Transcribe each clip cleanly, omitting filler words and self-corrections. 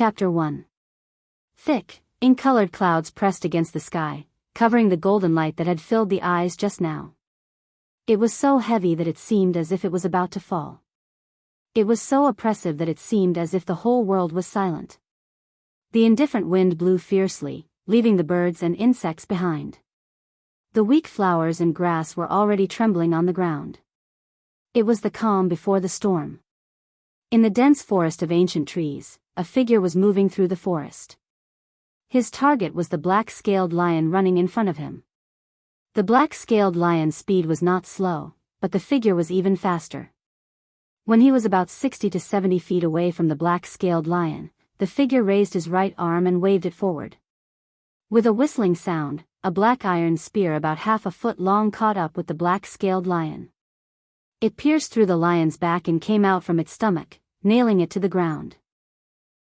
Chapter 1. Thick, ink-colored clouds pressed against the sky, covering the golden light that had filled the eyes just now. It was so heavy that it seemed as if it was about to fall. It was so oppressive that it seemed as if the whole world was silent. The indifferent wind blew fiercely, leaving the birds and insects behind. The weak flowers and grass were already trembling on the ground. It was the calm before the storm. In the dense forest of ancient trees, a figure was moving through the forest. His target was the black-scaled lion running in front of him. The black-scaled lion's speed was not slow, but the figure was even faster. When he was about 60 to 70 feet away from the black-scaled lion, the figure raised his right arm and waved it forward. With a whistling sound, a black iron spear about half a foot long caught up with the black-scaled lion. It pierced through the lion's back and came out from its stomach, nailing it to the ground.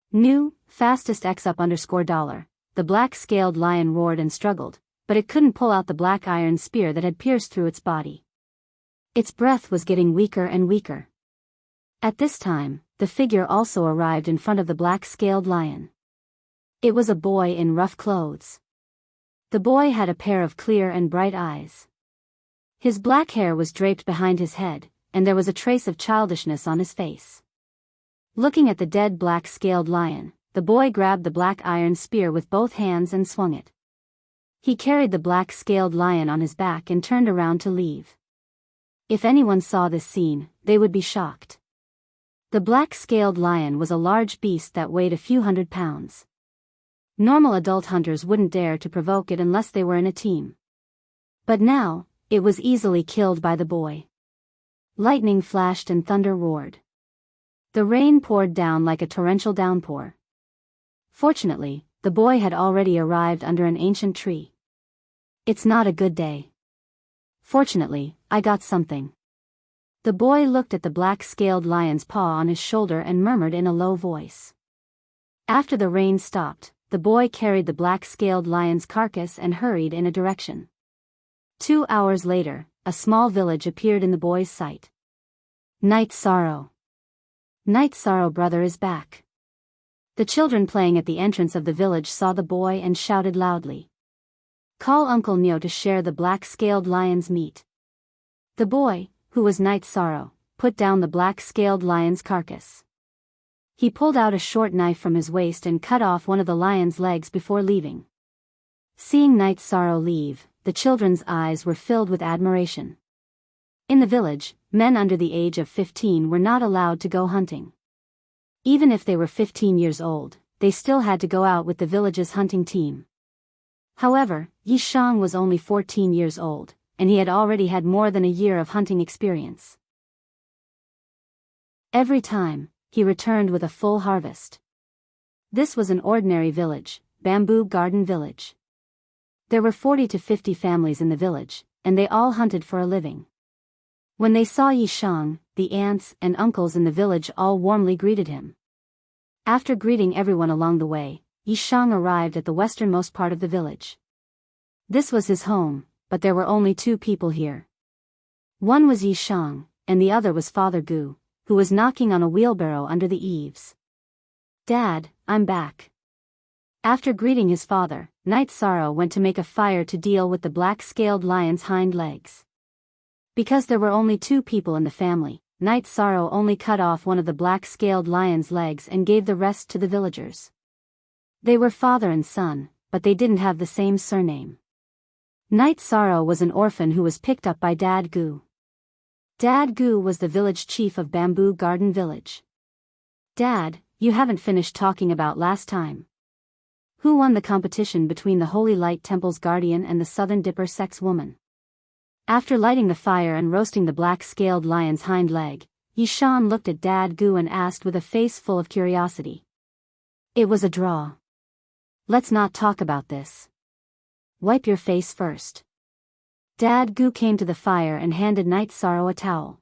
New, fastest $. The black-scaled lion roared and struggled, but it couldn't pull out the black iron spear that had pierced through its body. Its breath was getting weaker and weaker. At this time, the figure also arrived in front of the black-scaled lion. It was a boy in rough clothes. The boy had a pair of clear and bright eyes. His black hair was draped behind his head, and there was a trace of childishness on his face. Looking at the dead black-scaled lion, the boy grabbed the black iron spear with both hands and swung it. He carried the black-scaled lion on his back and turned around to leave. If anyone saw this scene, they would be shocked. The black-scaled lion was a large beast that weighed a few hundred pounds. Normal adult hunters wouldn't dare to provoke it unless they were in a team. But now, it was easily killed by the boy. Lightning flashed and thunder roared. The rain poured down like a torrential downpour. Fortunately, the boy had already arrived under an ancient tree. It's not a good day. Fortunately, I got something. The boy looked at the black-scaled lion's paw on his shoulder and murmured in a low voice. After the rain stopped, the boy carried the black-scaled lion's carcass and hurried in a direction. 2 hours later, a small village appeared in the boy's sight. Night Sorrow. Night Sorrow brother is back. The children playing at the entrance of the village saw the boy and shouted loudly. Call Uncle Neo to share the black-scaled lion's meat. The boy, who was Night Sorrow, put down the black-scaled lion's carcass. He pulled out a short knife from his waist and cut off one of the lion's legs before leaving. Seeing Night Sorrow leave, the children's eyes were filled with admiration. In the village, men under the age of 15 were not allowed to go hunting. Even if they were 15 years old, they still had to go out with the village's hunting team. However, Yi Shang was only 14 years old, and he had already had more than a year of hunting experience. Every time, he returned with a full harvest. This was an ordinary village, Bamboo Garden Village. There were 40 to 50 families in the village, and they all hunted for a living. When they saw Yi Shang, the aunts and uncles in the village all warmly greeted him. After greeting everyone along the way, Yi Shang arrived at the westernmost part of the village. This was his home, but there were only 2 people here. One was Yi Shang, and the other was Father Gu, who was knocking on a wheelbarrow under the eaves. Dad, I'm back. After greeting his father, Night Sorrow went to make a fire to deal with the black-scaled lion's hind legs. Because there were only 2 people in the family, Night Sorrow only cut off one of the black-scaled lion's legs and gave the rest to the villagers. They were father and son, but they didn't have the same surname. Night Sorrow was an orphan who was picked up by Dad Gu. Dad Gu was the village chief of Bamboo Garden Village. Dad, you haven't finished talking about last time. Who won the competition between the Holy Light Temple's guardian and the Southern Dipper sex woman? After lighting the fire and roasting the black-scaled lion's hind leg, Yi Shang looked at Dad Gu and asked with a face full of curiosity. It was a draw. Let's not talk about this. Wipe your face first. Dad Gu came to the fire and handed Night Sorrow a towel.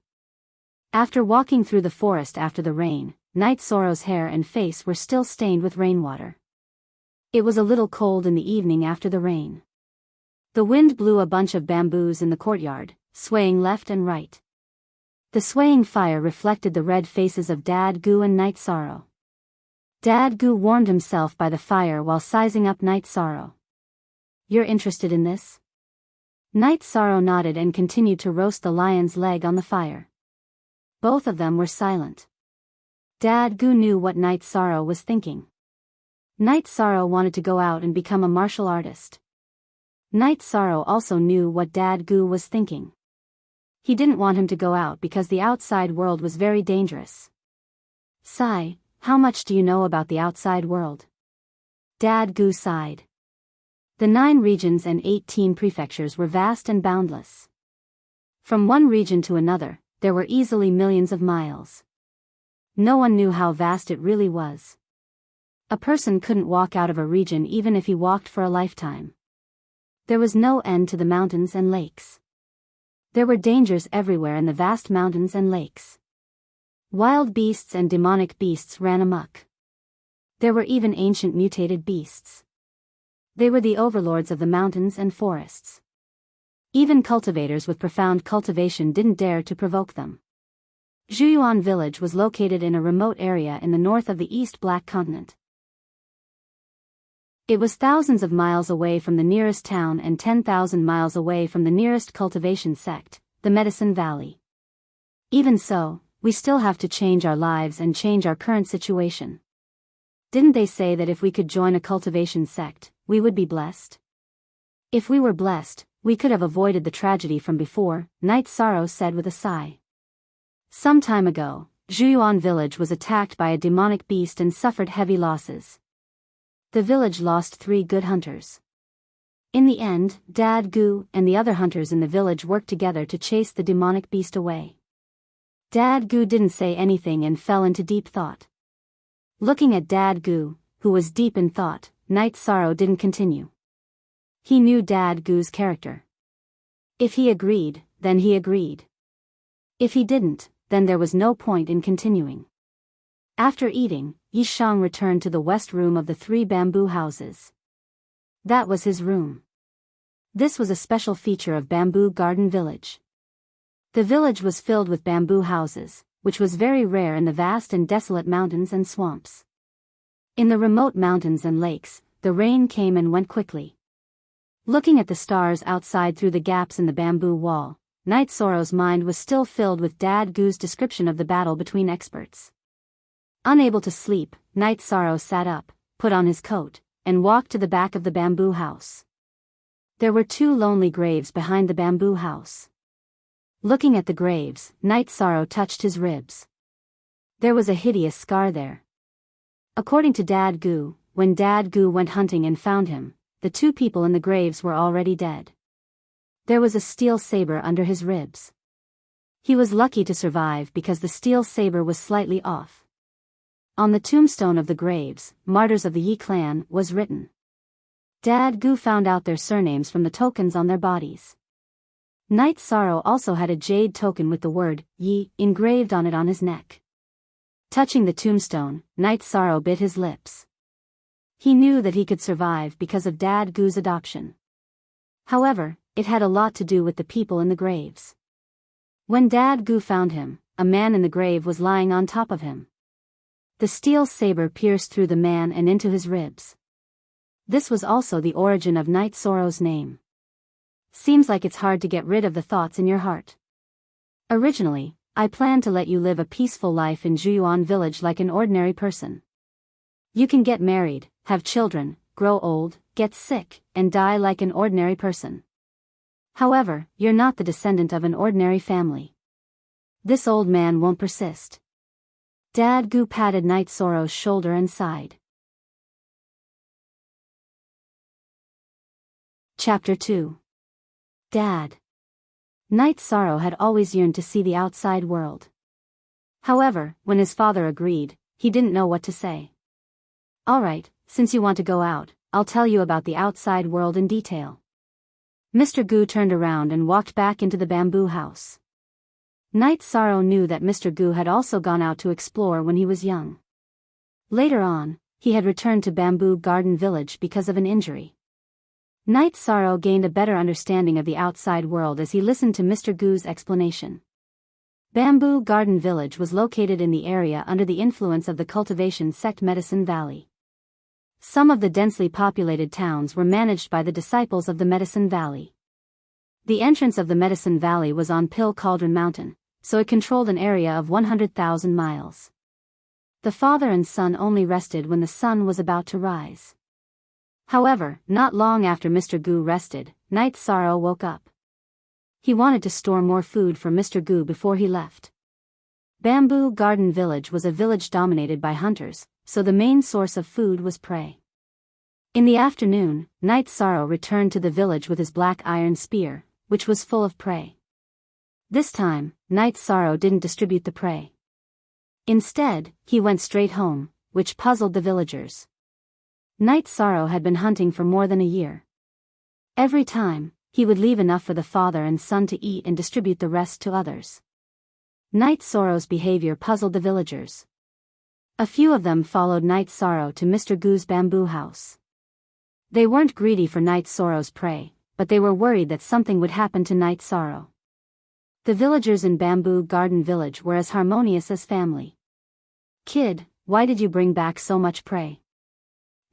After walking through the forest after the rain, Night Sorrow's hair and face were still stained with rainwater. It was a little cold in the evening after the rain. The wind blew a bunch of bamboos in the courtyard, swaying left and right. The swaying fire reflected the red faces of Dad Gu and Night Sorrow. Dad Goo warmed himself by the fire while sizing up Night Sorrow. "You're interested in this?" Night Sorrow nodded and continued to roast the lion's leg on the fire. Both of them were silent. Dad Goo knew what Night Sorrow was thinking. Night Sorrow wanted to go out and become a martial artist. Night Sorrow also knew what Dad Goo was thinking. He didn't want him to go out because the outside world was very dangerous. "Sigh, how much do you know about the outside world?" Dad Goo sighed. The 9 regions and 18 prefectures were vast and boundless. From one region to another, there were easily millions of miles. No one knew how vast it really was. A person couldn't walk out of a region even if he walked for a lifetime. There was no end to the mountains and lakes. There were dangers everywhere in the vast mountains and lakes. Wild beasts and demonic beasts ran amok. There were even ancient mutated beasts. They were the overlords of the mountains and forests. Even cultivators with profound cultivation didn't dare to provoke them. Zhuyuan village was located in a remote area in the north of the East Black Continent. It was thousands of miles away from the nearest town and 10,000 miles away from the nearest cultivation sect, the Medicine Valley. Even so, we still have to change our lives and change our current situation. Didn't they say that if we could join a cultivation sect, we would be blessed? If we were blessed, we could have avoided the tragedy from before, Night Sorrow said with a sigh. Some time ago, Zhuyuan village was attacked by a demonic beast and suffered heavy losses. The village lost 3 good hunters. In the end, Dad Goo and the other hunters in the village worked together to chase the demonic beast away. Dad Goo didn't say anything and fell into deep thought. Looking at Dad Goo, who was deep in thought, Night Sorrow didn't continue. He knew Dad Goo's character. If he agreed, then he agreed. If he didn't, then there was no point in continuing. After eating, Yishang returned to the west room of the 3 bamboo houses. That was his room. This was a special feature of Bamboo Garden Village. The village was filled with bamboo houses, which was very rare in the vast and desolate mountains and swamps. In the remote mountains and lakes, the rain came and went quickly. Looking at the stars outside through the gaps in the bamboo wall, Night Sorrow's mind was still filled with Dad Goo's description of the battle between experts. Unable to sleep, Night Sorrow sat up, put on his coat, and walked to the back of the bamboo house. There were 2 lonely graves behind the bamboo house. Looking at the graves, Night Sorrow touched his ribs. There was a hideous scar there. According to Dad Goo, when Dad Goo went hunting and found him, the 2 people in the graves were already dead. There was a steel saber under his ribs. He was lucky to survive because the steel saber was slightly off. On the tombstone of the graves, Martyrs of the Yi clan, was written. Dad Goo found out their surnames from the tokens on their bodies. Night Sorrow also had a jade token with the word, Yi, engraved on it on his neck. Touching the tombstone, Night Sorrow bit his lips. He knew that he could survive because of Dad Goo's adoption. However, it had a lot to do with the people in the graves. When Dad Goo found him, a man in the grave was lying on top of him. The steel saber pierced through the man and into his ribs. This was also the origin of Night Sorrow's name. Seems like it's hard to get rid of the thoughts in your heart. Originally, I planned to let you live a peaceful life in Zhuyuan village like an ordinary person. You can get married, have children, grow old, get sick, and die like an ordinary person. However, you're not the descendant of an ordinary family. This old man won't persist. Dad Goo patted Night Sorrow's shoulder and sighed. Chapter 2. Dad. Night Sorrow had always yearned to see the outside world. However, when his father agreed, he didn't know what to say. Alright, since you want to go out, I'll tell you about the outside world in detail. Mr. Goo turned around and walked back into the bamboo house. Night Sorrow knew that Mr. Goo had also gone out to explore when he was young. Later on, he had returned to Bamboo Garden Village because of an injury. Night Sorrow gained a better understanding of the outside world as he listened to Mr. Goo's explanation. Bamboo Garden Village was located in the area under the influence of the cultivation sect Medicine Valley. Some of the densely populated towns were managed by the disciples of the Medicine Valley. The entrance of the Medicine Valley was on Pill Cauldron Mountain, so it controlled an area of 100,000 miles. The father and son only rested when the sun was about to rise. However, not long after Mr. Gu rested, Night Sorrow woke up. He wanted to store more food for Mr. Gu before he left. Bamboo Garden Village was a village dominated by hunters, so the main source of food was prey. In the afternoon, Night Sorrow returned to the village with his black iron spear, which was full of prey. This time, Night Sorrow didn't distribute the prey. Instead, he went straight home, which puzzled the villagers. Night Sorrow had been hunting for more than a year. Every time, he would leave enough for the father and son to eat and distribute the rest to others. Night Sorrow's behavior puzzled the villagers. A few of them followed Night Sorrow to Mr. Gu's bamboo house. They weren't greedy for Night Sorrow's prey, but they were worried that something would happen to Night Sorrow. The villagers in Bamboo Garden Village were as harmonious as family. "Kid, why did you bring back so much prey?"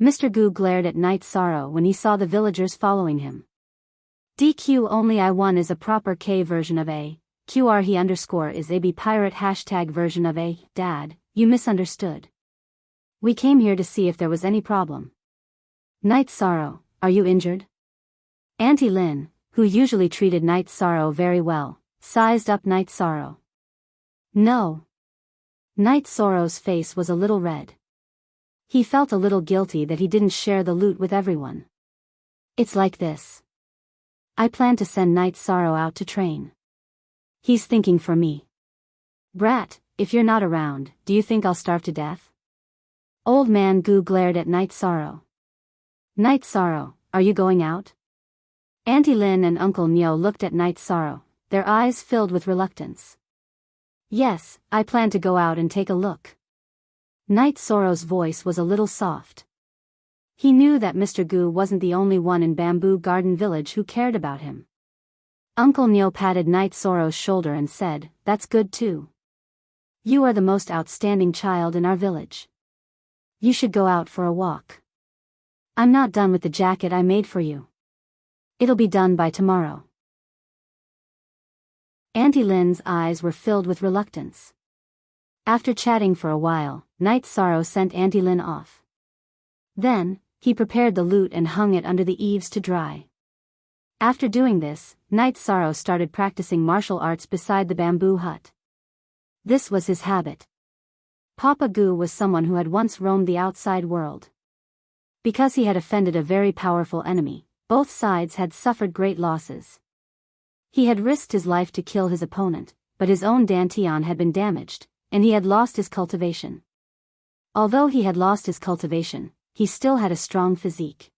Mr. Gu glared at Night Sorrow when he saw the villagers following him. DQ only I1 is a proper K version of A, QR he underscore is a B pirate hashtag version of A. Dad, you misunderstood. We came here to see if there was any problem. Night Sorrow, are you injured? Auntie Lin, who usually treated Night Sorrow very well, sized up Night Sorrow. No. Night Sorrow's face was a little red. He felt a little guilty that he didn't share the loot with everyone. It's like this. I plan to send Night Sorrow out to train. He's thinking for me. Brat, if you're not around, do you think I'll starve to death? Old Man Gu glared at Night Sorrow. Night Sorrow, are you going out? Auntie Lin and Uncle Nyo looked at Night Sorrow, their eyes filled with reluctance. Yes, I plan to go out and take a look. Night Sorrow's voice was a little soft. He knew that Mr. Gu wasn't the only one in Bamboo Garden Village who cared about him. Uncle Nyo patted Night Sorrow's shoulder and said, "That's good too. You are the most outstanding child in our village. You should go out for a walk. I'm not done with the jacket I made for you. It'll be done by tomorrow." Auntie Lin's eyes were filled with reluctance. After chatting for a while, Night Sorrow sent Auntie Lin off. Then, he prepared the loot and hung it under the eaves to dry. After doing this, Night Sorrow started practicing martial arts beside the bamboo hut. This was his habit. Papa Gu was someone who had once roamed the outside world. Because he had offended a very powerful enemy, both sides had suffered great losses. He had risked his life to kill his opponent, but his own dantian had been damaged, and he had lost his cultivation. Although he had lost his cultivation, he still had a strong physique.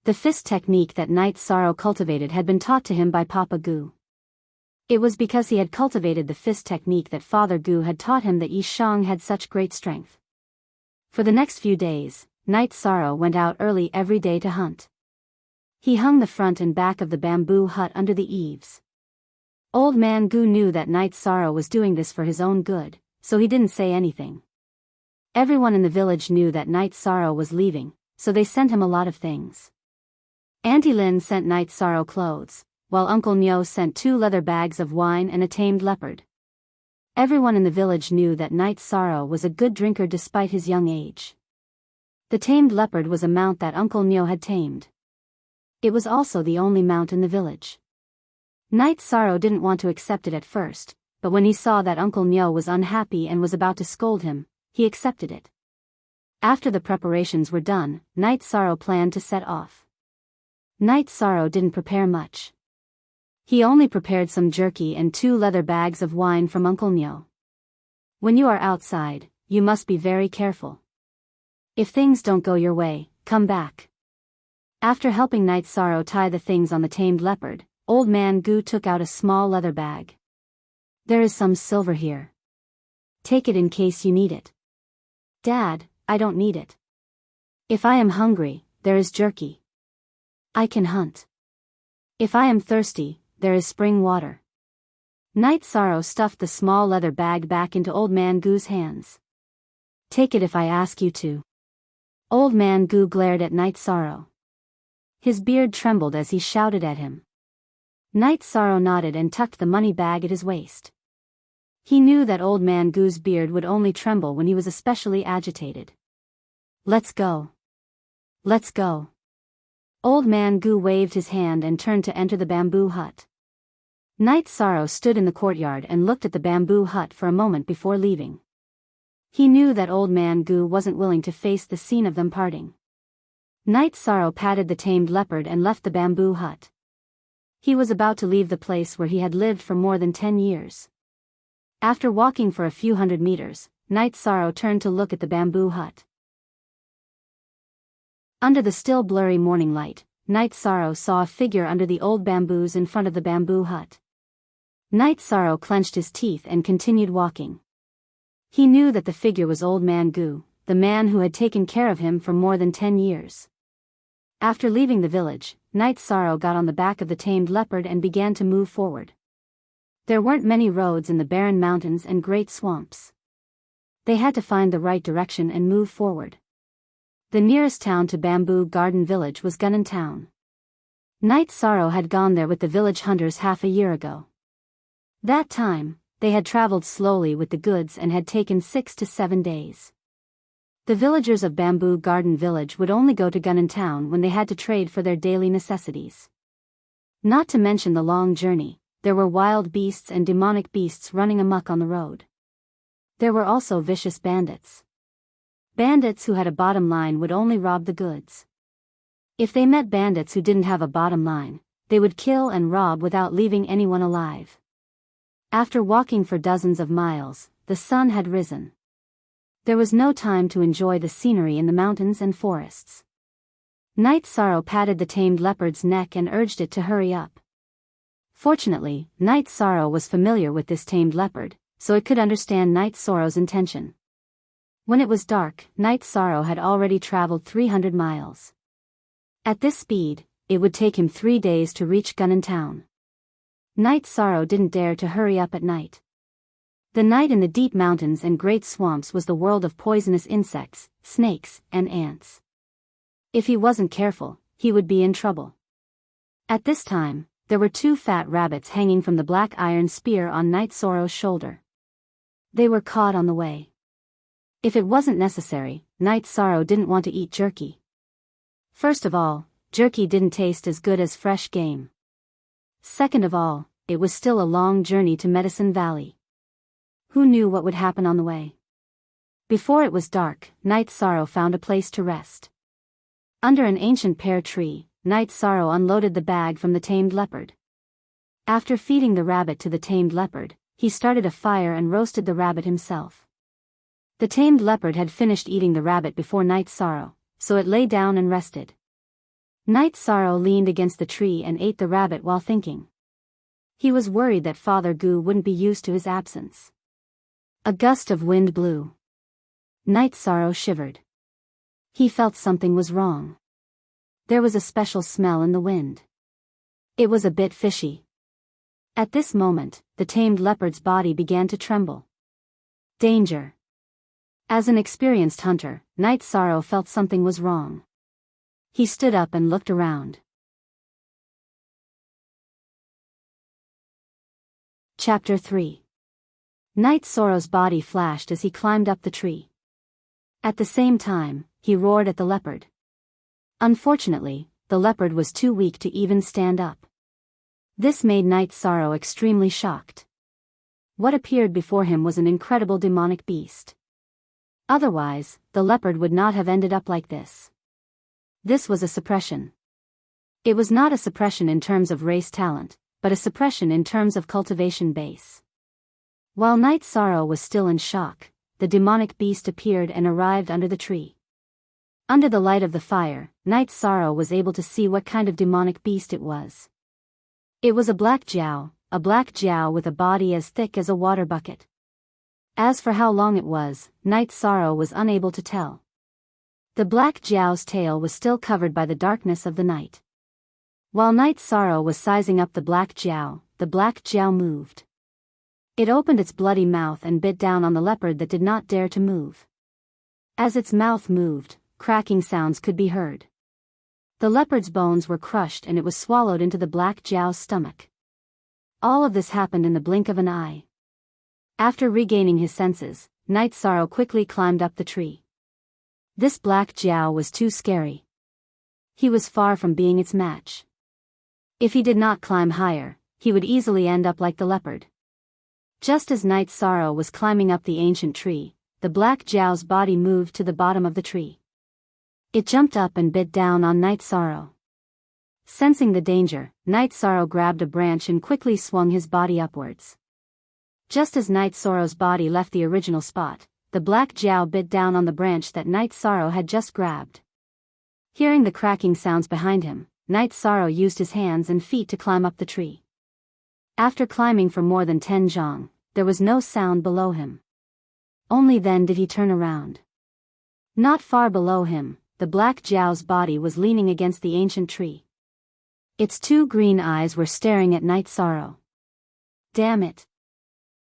The fist technique that Night Sorrow cultivated had been taught to him by Papa Gu. It was because he had cultivated the fist technique that Father Gu had taught him that Yi Shang had such great strength. For the next few days, Night Sorrow went out early every day to hunt. He hung the front and back of the bamboo hut under the eaves. Old Man Gu knew that Night Sorrow was doing this for his own good, so he didn't say anything. Everyone in the village knew that Night Sorrow was leaving, so they sent him a lot of things. Auntie Lin sent Night Sorrow clothes, while Uncle Nyo sent 2 leather bags of wine and a tamed leopard. Everyone in the village knew that Night Sorrow was a good drinker despite his young age. The tamed leopard was a mount that Uncle Nyo had tamed. It was also the only mount in the village. Night Sorrow didn't want to accept it at first, but when he saw that Uncle Nyo was unhappy and was about to scold him, he accepted it. After the preparations were done, Night Sorrow planned to set off. Night Sorrow didn't prepare much. He only prepared some jerky and 2 leather bags of wine from Uncle Nyo. When you are outside, you must be very careful. If things don't go your way, come back. After helping Night Sorrow tie the things on the tamed leopard, Old Man Gu took out a small leather bag. There is some silver here. Take it in case you need it. Dad, I don't need it. If I am hungry, there is jerky. I can hunt. If I am thirsty, there is spring water. Night Sorrow stuffed the small leather bag back into Old Man Goo's hands. "Take it if I ask you to." Old Man Goo glared at Night Sorrow. His beard trembled as he shouted at him. Night Sorrow nodded and tucked the money bag at his waist. He knew that Old Man Goo's beard would only tremble when he was especially agitated. "Let's go. Let's go." Old Man Goo waved his hand and turned to enter the bamboo hut. Night Sorrow stood in the courtyard and looked at the bamboo hut for a moment before leaving. He knew that Old Man Goo wasn't willing to face the scene of them parting. Night Sorrow patted the tamed leopard and left the bamboo hut. He was about to leave the place where he had lived for more than 10 years. After walking for a few hundred meters, Night Sorrow turned to look at the bamboo hut. Under the still blurry morning light, Night Sorrow saw a figure under the old bamboos in front of the bamboo hut. Night Sorrow clenched his teeth and continued walking. He knew that the figure was Old Man Goo, the man who had taken care of him for more than 10 years. After leaving the village, Night Sorrow got on the back of the tamed leopard and began to move forward. There weren't many roads in the barren mountains and great swamps. They had to find the right direction and move forward. The nearest town to Bamboo Garden Village was Gunnan Town. Night Sorrow had gone there with the village hunters half a year ago. That time, they had traveled slowly with the goods and had taken 6 to 7 days. The villagers of Bamboo Garden Village would only go to Gunnan Town when they had to trade for their daily necessities. Not to mention the long journey, there were wild beasts and demonic beasts running amok on the road. There were also vicious bandits. Bandits who had a bottom line would only rob the goods. If they met bandits who didn't have a bottom line, they would kill and rob without leaving anyone alive. After walking for dozens of miles, the sun had risen. There was no time to enjoy the scenery in the mountains and forests. Night Sorrow patted the tamed leopard's neck and urged it to hurry up. Fortunately, Night Sorrow was familiar with this tamed leopard, so it could understand Night Sorrow's intention. When it was dark, Night Sorrow had already traveled 300 miles. At this speed, it would take him 3 days to reach Gunnan Town. Night Sorrow didn't dare to hurry up at night. The night in the deep mountains and great swamps was the world of poisonous insects, snakes, and ants. If he wasn't careful, he would be in trouble. At this time, there were 2 fat rabbits hanging from the black iron spear on Night Sorrow's shoulder. They were caught on the way. If it wasn't necessary, Night Sorrow didn't want to eat jerky. First of all, jerky didn't taste as good as fresh game. Second of all, it was still a long journey to Medicine Valley. Who knew what would happen on the way? Before it was dark, Night Sorrow found a place to rest. Under an ancient pear tree, Night Sorrow unloaded the bag from the tamed leopard. After feeding the rabbit to the tamed leopard, he started a fire and roasted the rabbit himself. The tamed leopard had finished eating the rabbit before Night Sorrow, so it lay down and rested. Night Sorrow leaned against the tree and ate the rabbit while thinking. He was worried that Father Goo wouldn't be used to his absence. A gust of wind blew. Night Sorrow shivered. He felt something was wrong. There was a special smell in the wind. It was a bit fishy. At this moment, the tamed leopard's body began to tremble. Danger. As an experienced hunter, Night Sorrow felt something was wrong. He stood up and looked around. Chapter 3. Night Sorrow's body flashed as he climbed up the tree. At the same time, he roared at the leopard. Unfortunately, the leopard was too weak to even stand up. This made Night Sorrow extremely shocked. What appeared before him was an incredible demonic beast. Otherwise, the leopard would not have ended up like this. This was a suppression. It was not a suppression in terms of race talent, but a suppression in terms of cultivation base. While Night Sorrow was still in shock, the demonic beast appeared and arrived under the tree. Under the light of the fire, Night Sorrow was able to see what kind of demonic beast it was. It was a black jow with a body as thick as a water bucket. As for how long it was, Night Sorrow was unable to tell. The black jow's tail was still covered by the darkness of the night. While Night Sorrow was sizing up the black jow moved. It opened its bloody mouth and bit down on the leopard that did not dare to move. As its mouth moved, cracking sounds could be heard. The leopard's bones were crushed and it was swallowed into the black Jiao's stomach. All of this happened in the blink of an eye. After regaining his senses, Night Sorrow quickly climbed up the tree. This black Jiao was too scary. He was far from being its match. If he did not climb higher, he would easily end up like the leopard. Just as Night Sorrow was climbing up the ancient tree, the black Jiao's body moved to the bottom of the tree. It jumped up and bit down on Night Sorrow. Sensing the danger, Night Sorrow grabbed a branch and quickly swung his body upwards. Just as Night Sorrow's body left the original spot, the black Jiao bit down on the branch that Night Sorrow had just grabbed. Hearing the cracking sounds behind him, Night Sorrow used his hands and feet to climb up the tree. After climbing for more than 10 zhang, there was no sound below him. Only then did he turn around. Not far below him, the black Jiao's body was leaning against the ancient tree. Its 2 green eyes were staring at Night Sorrow. Damn it!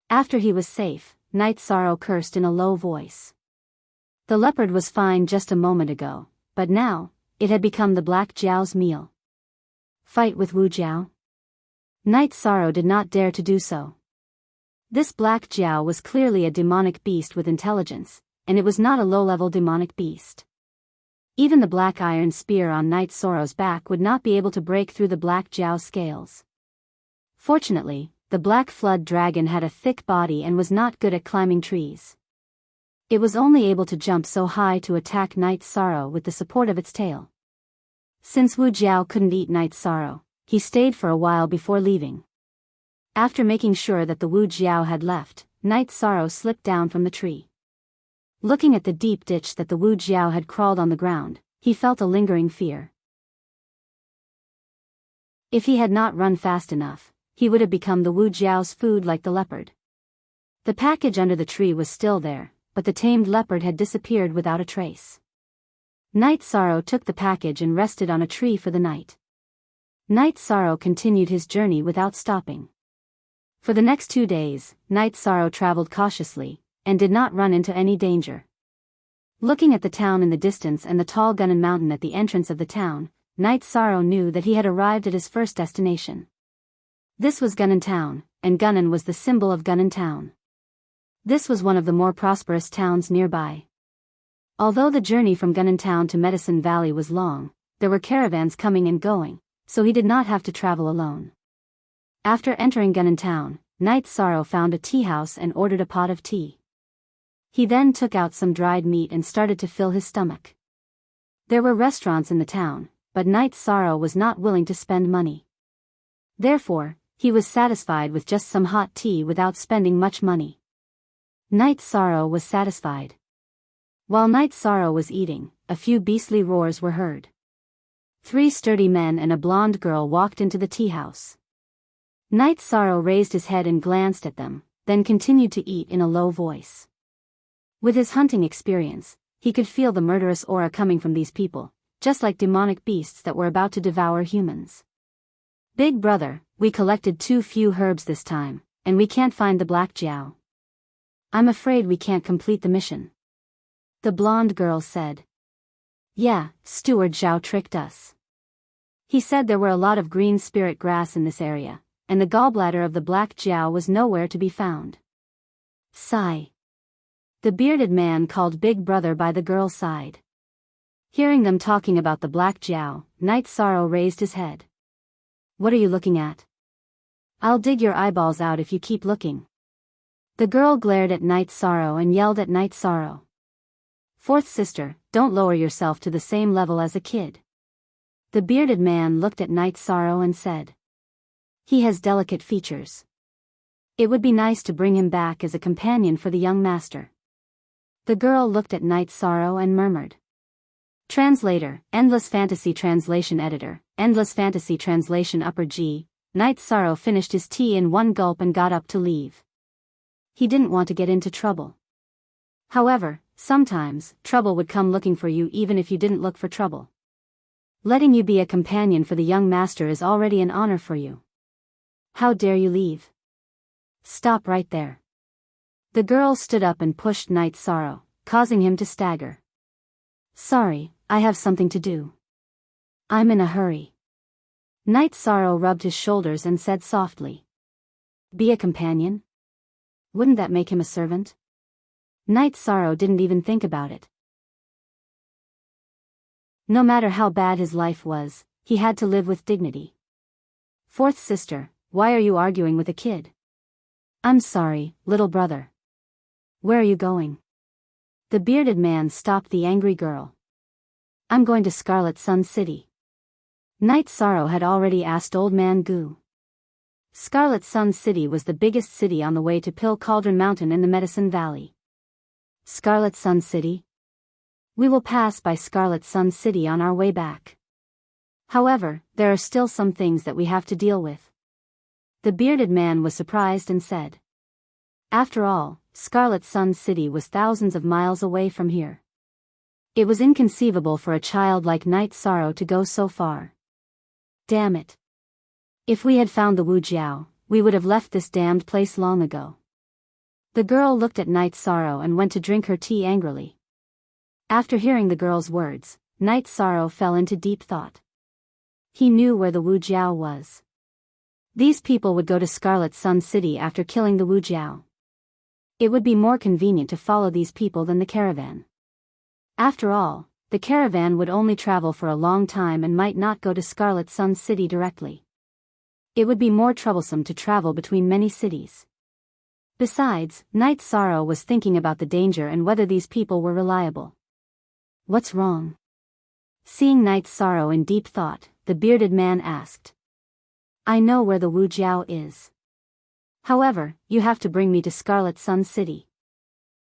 After he was safe, Night Sorrow cursed in a low voice. The leopard was fine just a moment ago, but now, it had become the black Jiao's meal. Fight with Wu Jiao? Night Sorrow did not dare to do so. This black Jiao was clearly a demonic beast with intelligence, and it was not a low-level demonic beast. Even the black iron spear on Night Sorrow's back would not be able to break through the black Jiao's scales. Fortunately, the black flood dragon had a thick body and was not good at climbing trees. It was only able to jump so high to attack Night Sorrow with the support of its tail. Since Wu Jiao couldn't eat Night Sorrow, he stayed for a while before leaving. After making sure that the Wu Jiao had left, Night Sorrow slipped down from the tree. Looking at the deep ditch that the Wu Jiao had crawled on the ground, he felt a lingering fear. If he had not run fast enough, he would have become the Wu Jiao's food like the leopard. The package under the tree was still there, but the tamed leopard had disappeared without a trace. Night Sorrow took the package and rested on a tree for the night. Night Sorrow continued his journey without stopping. For the next 2 days, Night Sorrow traveled cautiously, and did not run into any danger. Looking at the town in the distance and the tall Gunnan Mountain at the entrance of the town, Night Sorrow knew that he had arrived at his first destination. This was Gunnan Town, and Gunnan was the symbol of Gunnan Town. This was one of the more prosperous towns nearby. Although the journey from Gunnan Town to Medicine Valley was long, there were caravans coming and going, so he did not have to travel alone. After entering Gunnan Town, Night Sorrow found a tea house and ordered a pot of tea. He then took out some dried meat and started to fill his stomach. There were restaurants in the town, but Night Sorrow was not willing to spend money. Therefore, he was satisfied with just some hot tea without spending much money. Night Sorrow was satisfied. While Night Sorrow was eating, a few beastly roars were heard. 3 sturdy men and a blonde girl walked into the tea house. Night Sorrow raised his head and glanced at them, then continued to eat in a low voice. With his hunting experience, he could feel the murderous aura coming from these people, just like demonic beasts that were about to devour humans. Big brother, we collected too few herbs this time, and we can't find the black Jiao. I'm afraid we can't complete the mission. The blonde girl said. Yeah, Steward Zhao tricked us. He said there were a lot of green spirit grass in this area, and the gallbladder of the black Jiao was nowhere to be found. Sigh. The bearded man called Big Brother by the girl's side. Hearing them talking about the black Jiao, Night Sorrow raised his head. What are you looking at? I'll dig your eyeballs out if you keep looking. The girl glared at Night Sorrow and yelled at Night Sorrow. Fourth sister, don't lower yourself to the same level as a kid. The bearded man looked at Night Sorrow and said. He has delicate features. It would be nice to bring him back as a companion for the young master. The girl looked at Night Sorrow and murmured. Translator, Endless Fantasy Translation Editor, Endless Fantasy Translation Upper G. Night Sorrow finished his tea in one gulp and got up to leave. He didn't want to get into trouble. However, sometimes, trouble would come looking for you even if you didn't look for trouble. Letting you be a companion for the young master is already an honor for you. How dare you leave? Stop right there. The girl stood up and pushed Night Sorrow, causing him to stagger. Sorry, I have something to do. I'm in a hurry. Night Sorrow rubbed his shoulders and said softly. Be a companion? Wouldn't that make him a servant? Night Sorrow didn't even think about it. No matter how bad his life was, he had to live with dignity. Fourth sister, why are you arguing with a kid? I'm sorry, little brother. Where are you going? The bearded man stopped the angry girl. I'm going to Scarlet Sun City. Night Sorrow had already asked Old Man Goo. Scarlet Sun City was the biggest city on the way to Pill Cauldron Mountain in the Medicine Valley. Scarlet Sun City? We will pass by Scarlet Sun City on our way back. However, there are still some things that we have to deal with. The bearded man was surprised and said. After all, Scarlet Sun City was thousands of miles away from here. It was inconceivable for a child like Night Sorrow to go so far. Damn it. If we had found the Wu Jiao, we would have left this damned place long ago. The girl looked at Night Sorrow and went to drink her tea angrily. After hearing the girl's words, Night Sorrow fell into deep thought. He knew where the Wu Jiao was. These people would go to Scarlet Sun City after killing the Wu Jiao. It would be more convenient to follow these people than the caravan. After all, the caravan would only travel for a long time and might not go to Scarlet Sun City directly. It would be more troublesome to travel between many cities. Besides, Night Sorrow was thinking about the danger and whether these people were reliable. What's wrong? Seeing Night Sorrow in deep thought, the bearded man asked. I know where the Wu Jiao is. However, you have to bring me to Scarlet Sun City.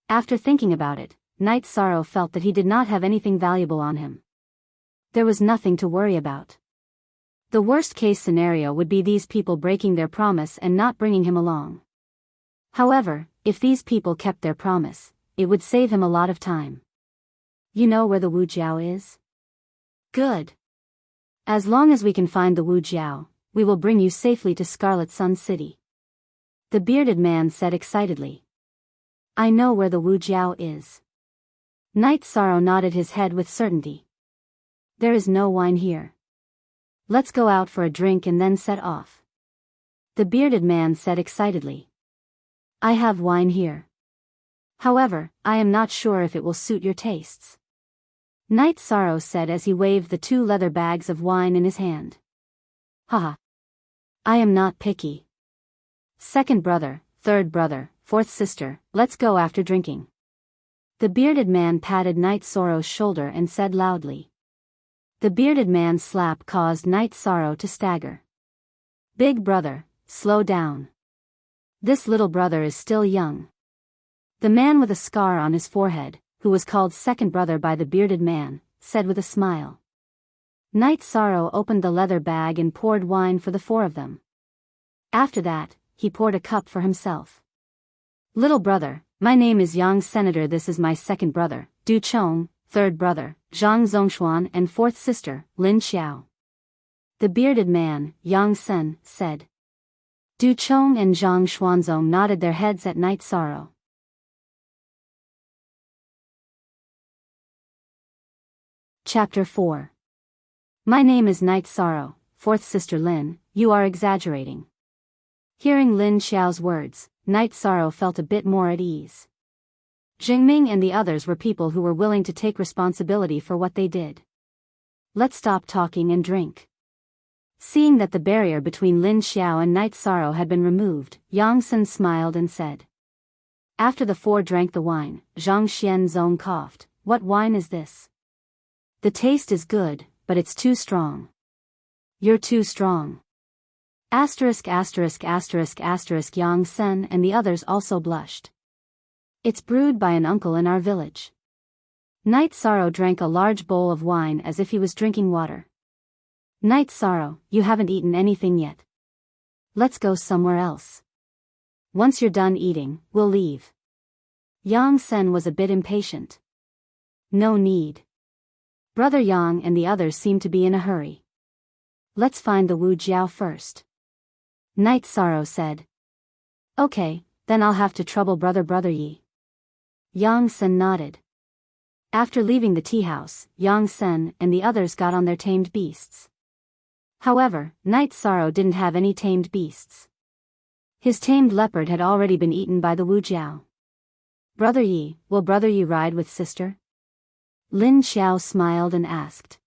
After thinking about it, Night Sorrow felt that he did not have anything valuable on him. There was nothing to worry about. The worst-case scenario would be these people breaking their promise and not bringing him along. However, if these people kept their promise, it would save him a lot of time. You know where the Wu Jiao is? Good. As long as we can find the Wu Jiao, we will bring you safely to Scarlet Sun City. The bearded man said excitedly. I know where the Wu Jiao is. Night Sorrow nodded his head with certainty. There is no wine here. Let's go out for a drink and then set off. The bearded man said excitedly. I have wine here. However, I am not sure if it will suit your tastes. Night Sorrow said as he waved the 2 leather bags of wine in his hand. Haha. I am not picky. Second brother, third brother, fourth sister, let's go after drinking. The bearded man patted Night Sorrow's shoulder and said loudly. The bearded man's slap caused Night Sorrow to stagger. Big brother, slow down. This little brother is still young. The man with a scar on his forehead, who was called second brother by the bearded man, said with a smile. Night Sorrow opened the leather bag and poured wine for the 4 of them. After that, he poured a cup for himself. Little brother, my name is Yang Senator. This is my second brother, Du Chong, third brother, Zhang Zhongshuan, and fourth sister, Lin Xiao. The bearded man, Yang Sen, said. Du Chong and Zhang Xuanzong nodded their heads at Night Sorrow. Chapter 4. My name is Night Sorrow, fourth sister Lin, you are exaggerating. Hearing Lin Xiao's words, Night Sorrow felt a bit more at ease. Jingming and the others were people who were willing to take responsibility for what they did. Let's stop talking and drink. Seeing that the barrier between Lin Xiao and Night Sorrow had been removed, Yang Sen smiled and said. After the 4 drank the wine, Zhang Xianzong coughed. What wine is this? The taste is good, but it's too strong. You're too strong. Asterisk asterisk asterisk asterisk Yang Sen and the others also blushed. It's brewed by an uncle in our village. Night Sorrow drank a large bowl of wine as if he was drinking water. Night Sorrow, you haven't eaten anything yet. Let's go somewhere else. Once you're done eating, we'll leave. Yang Sen was a bit impatient. No need. Brother Yang and the others seem to be in a hurry. Let's find the Wu Jiao first. Night Sorrow said. Okay, then I'll have to trouble brother Yi. Yang Sen nodded. After leaving the tea house, Yang Sen and the others got on their tamed beasts. However, Night Sorrow didn't have any tamed beasts. His tamed leopard had already been eaten by the Wu Jiao. Brother Yi, will Brother Yi ride with sister? Lin Xiao smiled and asked.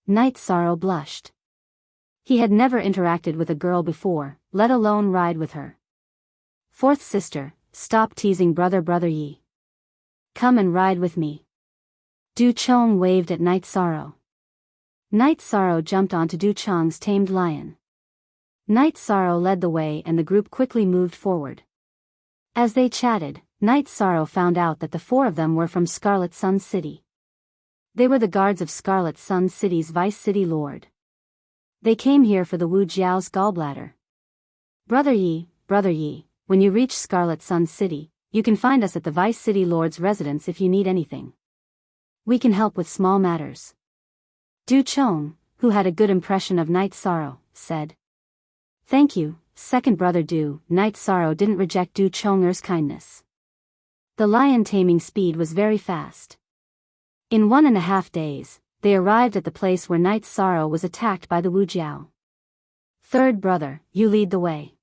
Night Sorrow blushed. He had never interacted with a girl before, let alone ride with her. Fourth sister, stop teasing brother Yi. Come and ride with me. Du Chong waved at Night Sorrow. Night Sorrow jumped onto Du Chong's tamed lion. Night Sorrow led the way and the group quickly moved forward. As they chatted, Night Sorrow found out that the four of them were from Scarlet Sun City. They were the guards of Scarlet Sun City's Vice City Lord. They came here for the Wu Jiao's gallbladder. Brother Yi, when you reach Scarlet Sun City, you can find us at the Vice City Lord's residence if you need anything. We can help with small matters. Du Chong, who had a good impression of Night Sorrow, said. Thank you, second brother Du. Night Sorrow didn't reject Du Chonger's kindness. The lion taming speed was very fast. In 1.5 days, they arrived at the place where Night Sorrow was attacked by the Wu Jiao. Third brother, you lead the way.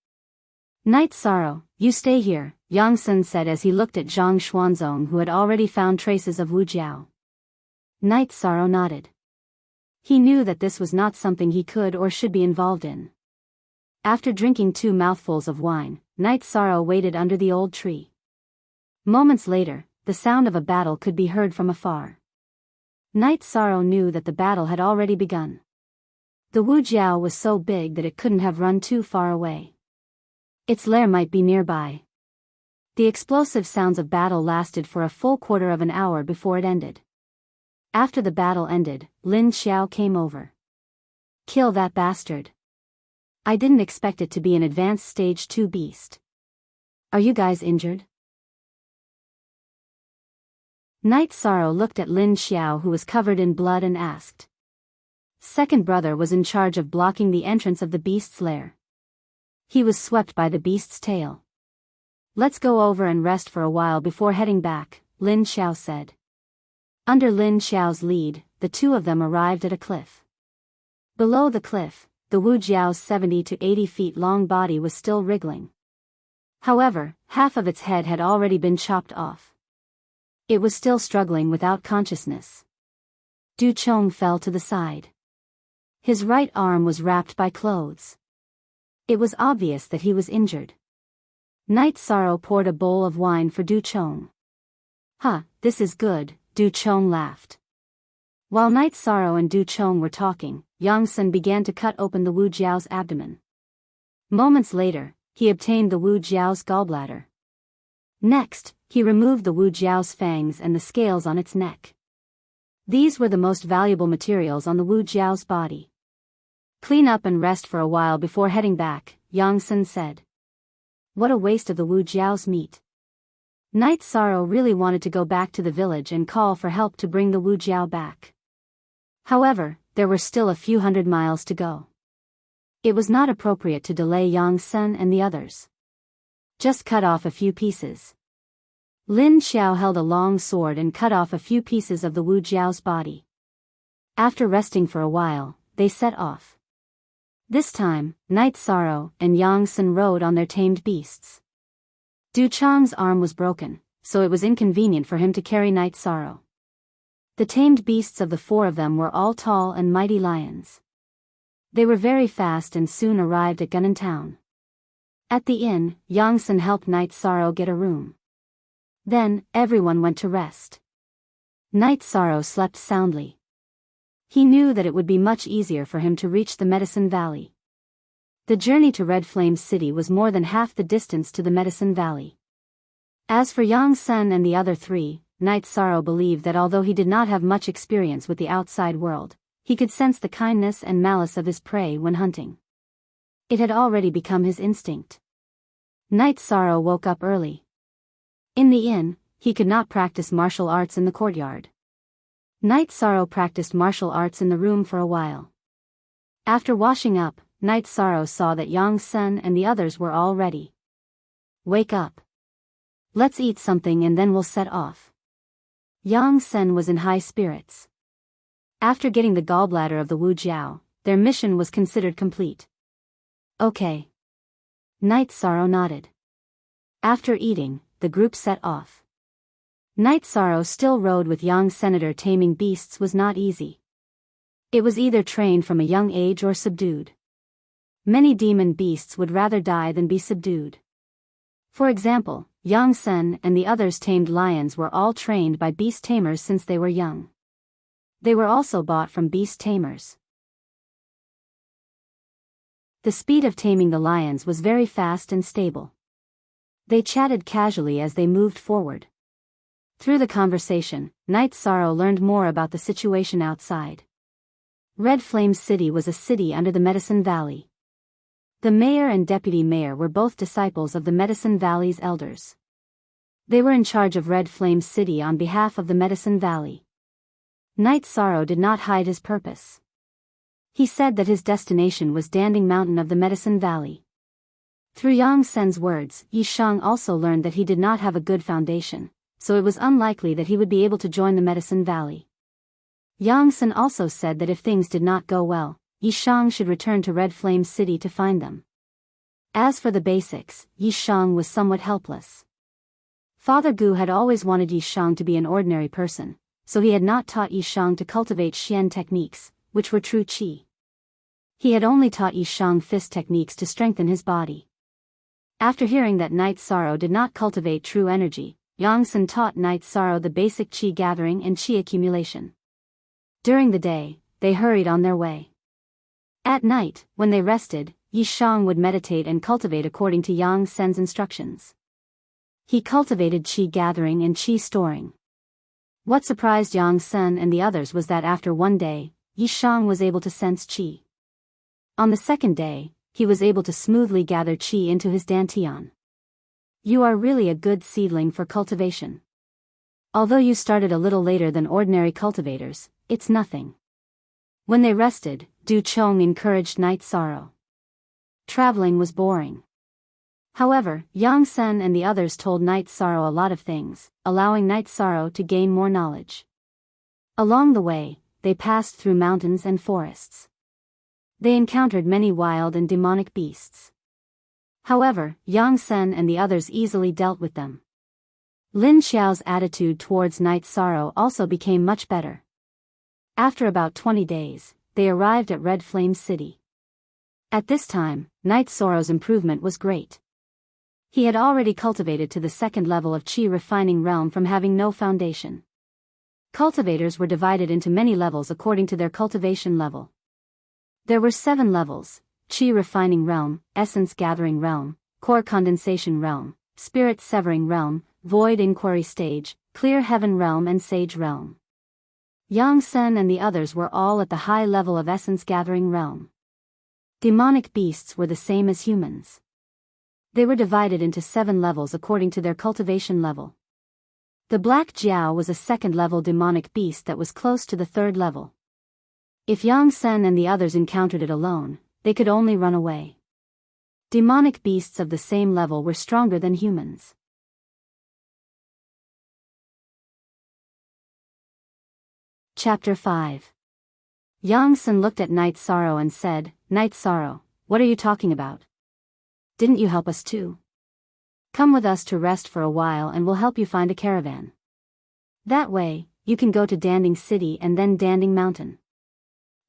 Night Sorrow, you stay here, Yang Sen said as he looked at Zhang Xuanzong who had already found traces of Wu Jiao. Night Sorrow nodded. He knew that this was not something he could or should be involved in. After drinking 2 mouthfuls of wine, Night Sorrow waited under the old tree. Moments later, the sound of a battle could be heard from afar. Night Sorrow knew that the battle had already begun. The Wu Jiao was so big that it couldn't have run too far away. Its lair might be nearby. The explosive sounds of battle lasted for a full quarter of an hour before it ended. After the battle ended, Lin Xiao came over. Kill that bastard. I didn't expect it to be an advanced stage 2 beast. Are you guys injured? Night Sorrow looked at Lin Xiao who was covered in blood and asked. Second brother was in charge of blocking the entrance of the beast's lair. He was swept by the beast's tail. Let's go over and rest for a while before heading back, Lin Xiao said. Under Lin Xiao's lead, the two of them arrived at a cliff. Below the cliff, the Wu Jiao's 70 to 80 feet long body was still wriggling. However, half of its head had already been chopped off. It was still struggling without consciousness. Du Chong fell to the side. His right arm was wrapped by clothes. It was obvious that he was injured. Night Sorrow poured a bowl of wine for Du Chong. This is good, Du Chong laughed. While Night Sorrow and Du Chong were talking, Yang Sen began to cut open the Wu Jiao's abdomen. Moments later, he obtained the Wu Jiao's gallbladder. Next, he removed the Wu Jiao's fangs and the scales on its neck. These were the most valuable materials on the Wu Jiao's body. Clean up and rest for a while before heading back, Yang Sen said. What a waste of the Wu Jiao's meat. Night Sorrow really wanted to go back to the village and call for help to bring the Wu Jiao back. However, there were still a few hundred miles to go. It was not appropriate to delay Yang Sen and the others. Just cut off a few pieces. Lin Xiao held a long sword and cut off a few pieces of the Wu Jiao's body. After resting for a while, they set off. This time, Night Sorrow and Yang Sen rode on their tamed beasts. Du Chong's arm was broken, so it was inconvenient for him to carry Night Sorrow. The tamed beasts of the four of them were all tall and mighty lions. They were very fast and soon arrived at Gunnan Town. At the inn, Yang Sen helped Night Sorrow get a room. Then, everyone went to rest. Night Sorrow slept soundly. He knew that it would be much easier for him to reach the Medicine Valley. The journey to Red Flame City was more than half the distance to the Medicine Valley. As for Yang Sen and the other three, Night Sorrow believed that although he did not have much experience with the outside world, he could sense the kindness and malice of his prey when hunting. It had already become his instinct. Night Sorrow woke up early. In the inn, he could not practice martial arts in the courtyard. Night Sorrow practiced martial arts in the room for a while. After washing up, Night Sorrow saw that Yang Sen and the others were all ready. wake up. Let's eat something and then we'll set off. Yang Sen was in high spirits. After getting the gallbladder of the Wu Jiao, their mission was considered complete. Okay. Night Sorrow nodded. After eating, the group set off. Night Sorrow still rode with Yang Senator. Taming beasts was not easy. It was either trained from a young age or subdued. Many demon beasts would rather die than be subdued. For example, Yang Sen and the others tamed lions were all trained by beast tamers since they were young. They were also bought from beast tamers. The speed of taming the lions was very fast and stable. They chatted casually as they moved forward. Through the conversation, Night Sorrow learned more about the situation outside. Red Flame City was a city under the Medicine Valley. The mayor and deputy mayor were both disciples of the Medicine Valley's elders. They were in charge of Red Flame City on behalf of the Medicine Valley. Night Sorrow did not hide his purpose. He said that his destination was Danding Mountain of the Medicine Valley. Through Yang Sen's words, Yi Shang also learned that he did not have a good foundation, so it was unlikely that he would be able to join the Medicine Valley. Yang Sen also said that if things did not go well, Yi Shang should return to Red Flame City to find them. As for the basics, Yi Shang was somewhat helpless. Father Gu had always wanted Yi Shang to be an ordinary person, so he had not taught Yi Shang to cultivate Xian techniques, which were true qi. He had only taught Yi Shang fist techniques to strengthen his body. After hearing that Night Sorrow did not cultivate true energy, Yang Sen taught Night Sorrow the basic qi gathering and qi accumulation. During the day, they hurried on their way. At night, when they rested, Yi Shang would meditate and cultivate according to Yang Sen's instructions. He cultivated qi gathering and qi storing. What surprised Yang Sen and the others was that after one day, Yi Shang was able to sense qi. On the second day, he was able to smoothly gather qi into his dantian. You are really a good seedling for cultivation. Although you started a little later than ordinary cultivators, it's nothing. When they rested, Du Chong encouraged Night Sorrow. Traveling was boring. However, Yang Sen and the others told Night Sorrow a lot of things, allowing Night Sorrow to gain more knowledge. Along the way, they passed through mountains and forests. They encountered many wild and demonic beasts. However, Yang Sen and the others easily dealt with them. Lin Xiao's attitude towards Night Sorrow also became much better. After about 20 days, they arrived at Red Flame City. At this time, Night Sorrow's improvement was great. He had already cultivated to the second level of qi refining realm from having no foundation. Cultivators were divided into many levels according to their cultivation level. There were 7 levels: qi refining realm, essence gathering realm, core condensation realm, spirit severing realm, void inquiry stage, clear heaven realm and sage realm. Yang Sen and the others were all at the high level of essence gathering realm. Demonic beasts were the same as humans. They were divided into 7 levels according to their cultivation level. The Black Jiao was a second-level demonic beast that was close to the 3rd level. If Yang Sen and the others encountered it alone, they could only run away. Demonic beasts of the same level were stronger than humans. Chapter 5. Yang Sen looked at Night Sorrow and said, "Night Sorrow, what are you talking about? Didn't you help us too? Come with us to rest for a while and we'll help you find a caravan. That way, you can go to Danding City and then Danding Mountain.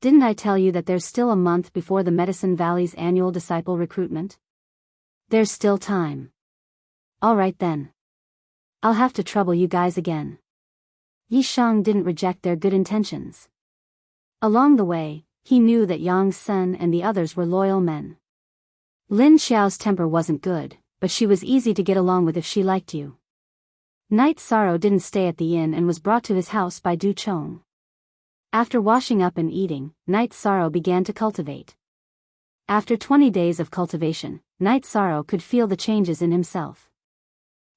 Didn't I tell you that there's still a month before the Medicine Valley's annual disciple recruitment? There's still time. Alright then. I'll have to trouble you guys again." Yi Shang didn't reject their good intentions. Along the way, he knew that Yang Sen and the others were loyal men. Lin Xiao's temper wasn't good, but she was easy to get along with if she liked you. Night Sorrow didn't stay at the inn and was brought to his house by Du Chong. After washing up and eating, Night Sorrow began to cultivate. After 20 days of cultivation, Night Sorrow could feel the changes in himself.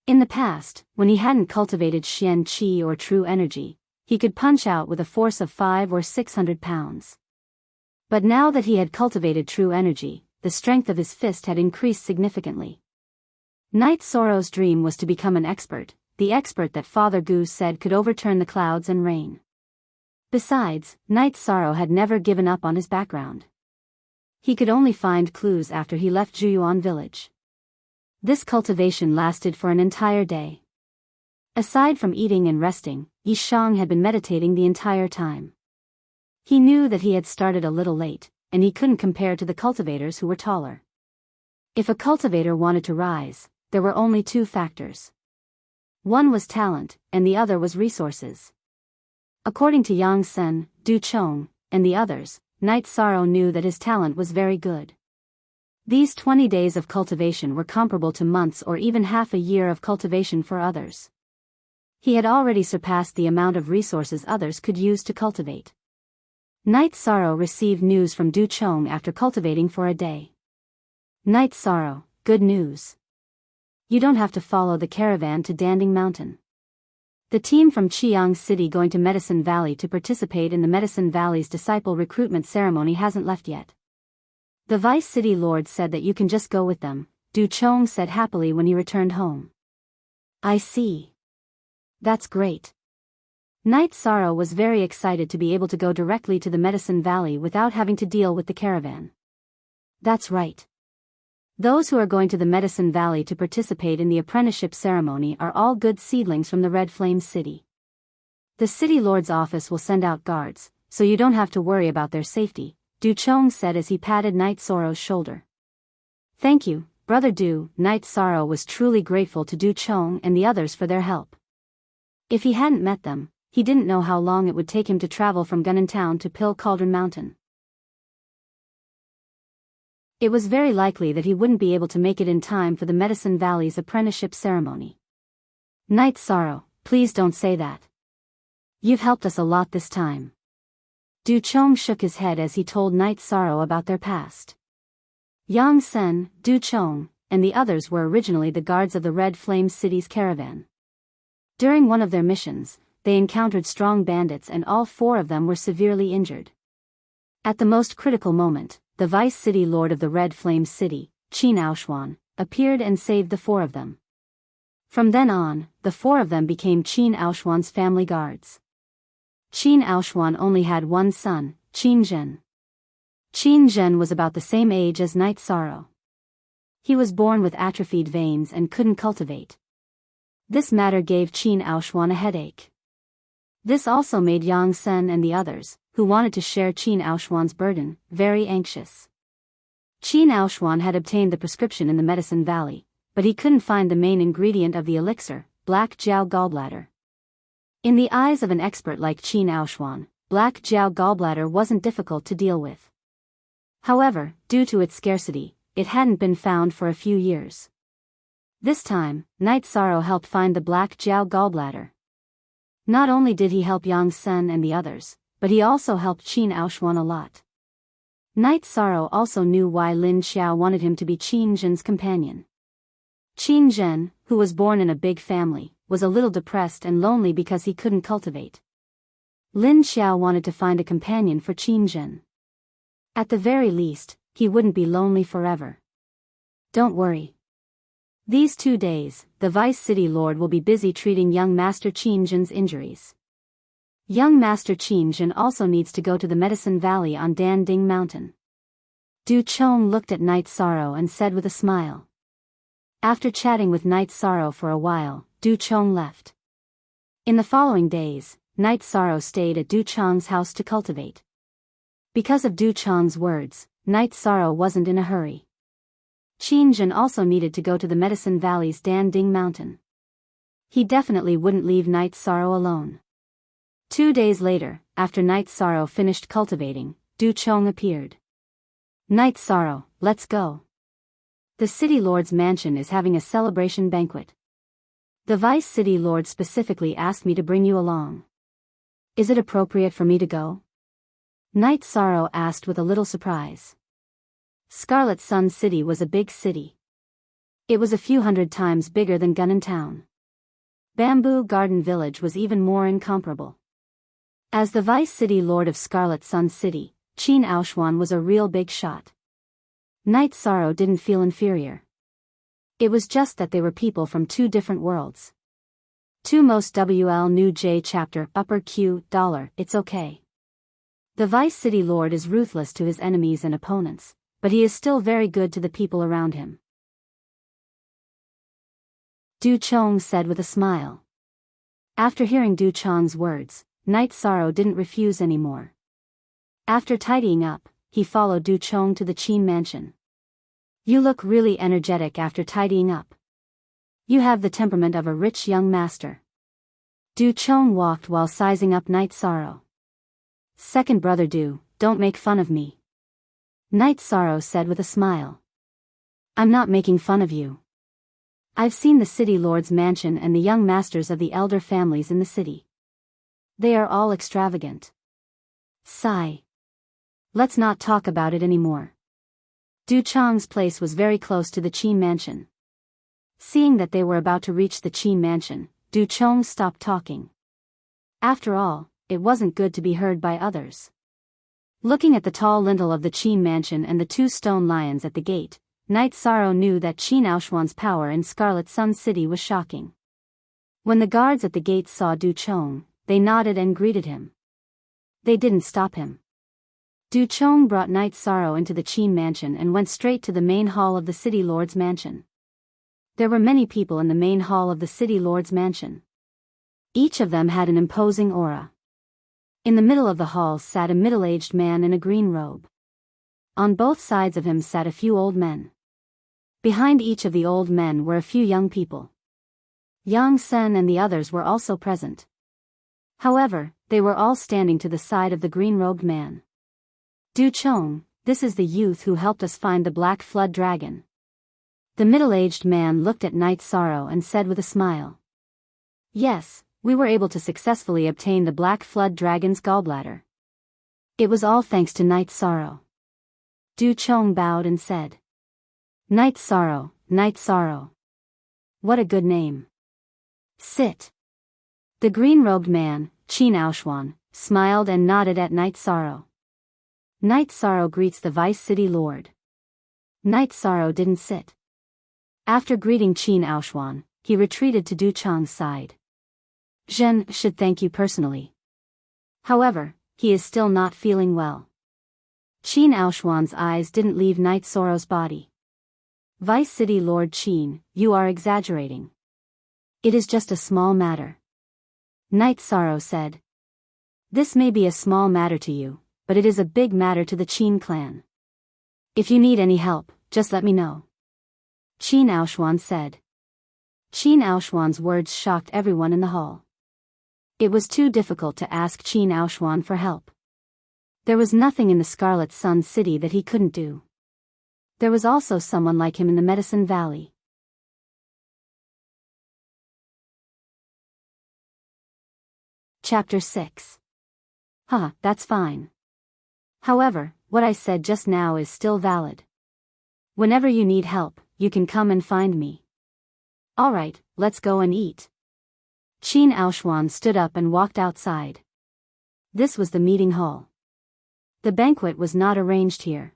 In the past, when he hadn't cultivated Xian Qi or true energy, he could punch out with a force of 500 or 600 pounds. But now that he had cultivated true energy, the strength of his fist had increased significantly. Night Sorrow's dream was to become an expert, the expert that Father Goose said could overturn the clouds and rain. Besides, Night Sorrow had never given up on his background. He could only find clues after he left Juyuan village. This cultivation lasted for an entire day. Aside from eating and resting, Yishang had been meditating the entire time. He knew that he had started a little late, and he couldn't compare to the cultivators who were taller. If a cultivator wanted to rise, there were only two factors. One was talent, and the other was resources. According to Yang Sen, Du Chong, and the others, Night Sorrow knew that his talent was very good. These 20 days of cultivation were comparable to months or even half a year of cultivation for others. He had already surpassed the amount of resources others could use to cultivate. Night Sorrow received news from Du Chong after cultivating for a day. Night Sorrow, good news. You don't have to follow the caravan to Danding Mountain. The team from Chiang City going to Medicine Valley to participate in the Medicine Valley's disciple recruitment ceremony hasn't left yet. The Vice City Lord said that you can just go with them, Du Chong said happily when he returned home. I see. That's great. Night Sorrow was very excited to be able to go directly to the Medicine Valley without having to deal with the caravan. That's right. Those who are going to the Medicine Valley to participate in the apprenticeship ceremony are all good seedlings from the Red Flame City. The City Lord's office will send out guards, so you don't have to worry about their safety, Du Chong said as he patted Night Sorrow's shoulder. Thank you, Brother Du. Night Sorrow was truly grateful to Du Chong and the others for their help. If he hadn't met them, he didn't know how long it would take him to travel from Gunnan Town to Pill Cauldron Mountain. It was very likely that he wouldn't be able to make it in time for the Medicine Valley's apprenticeship ceremony. Night Sorrow, please don't say that. You've helped us a lot this time. Du Chong shook his head as he told Night Sorrow about their past. Yang Sen, Du Chong, and the others were originally the guards of the Red Flame City's caravan. During one of their missions, they encountered strong bandits and all four of them were severely injured. At the most critical moment, the Vice City Lord of the Red Flame City, Qin Aoshuan, appeared and saved the four of them. From then on, the four of them became Qin Aoshuan's family guards. Qin Aoshuan only had one son, Qin Zhen. Qin Zhen was about the same age as Night Sorrow. He was born with atrophied veins and couldn't cultivate. This matter gave Qin Aoshuan a headache. This also made Yang Sen and the others, who wanted to share Qin Aoshuan's burden, very anxious. Qin Aoshuan had obtained the prescription in the Medicine Valley, but he couldn't find the main ingredient of the elixir, black jiao gallbladder. In the eyes of an expert like Qin Aoshuan, black jiao gallbladder wasn't difficult to deal with. However, due to its scarcity, it hadn't been found for a few years. This time, Night Sorrow helped find the black jiao gallbladder. Not only did he help Yang Sen and the others, but he also helped Qin Aoshuan a lot. Night Sorrow also knew why Lin Xiao wanted him to be Qin Zhen's companion. Qin Zhen, who was born in a big family, was a little depressed and lonely because he couldn't cultivate. Lin Xiao wanted to find a companion for Qin Zhen. At the very least, he wouldn't be lonely forever. Don't worry. These 2 days, the Vice City Lord will be busy treating young Master Qin Zhen's injuries. Young Master Qin Zhen also needs to go to the Medicine Valley on Danding Mountain. Du Chong looked at Night Sorrow and said with a smile. After chatting with Night Sorrow for a while, Du Chong left. In the following days, Night Sorrow stayed at Du Chong's house to cultivate. Because of Du Chong's words, Night Sorrow wasn't in a hurry. Qin Zhen also needed to go to the Medicine Valley's Danding Mountain. He definitely wouldn't leave Night Sorrow alone. 2 days later, after Night Sorrow finished cultivating, Du Chong appeared. Night Sorrow, let's go. The City Lord's mansion is having a celebration banquet. The Vice City Lord specifically asked me to bring you along. Is it appropriate for me to go? Night Sorrow asked with a little surprise. Scarlet Sun City was a big city. It was a few hundred times bigger than Gunnan Town. Bamboo Garden Village was even more incomparable. As the Vice City Lord of Scarlet Sun City, Qin Aoshuan was a real big shot. Night Sorrow didn't feel inferior. It was just that they were people from two different worlds. Two most WL New J chapter upper Q $, it's okay. The Vice City Lord is ruthless to his enemies and opponents, but he is still very good to the people around him. Du Chong said with a smile. After hearing Du Chong's words, Night Sorrow didn't refuse anymore. After tidying up, he followed Du Chong to the Qin mansion. You look really energetic after tidying up. You have the temperament of a rich young master. Du Chong walked while sizing up Night Sorrow. Second brother Du, don't make fun of me. Night Sorrow said with a smile. I'm not making fun of you. I've seen the city lord's mansion and the young masters of the elder families in the city. They are all extravagant. Sigh. Let's not talk about it anymore. Du Chong's place was very close to the Qin mansion. Seeing that they were about to reach the Qin mansion, Du Chong stopped talking. After all, it wasn't good to be heard by others. Looking at the tall lintel of the Qin mansion and the two stone lions at the gate, Night Sorrow knew that Qin Aoshuan's power in Scarlet Sun City was shocking. When the guards at the gate saw Du Chong, they nodded and greeted him. They didn't stop him. Du Chong brought Night Sorrow into the Qin mansion and went straight to the main hall of the city lord's mansion. There were many people in the main hall of the city lord's mansion. Each of them had an imposing aura. In the middle of the hall sat a middle-aged man in a green robe. On both sides of him sat a few old men. Behind each of the old men were a few young people. Yang Sen and the others were also present. However, they were all standing to the side of the green-robed man. Du Chong, this is the youth who helped us find the Black Flood Dragon. The middle-aged man looked at Night Sorrow and said with a smile. Yes, we were able to successfully obtain the Black Flood Dragon's gallbladder. It was all thanks to Night Sorrow. Du Chong bowed and said. Night Sorrow, Night Sorrow. What a good name. Sit. The green-robed man, Qin Aoshuan, smiled and nodded at Night Sorrow. Night Sorrow greets the Vice City Lord. Night Sorrow didn't sit. After greeting Qin Aoshuan, he retreated to Du Chong's side. Zhen should thank you personally. However, he is still not feeling well. Qin Aoshuan's eyes didn't leave Night Sorrow's body. Vice City Lord Qin, you are exaggerating. It is just a small matter. Night Sorrow said. This may be a small matter to you, but it is a big matter to the Qin clan. If you need any help, just let me know. Qin Aoshuan said. Qin Aoshuan's words shocked everyone in the hall. It was too difficult to ask Qin Aoshuan for help. There was nothing in the Scarlet Sun City that he couldn't do. There was also someone like him in the Medicine Valley. Chapter 6. That's fine. However, what I said just now is still valid. Whenever you need help, you can come and find me. Alright, let's go and eat. Qin Aoshuan stood up and walked outside. This was the meeting hall. The banquet was not arranged here.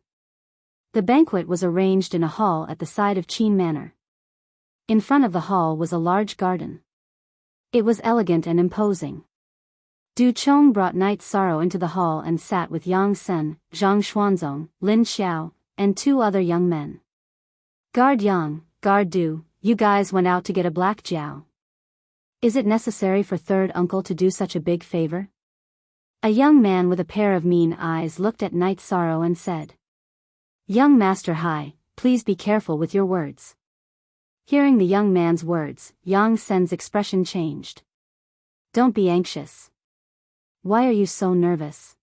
The banquet was arranged in a hall at the side of Qin Manor. In front of the hall was a large garden. It was elegant and imposing. Du Chong brought Night Sorrow into the hall and sat with Yang Sen, Zhang Xuanzong, Lin Xiao, and two other young men. Guard Yang, Guard Du, you guys went out to get a black jiao. Is it necessary for third uncle to do such a big favor? A young man with a pair of mean eyes looked at Night Sorrow and said. Young Master Hai, please be careful with your words. Hearing the young man's words, Yang Sen's expression changed. Don't be anxious. Why are you so nervous?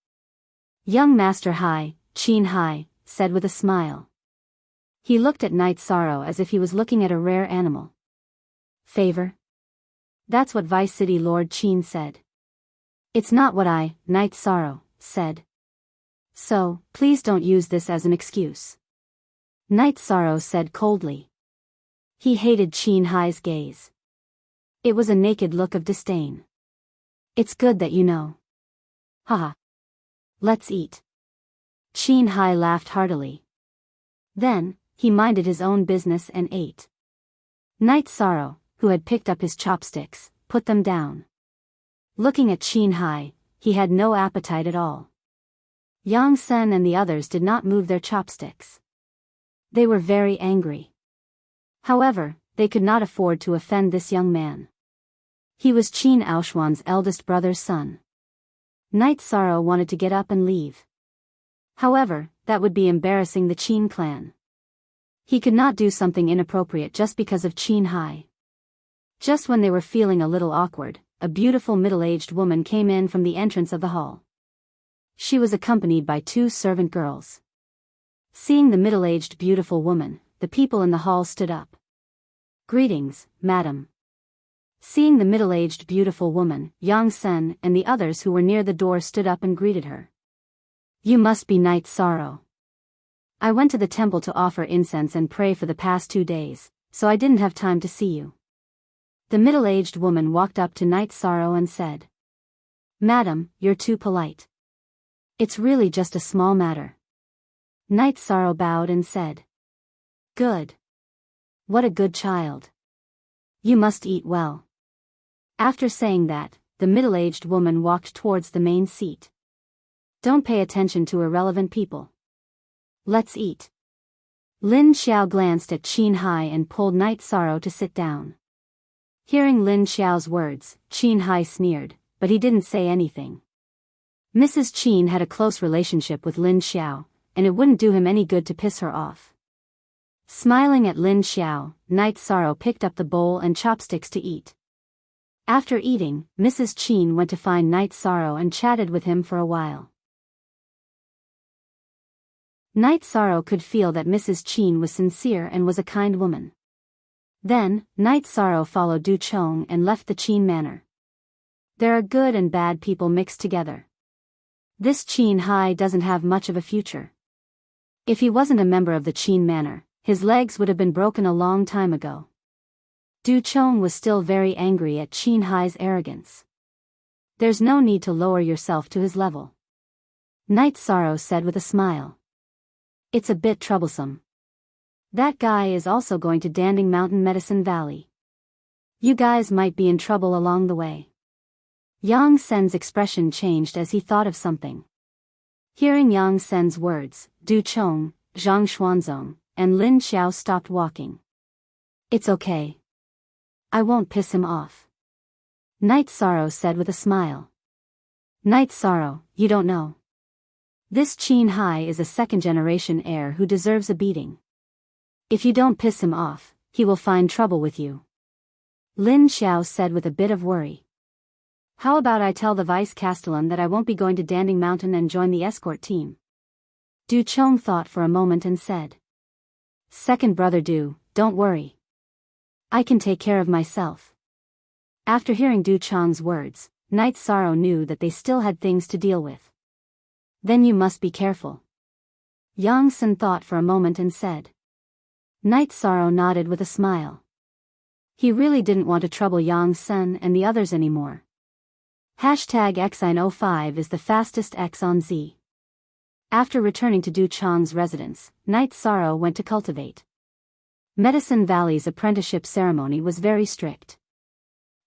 Young Master Hai, Qin Hai, said with a smile. He looked at Night Sorrow as if he was looking at a rare animal. Favor? That's what Vice City Lord Qin said. It's not what I, Night Sorrow, said. So, please don't use this as an excuse. Night Sorrow said coldly. He hated Qin Hai's gaze. It was a naked look of disdain. It's good that you know. Haha. Let's eat. Qin Hai laughed heartily. Then, he minded his own business and ate. Night Sorrow, who had picked up his chopsticks, put them down. Looking at Qin Hai, he had no appetite at all. Yang Sen and the others did not move their chopsticks. They were very angry. However, they could not afford to offend this young man. He was Qin Aoshuan's eldest brother's son. Night Sorrow wanted to get up and leave. However, that would be embarrassing the Qin clan. He could not do something inappropriate just because of Qin Hai. Just when they were feeling a little awkward, a beautiful middle-aged woman came in from the entrance of the hall. She was accompanied by 2 servant girls. Seeing the middle-aged beautiful woman, the people in the hall stood up. "Greetings, madam." Seeing the middle-aged beautiful woman, Yang Sen and the others who were near the door stood up and greeted her. "You must be Night Sorrow. I went to the temple to offer incense and pray for the past 2 days, so I didn't have time to see you." The middle-aged woman walked up to Night Sorrow and said, "Madam, you're too polite. It's really just a small matter." Night Sorrow bowed and said, "Good. What a good child. You must eat well." After saying that, the middle-aged woman walked towards the main seat. "Don't pay attention to irrelevant people. Let's eat." Lin Xiao glanced at Qin Hai and pulled Night Sorrow to sit down. Hearing Lin Xiao's words, Qin Hai sneered, but he didn't say anything. Mrs. Qin had a close relationship with Lin Xiao, and it wouldn't do him any good to piss her off. Smiling at Lin Xiao, Night Sorrow picked up the bowl and chopsticks to eat. After eating, Mrs. Qin went to find Night Sorrow and chatted with him for a while. Night Sorrow could feel that Mrs. Qin was sincere and was a kind woman. Then, Night Sorrow followed Du Chong and left the Qin manor. There are good and bad people mixed together. This Qin Hai doesn't have much of a future. If he wasn't a member of the Qin manor, his legs would have been broken a long time ago. Du Chong was still very angry at Qin Hai's arrogance. "There's no need to lower yourself to his level," Night Sorrow said with a smile. "It's a bit troublesome. That guy is also going to Danding Mountain Medicine Valley. You guys might be in trouble along the way." Yang Sen's expression changed as he thought of something. Hearing Yang Sen's words, Du Chong, Zhang Xuanzong, and Lin Xiao stopped walking. "It's okay. I won't piss him off," Night Sorrow said with a smile. "Night Sorrow, you don't know. This Qin Hai is a second-generation heir who deserves a beating. If you don't piss him off, he will find trouble with you," Lin Xiao said with a bit of worry. "How about I tell the Vice Castellan that I won't be going to Danding Mountain and join the escort team?" Du Chong thought for a moment and said, "Second brother Du, don't worry. I can take care of myself." After hearing Du Chong's words, Night Sorrow knew that they still had things to deal with. "Then you must be careful." Yang Sen thought for a moment and said. Night Sorrow nodded with a smile. He really didn't want to trouble Yang Sen and the others anymore. #X905 is the fastest X on Z. After returning to Du Chong's residence, Night Sorrow went to cultivate. Medicine Valley's apprenticeship ceremony was very strict.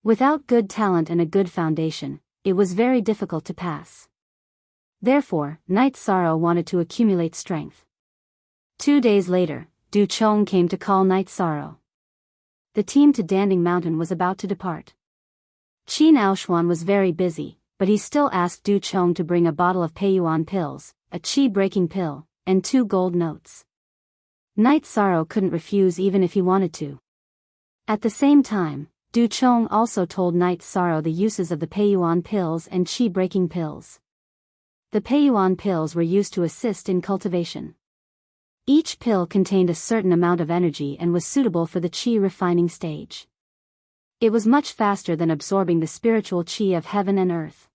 Without good talent and a good foundation, it was very difficult to pass. Therefore, Night Sorrow wanted to accumulate strength. 2 days later, Du Chong came to call Night Sorrow. The team to Danding Mountain was about to depart. Qin Aoshuan was very busy, but he still asked Du Chong to bring a bottle of Peiyuan pills, a qi-breaking pill, and 2 gold notes. Night Sorrow couldn't refuse even if he wanted to. At the same time, Du Chong also told Night Sorrow the uses of the Peiyuan pills and qi-breaking pills. The Peiyuan pills were used to assist in cultivation. Each pill contained a certain amount of energy and was suitable for the qi refining stage. It was much faster than absorbing the spiritual qi of heaven and earth.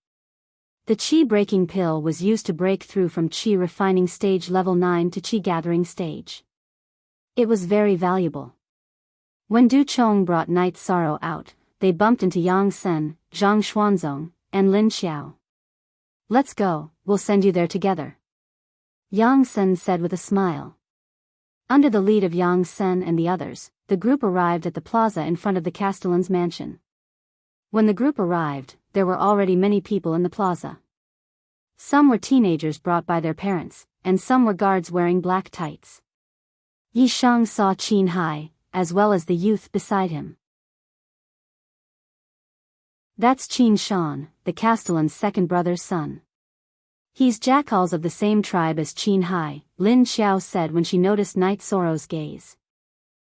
The qi-breaking pill was used to break through from qi refining stage level 9 to qi gathering stage. It was very valuable. When Du Chong brought Night Sorrow out, they bumped into Yang Sen, Zhang Xuanzong, and Lin Xiao. "Let's go, we'll send you there together," Yang Sen said with a smile. Under the lead of Yang Sen and the others, the group arrived at the plaza in front of the castellan's mansion. When the group arrived, there were already many people in the plaza. Some were teenagers brought by their parents, and some were guards wearing black tights. Yi Shang saw Qin Hai, as well as the youth beside him. That's Qin Shan, the castellan's second brother's son. He's jackals of the same tribe as Qin Hai, Lin Xiao said when she noticed Night Sorrow's gaze.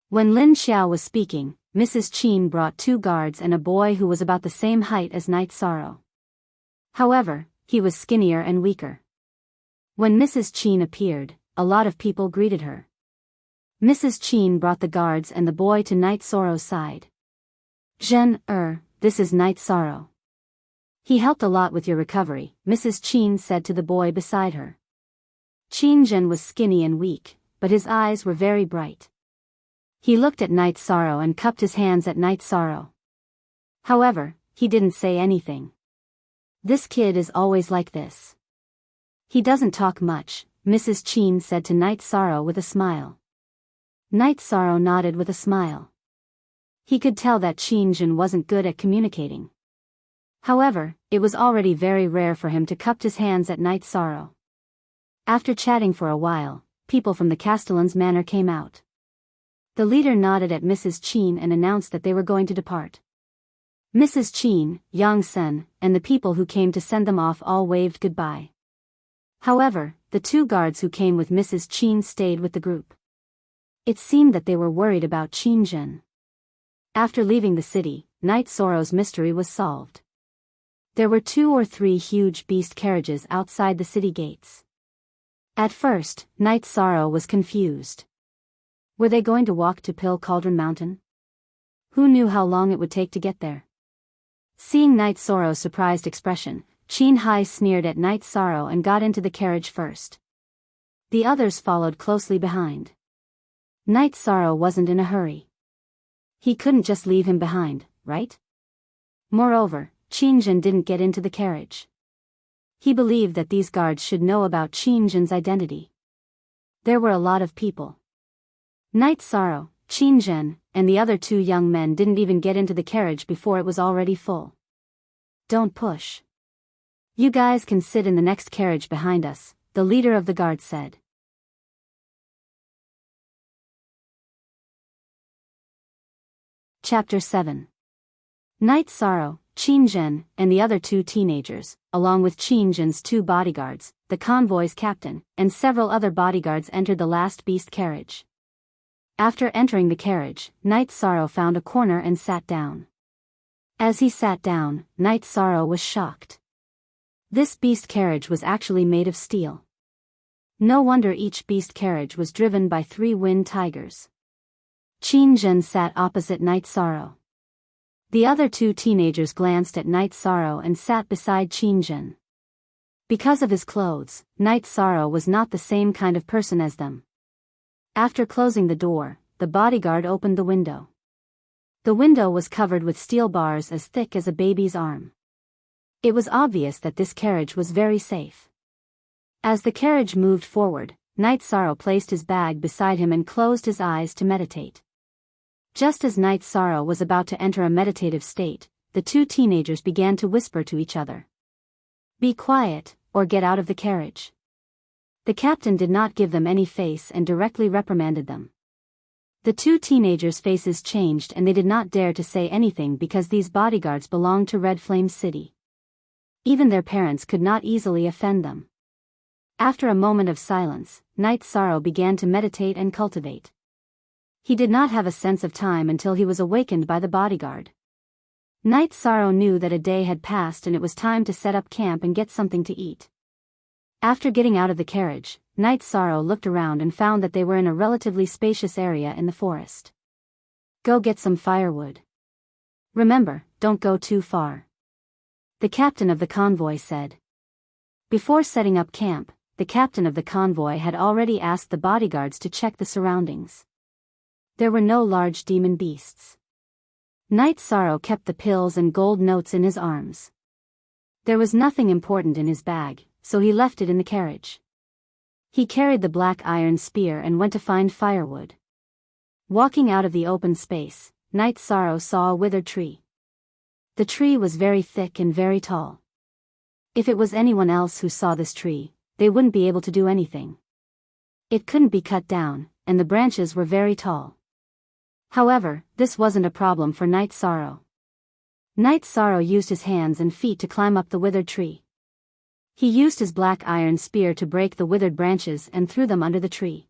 When Lin Xiao was speaking, Mrs. Qin brought 2 guards and a boy who was about the same height as Night Sorrow. However, he was skinnier and weaker. When Mrs. Qin appeared, a lot of people greeted her. Mrs. Qin brought the guards and the boy to Night Sorrow's side. This is Night Sorrow. He helped a lot with your recovery, Mrs. Qin said to the boy beside her. Qin Zhen was skinny and weak, but his eyes were very bright. He looked at Night Sorrow and cupped his hands at Night Sorrow. However, he didn't say anything. This kid is always like this. He doesn't talk much, Mrs. Qin said to Night Sorrow with a smile. Night Sorrow nodded with a smile. He could tell that Qin Zhen wasn't good at communicating. However, it was already very rare for him to cup his hands at Night Sorrow. After chatting for a while, people from the castellan's manor came out. The leader nodded at Mrs. Qin and announced that they were going to depart. Mrs. Qin, Yang Sen, and the people who came to send them off all waved goodbye. However, the 2 guards who came with Mrs. Qin stayed with the group. It seemed that they were worried about Qin Zhen. After leaving the city, Night Sorrow's mystery was solved. There were 2 or 3 huge beast carriages outside the city gates. At first, Night Sorrow was confused. Were they going to walk to Pill Cauldron Mountain? Who knew how long it would take to get there? Seeing Night Sorrow's surprised expression, Qin Hai sneered at Night Sorrow and got into the carriage first. The others followed closely behind. Night Sorrow wasn't in a hurry. He couldn't just leave him behind, right? Moreover, Qin Zhen didn't get into the carriage. He believed that these guards should know about Qin Zhen's identity. There were a lot of people. Night Sorrow, Qin Zhen, and the other 2 young men didn't even get into the carriage before it was already full. Don't push. You guys can sit in the next carriage behind us, the leader of the guard said. Chapter 7. Night Sorrow, Qin Zhen, and the other 2 teenagers, along with Qin Zhen's 2 bodyguards, the convoy's captain, and several other bodyguards entered the last beast carriage. After entering the carriage, Night Sorrow found a corner and sat down. As he sat down, Night Sorrow was shocked. This beast carriage was actually made of steel. No wonder each beast carriage was driven by 3 wind tigers. Qin Zhen sat opposite Night Sorrow. The other 2 teenagers glanced at Night Sorrow and sat beside Qin Zhen. Because of his clothes, Night Sorrow was not the same kind of person as them. After closing the door, the bodyguard opened the window. The window was covered with steel bars as thick as a baby's arm. It was obvious that this carriage was very safe. As the carriage moved forward, Night Sorrow placed his bag beside him and closed his eyes to meditate. Just as Night Sorrow was about to enter a meditative state, the 2 teenagers began to whisper to each other. Be quiet, or get out of the carriage. The captain did not give them any face and directly reprimanded them. The 2 teenagers' faces changed and they did not dare to say anything because these bodyguards belonged to Red Flame City. Even their parents could not easily offend them. After a moment of silence, Night Sorrow began to meditate and cultivate. He did not have a sense of time until he was awakened by the bodyguard. Night Sorrow knew that a day had passed and it was time to set up camp and get something to eat. After getting out of the carriage, Night Sorrow looked around and found that they were in a relatively spacious area in the forest. Go get some firewood. Remember, don't go too far. The captain of the convoy said. Before setting up camp, the captain of the convoy had already asked the bodyguards to check the surroundings. There were no large demon beasts. Night Sorrow kept the pills and gold notes in his arms. There was nothing important in his bag, so he left it in the carriage. He carried the black iron spear and went to find firewood. Walking out of the open space, Night Sorrow saw a withered tree. The tree was very thick and very tall. If it was anyone else who saw this tree, they wouldn't be able to do anything. It couldn't be cut down, and the branches were very tall. However, this wasn't a problem for Night Sorrow. Night Sorrow used his hands and feet to climb up the withered tree. He used his black iron spear to break the withered branches and threw them under the tree.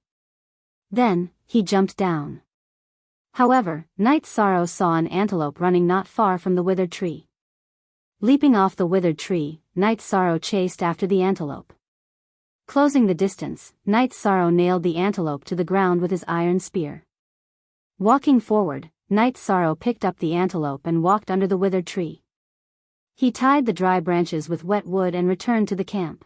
Then, he jumped down. However, Night Sorrow saw an antelope running not far from the withered tree. Leaping off the withered tree, Night Sorrow chased after the antelope. Closing the distance, Night Sorrow nailed the antelope to the ground with his iron spear. Walking forward, Night Sorrow picked up the antelope and walked under the withered tree. He tied the dry branches with wet wood and returned to the camp.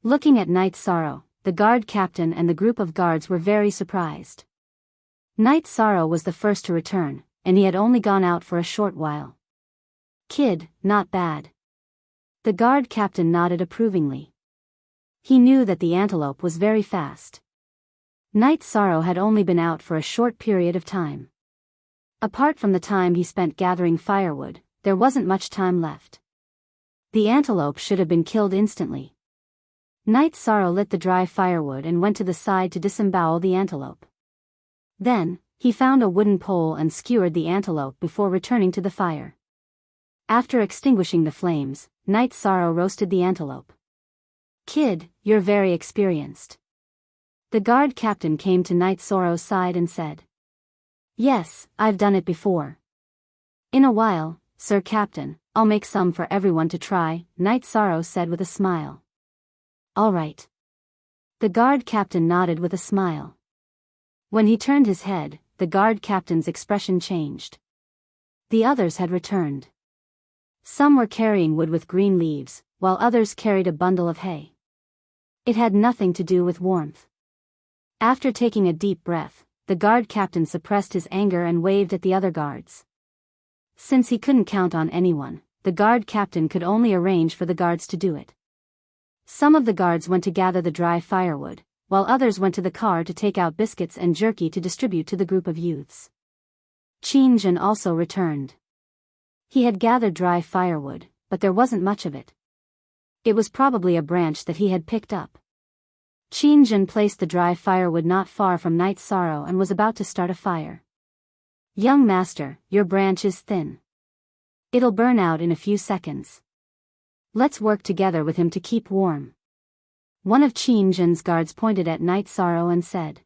Looking at Night Sorrow, the guard captain and the group of guards were very surprised. Night Sorrow was the first to return, and he had only gone out for a short while. "Kid, not bad." The guard captain nodded approvingly. He knew that the antelope was very fast. Night Sorrow had only been out for a short period of time. Apart from the time he spent gathering firewood, there wasn't much time left. The antelope should have been killed instantly. Night Sorrow lit the dry firewood and went to the side to disembowel the antelope. Then, he found a wooden pole and skewered the antelope before returning to the fire. After extinguishing the flames, Night Sorrow roasted the antelope. "Kid, you're very experienced." The guard captain came to Night Sorrow's side and said, "Yes, I've done it before." "In a while, Sir Captain, I'll make some for everyone to try," Night Sorrow said with a smile. "All right." The guard captain nodded with a smile. When he turned his head, the guard captain's expression changed. The others had returned. Some were carrying wood with green leaves, while others carried a bundle of hay. It had nothing to do with warmth. After taking a deep breath, the guard captain suppressed his anger and waved at the other guards. Since he couldn't count on anyone, the guard captain could only arrange for the guards to do it. Some of the guards went to gather the dry firewood, while others went to the car to take out biscuits and jerky to distribute to the group of youths. Qin also returned. He had gathered dry firewood, but there wasn't much of it. It was probably a branch that he had picked up. Qin placed the dry firewood not far from Night Sorrow and was about to start a fire. "Young master, your branch is thin. It'll burn out in a few seconds. Let's work together with him to keep warm." One of Qin's guards pointed at Night Sorrow and said.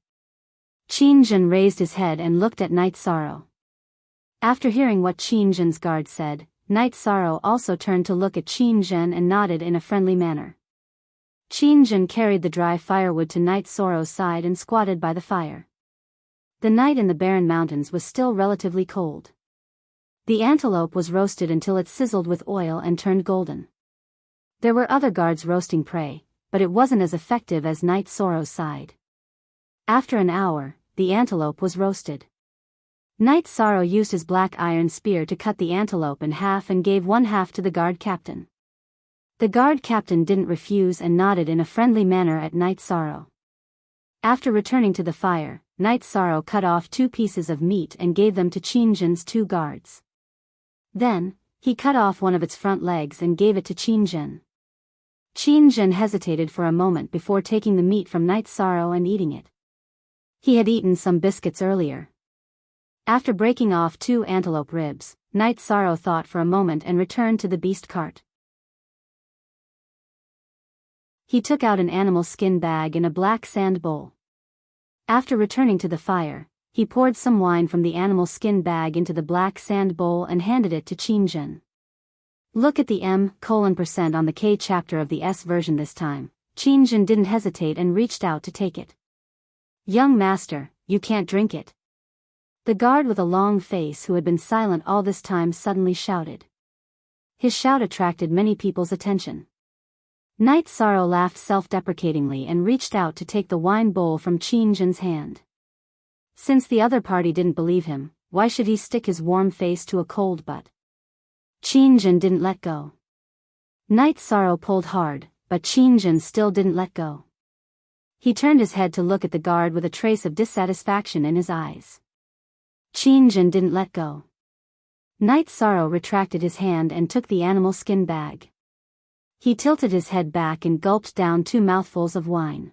Qin raised his head and looked at Night Sorrow. After hearing what Qin's guard said, Night Sorrow also turned to look at Qin and nodded in a friendly manner. Qin carried the dry firewood to Night Sorrow's side and squatted by the fire. The night in the barren mountains was still relatively cold. The antelope was roasted until it sizzled with oil and turned golden. There were other guards roasting prey, but it wasn't as effective as Night Sorrow's side. After an hour, the antelope was roasted. Night Sorrow used his black iron spear to cut the antelope in half and gave one half to the guard captain. The guard captain didn't refuse and nodded in a friendly manner at Night Sorrow. After returning to the fire, Night Sorrow cut off 2 pieces of meat and gave them to Qin's 2 guards. Then, he cut off one of its front legs and gave it to Qin. Qin hesitated for a moment before taking the meat from Night Sorrow and eating it. He had eaten some biscuits earlier. After breaking off 2 antelope ribs, Night Sorrow thought for a moment and returned to the beast cart. He took out an animal skin bag in a black sand bowl. After returning to the fire, he poured some wine from the animal skin bag into the black sand bowl and handed it to Qin. Look at the M:% on the K chapter of the S version this time. Qin didn't hesitate and reached out to take it. "Young master, you can't drink it." The guard with a long face who had been silent all this time suddenly shouted. His shout attracted many people's attention. Night Sorrow laughed self-deprecatingly and reached out to take the wine bowl from Qin's hand. Since the other party didn't believe him, why should he stick his warm face to a cold butt? Qin didn't let go. Night Sorrow pulled hard, but Qingjin still didn't let go. He turned his head to look at the guard with a trace of dissatisfaction in his eyes. Qingjin didn't let go. Night Sorrow retracted his hand and took the animal skin bag. He tilted his head back and gulped down 2 mouthfuls of wine.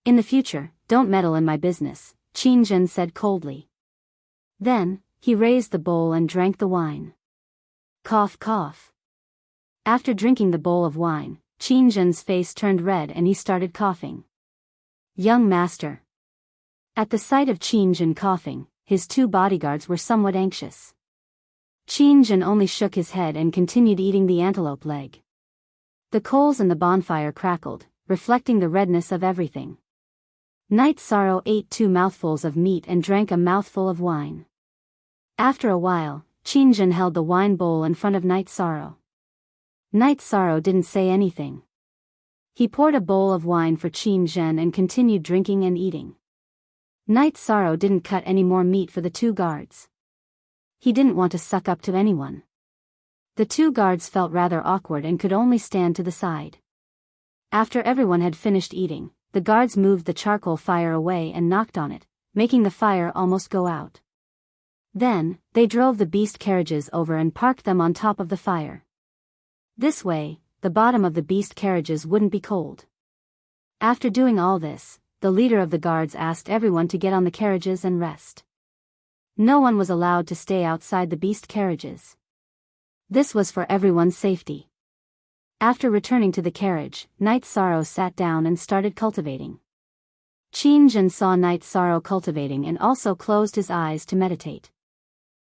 "In the future, don't meddle in my business," Qingjin said coldly. Then, he raised the bowl and drank the wine. Cough cough. After drinking the bowl of wine, Qingjin's face turned red and he started coughing. "Young master." At the sight of Qingjin coughing, his 2 bodyguards were somewhat anxious. Qingjin only shook his head and continued eating the antelope leg. The coals in the bonfire crackled, reflecting the redness of everything. Night Sorrow ate 2 mouthfuls of meat and drank a mouthful of wine. After a while, Qingjin held the wine bowl in front of Night Sorrow. Night Sorrow didn't say anything. He poured a bowl of wine for Qingjin and continued drinking and eating. Night Sorrow didn't cut any more meat for the 2 guards. He didn't want to suck up to anyone. The 2 guards felt rather awkward and could only stand to the side. After everyone had finished eating, the guards moved the charcoal fire away and knocked on it, making the fire almost go out. Then, they drove the beast carriages over and parked them on top of the fire. This way, the bottom of the beast carriages wouldn't be cold. After doing all this, the leader of the guards asked everyone to get on the carriages and rest. No one was allowed to stay outside the beast carriages. This was for everyone's safety. After returning to the carriage, Night Sorrow sat down and started cultivating. Qingjin saw Night Sorrow cultivating and also closed his eyes to meditate.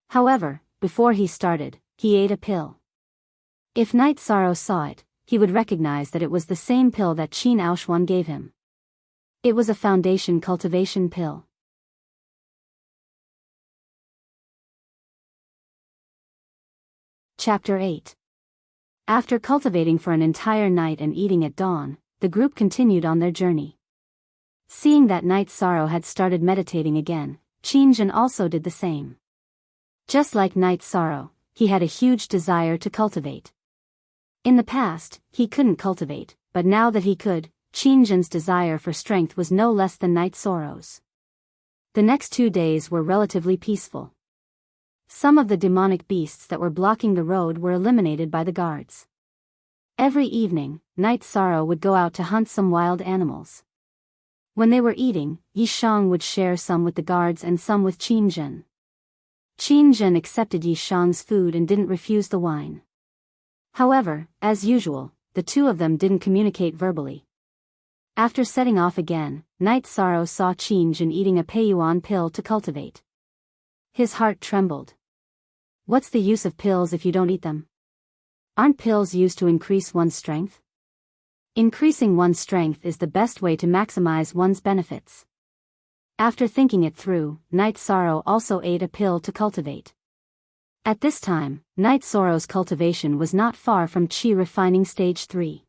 However, before he started, he ate a pill. If Night Sorrow saw it, he would recognize that it was the same pill that Qin Aoshuan gave him. It was a foundation cultivation pill. Chapter 8. After cultivating for an entire night and eating at dawn, the group continued on their journey. Seeing that Night Sorrow had started meditating again, Qingjin also did the same. Just like Night Sorrow, he had a huge desire to cultivate. In the past, he couldn't cultivate, but now that he could, Qingjin's desire for strength was no less than Night Sorrow's. The next 2 days were relatively peaceful. Some of the demonic beasts that were blocking the road were eliminated by the guards. Every evening, Night Sorrow would go out to hunt some wild animals. When they were eating, Yishang would share some with the guards and some with Qingjin. Qingjin accepted Yishang's food and didn't refuse the wine. However, as usual, the 2 of them didn't communicate verbally. After setting off again, Night Sorrow saw Qingjin eating a Peiyuan pill to cultivate. His heart trembled. What's the use of pills if you don't eat them? Aren't pills used to increase one's strength? Increasing one's strength is the best way to maximize one's benefits. After thinking it through, Night Sorrow also ate a pill to cultivate. At this time, Night Sorrow's cultivation was not far from Qi refining stage 3.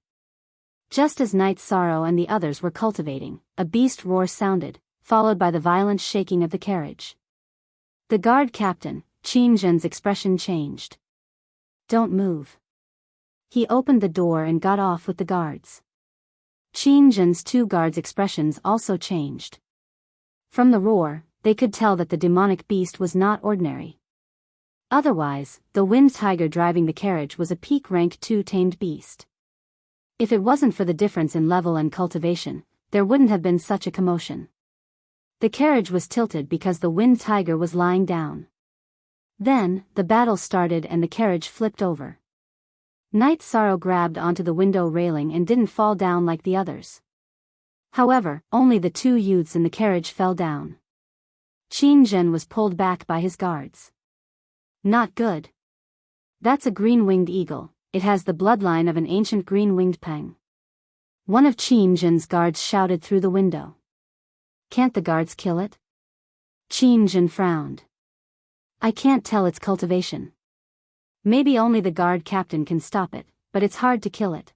Just as Night Sorrow and the others were cultivating, a beast roar sounded, followed by the violent shaking of the carriage. The guard captain, Qingjin's expression changed. "Don't move." He opened the door and got off with the guards. Qingjin's 2 guards' expressions also changed. From the roar, they could tell that the demonic beast was not ordinary. Otherwise, the wind tiger driving the carriage was a peak rank 2 tamed beast. If it wasn't for the difference in level and cultivation, there wouldn't have been such a commotion. The carriage was tilted because the wind tiger was lying down. Then, the battle started and the carriage flipped over. Night Sorrow grabbed onto the window railing and didn't fall down like the others. However, only the 2 youths in the carriage fell down. Qingjin was pulled back by his guards. "Not good. That's a green-winged eagle, it has the bloodline of an ancient green-winged peng." One of Qingjin's guards shouted through the window. "Can't the guards kill it?" Qingjin frowned. "I can't tell its cultivation. Maybe only the guard captain can stop it, but it's hard to kill it."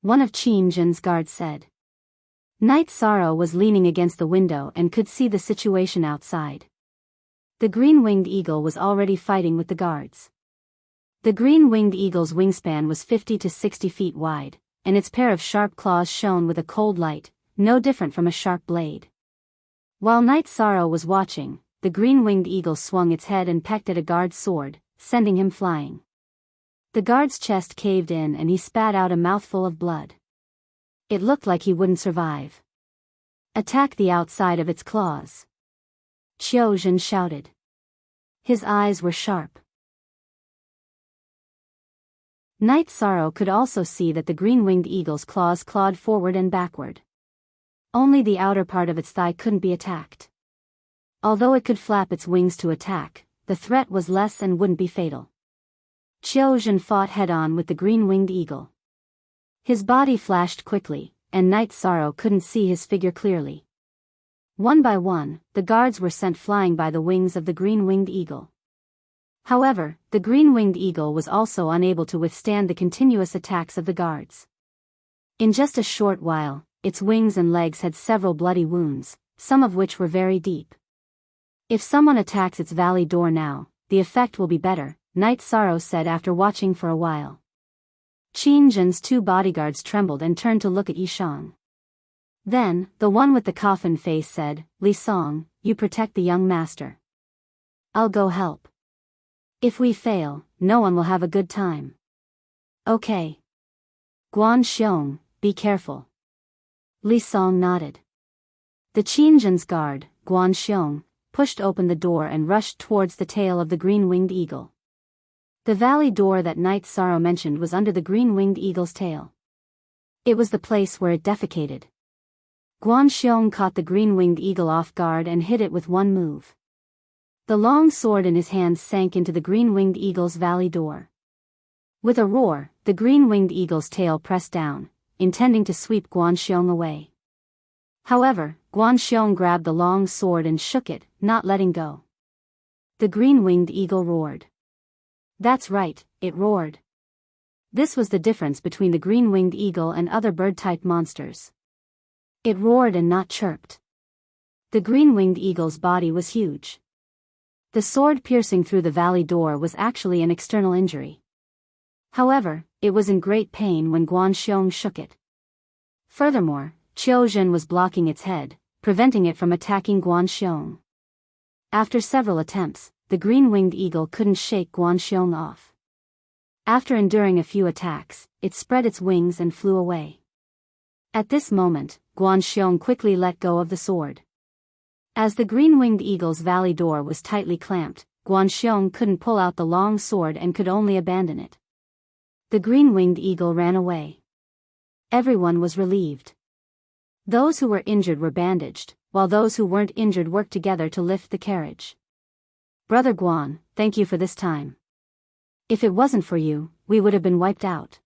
One of Qingjin's guards said. Night Sorrow was leaning against the window and could see the situation outside. The green-winged eagle was already fighting with the guards. The green-winged eagle's wingspan was 50 to 60 feet wide, and its pair of sharp claws shone with a cold light, no different from a sharp blade. While Night Sorrow was watching, the green-winged eagle swung its head and pecked at a guard's sword, sending him flying. The guard's chest caved in and he spat out a mouthful of blood. It looked like he wouldn't survive. "Attack the outside of its claws," Qiuzhen shouted. His eyes were sharp. Night Sorrow could also see that the green-winged eagle's claws clawed forward and backward. Only the outer part of its thigh couldn't be attacked. Although it could flap its wings to attack, the threat was less and wouldn't be fatal. Qiuzhen fought head-on with the green-winged eagle. His body flashed quickly, and Night Sorrow couldn't see his figure clearly. One by one, the guards were sent flying by the wings of the green-winged eagle. However, the green-winged eagle was also unable to withstand the continuous attacks of the guards. In just a short while, its wings and legs had several bloody wounds, some of which were very deep. "If someone attacks its valley door now, the effect will be better," Night Sorrow said after watching for a while. Qiuzhen's 2 bodyguards trembled and turned to look at Yishang. Then, the one with the coffin face said, "Li Song, you protect the young master. I'll go help. If we fail, no one will have a good time." "Okay. Guanxiong, be careful." Li Song nodded. The Qiuzhen's guard, Guanxiong, pushed open the door and rushed towards the tail of the green-winged eagle. The valley door that Night Sorrow mentioned was under the green-winged eagle's tail. It was the place where it defecated. Guanxiong caught the green-winged eagle off guard and hit it with one move. The long sword in his hand sank into the green-winged eagle's valley door. With a roar, the green-winged eagle's tail pressed down, intending to sweep Guanxiong away. However, Guanxiong grabbed the long sword and shook it, not letting go. The green-winged eagle roared. That's right, it roared. This was the difference between the green-winged eagle and other bird-type monsters. It roared and not chirped. The green-winged eagle's body was huge. The sword piercing through the valley door was actually an external injury. However, it was in great pain when Guanxiong shook it. Furthermore, Qiuzhen was blocking its head, preventing it from attacking Guanxiong. After several attempts, the green-winged eagle couldn't shake Guanxiong off. After enduring a few attacks, it spread its wings and flew away. At this moment, Guanxiong quickly let go of the sword. As the green-winged eagle's valley door was tightly clamped, Guanxiong couldn't pull out the long sword and could only abandon it. The green-winged eagle ran away. Everyone was relieved. Those who were injured were bandaged, while those who weren't injured worked together to lift the carriage. "Brother Guan, thank you for this time. If it wasn't for you, we would have been wiped out."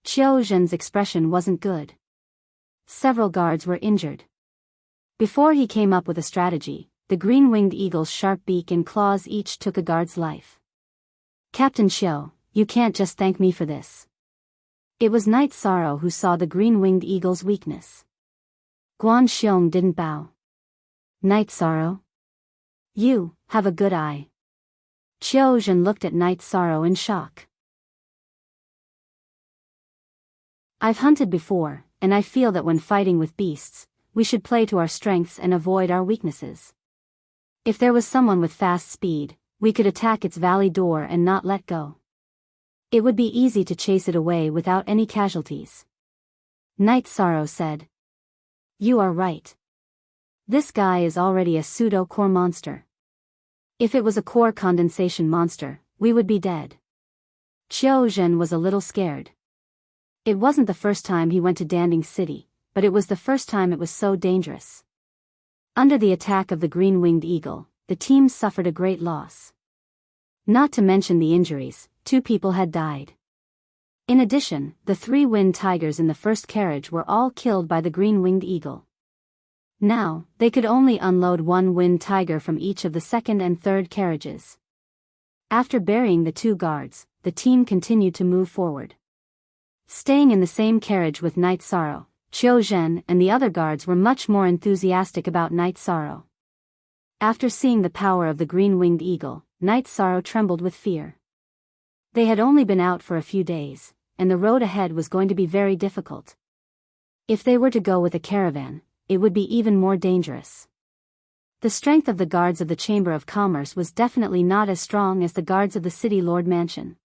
Qiuzhen's expression wasn't good. Several guards were injured. Before he came up with a strategy, the green-winged eagle's sharp beak and claws each took a guard's life. "Captain Qiu, you can't just thank me for this." It was Night Sorrow who saw the green-winged eagle's weakness. Guanxiong didn't bow. "Night Sorrow? You have a good eye." Qiuzhen looked at Night Sorrow in shock. "I've hunted before, and I feel that when fighting with beasts, we should play to our strengths and avoid our weaknesses. If there was someone with fast speed, we could attack its valley door and not let go. It would be easy to chase it away without any casualties." Night Sorrow said. "You are right. This guy is already a pseudo-core monster. If it was a core condensation monster, we would be dead." Qiuzhen was a little scared. It wasn't the first time he went to Danding City, but it was the first time it was so dangerous. Under the attack of the green-winged eagle, the team suffered a great loss. Not to mention the injuries, 2 people had died. In addition, the 3 wind tigers in the first carriage were all killed by the green-winged eagle. Now, they could only unload 1 wind tiger from each of the second and third carriages. After burying the 2 guards, the team continued to move forward. Staying in the same carriage with Night Sorrow, Qiuzhen and the other guards were much more enthusiastic about Night Sorrow. After seeing the power of the green-winged eagle, Night Sorrow trembled with fear. They had only been out for a few days, and the road ahead was going to be very difficult. If they were to go with a caravan, it would be even more dangerous. The strength of the guards of the Chamber of Commerce was definitely not as strong as the guards of the City Lord Mansion.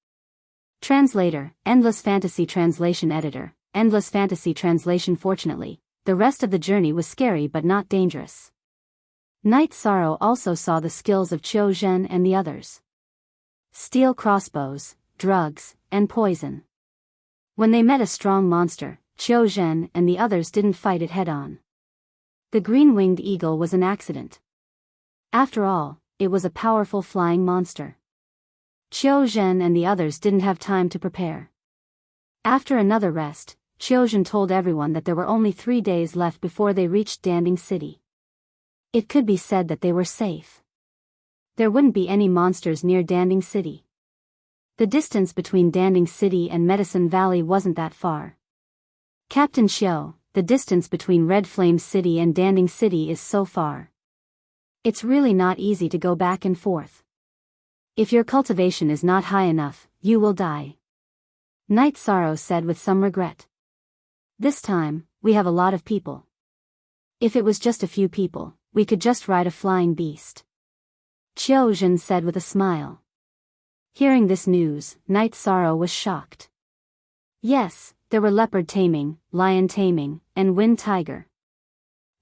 Translator, Endless Fantasy Translation Editor, Endless Fantasy Translation. Fortunately, the rest of the journey was scary but not dangerous. Night Sorrow also saw the skills of Qiu Zhen and the others. Steel crossbows, drugs, and poison. When they met a strong monster, Qiu Zhen and the others didn't fight it head-on. The green-winged eagle was an accident. After all, it was a powerful flying monster. Qiu Zhen and the others didn't have time to prepare. After another rest, Qiu Zhen told everyone that there were only 3 days left before they reached Danding City. It could be said that they were safe. There wouldn't be any monsters near Danding City. The distance between Danding City and Medicine Valley wasn't that far. Captain Xiu, the distance between Red Flame City and Danding City is so far. It's really not easy to go back and forth. If your cultivation is not high enough, you will die. Night Sorrow said with some regret. This time, we have a lot of people. If it was just a few people, we could just ride a flying beast. Qiu Zhen said with a smile. Hearing this news, Night Sorrow was shocked. Yes, there were leopard taming, lion taming, and wind tiger.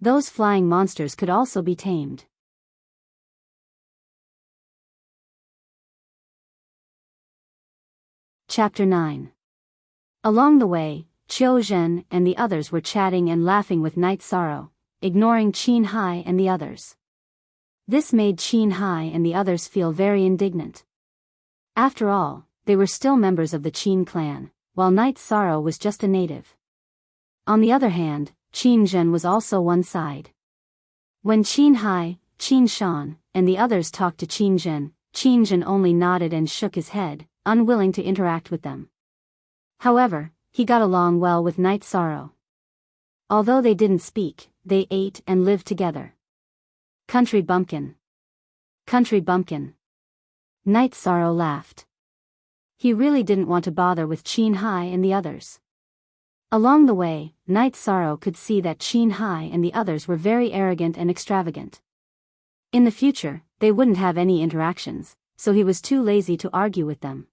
Those flying monsters could also be tamed. Chapter 9. Along the way, Qiu Zhen and the others were chatting and laughing with Night Sorrow, ignoring Qin Hai and the others. This made Qin Hai and the others feel very indignant. After all, they were still members of the Qin clan, while Night Sorrow was just a native. On the other hand, Qin Zhen was also one side. When Qin Hai, Qin Shan, and the others talked to Qin Zhen only nodded and shook his head, unwilling to interact with them. However, he got along well with Night Sorrow. Although they didn't speak, they ate and lived together. Country bumpkin. Country bumpkin. Night Sorrow laughed. He really didn't want to bother with Qin Hai and the others. Along the way, Night Sorrow could see that Qin Hai and the others were very arrogant and extravagant. In the future, they wouldn't have any interactions, so he was too lazy to argue with them.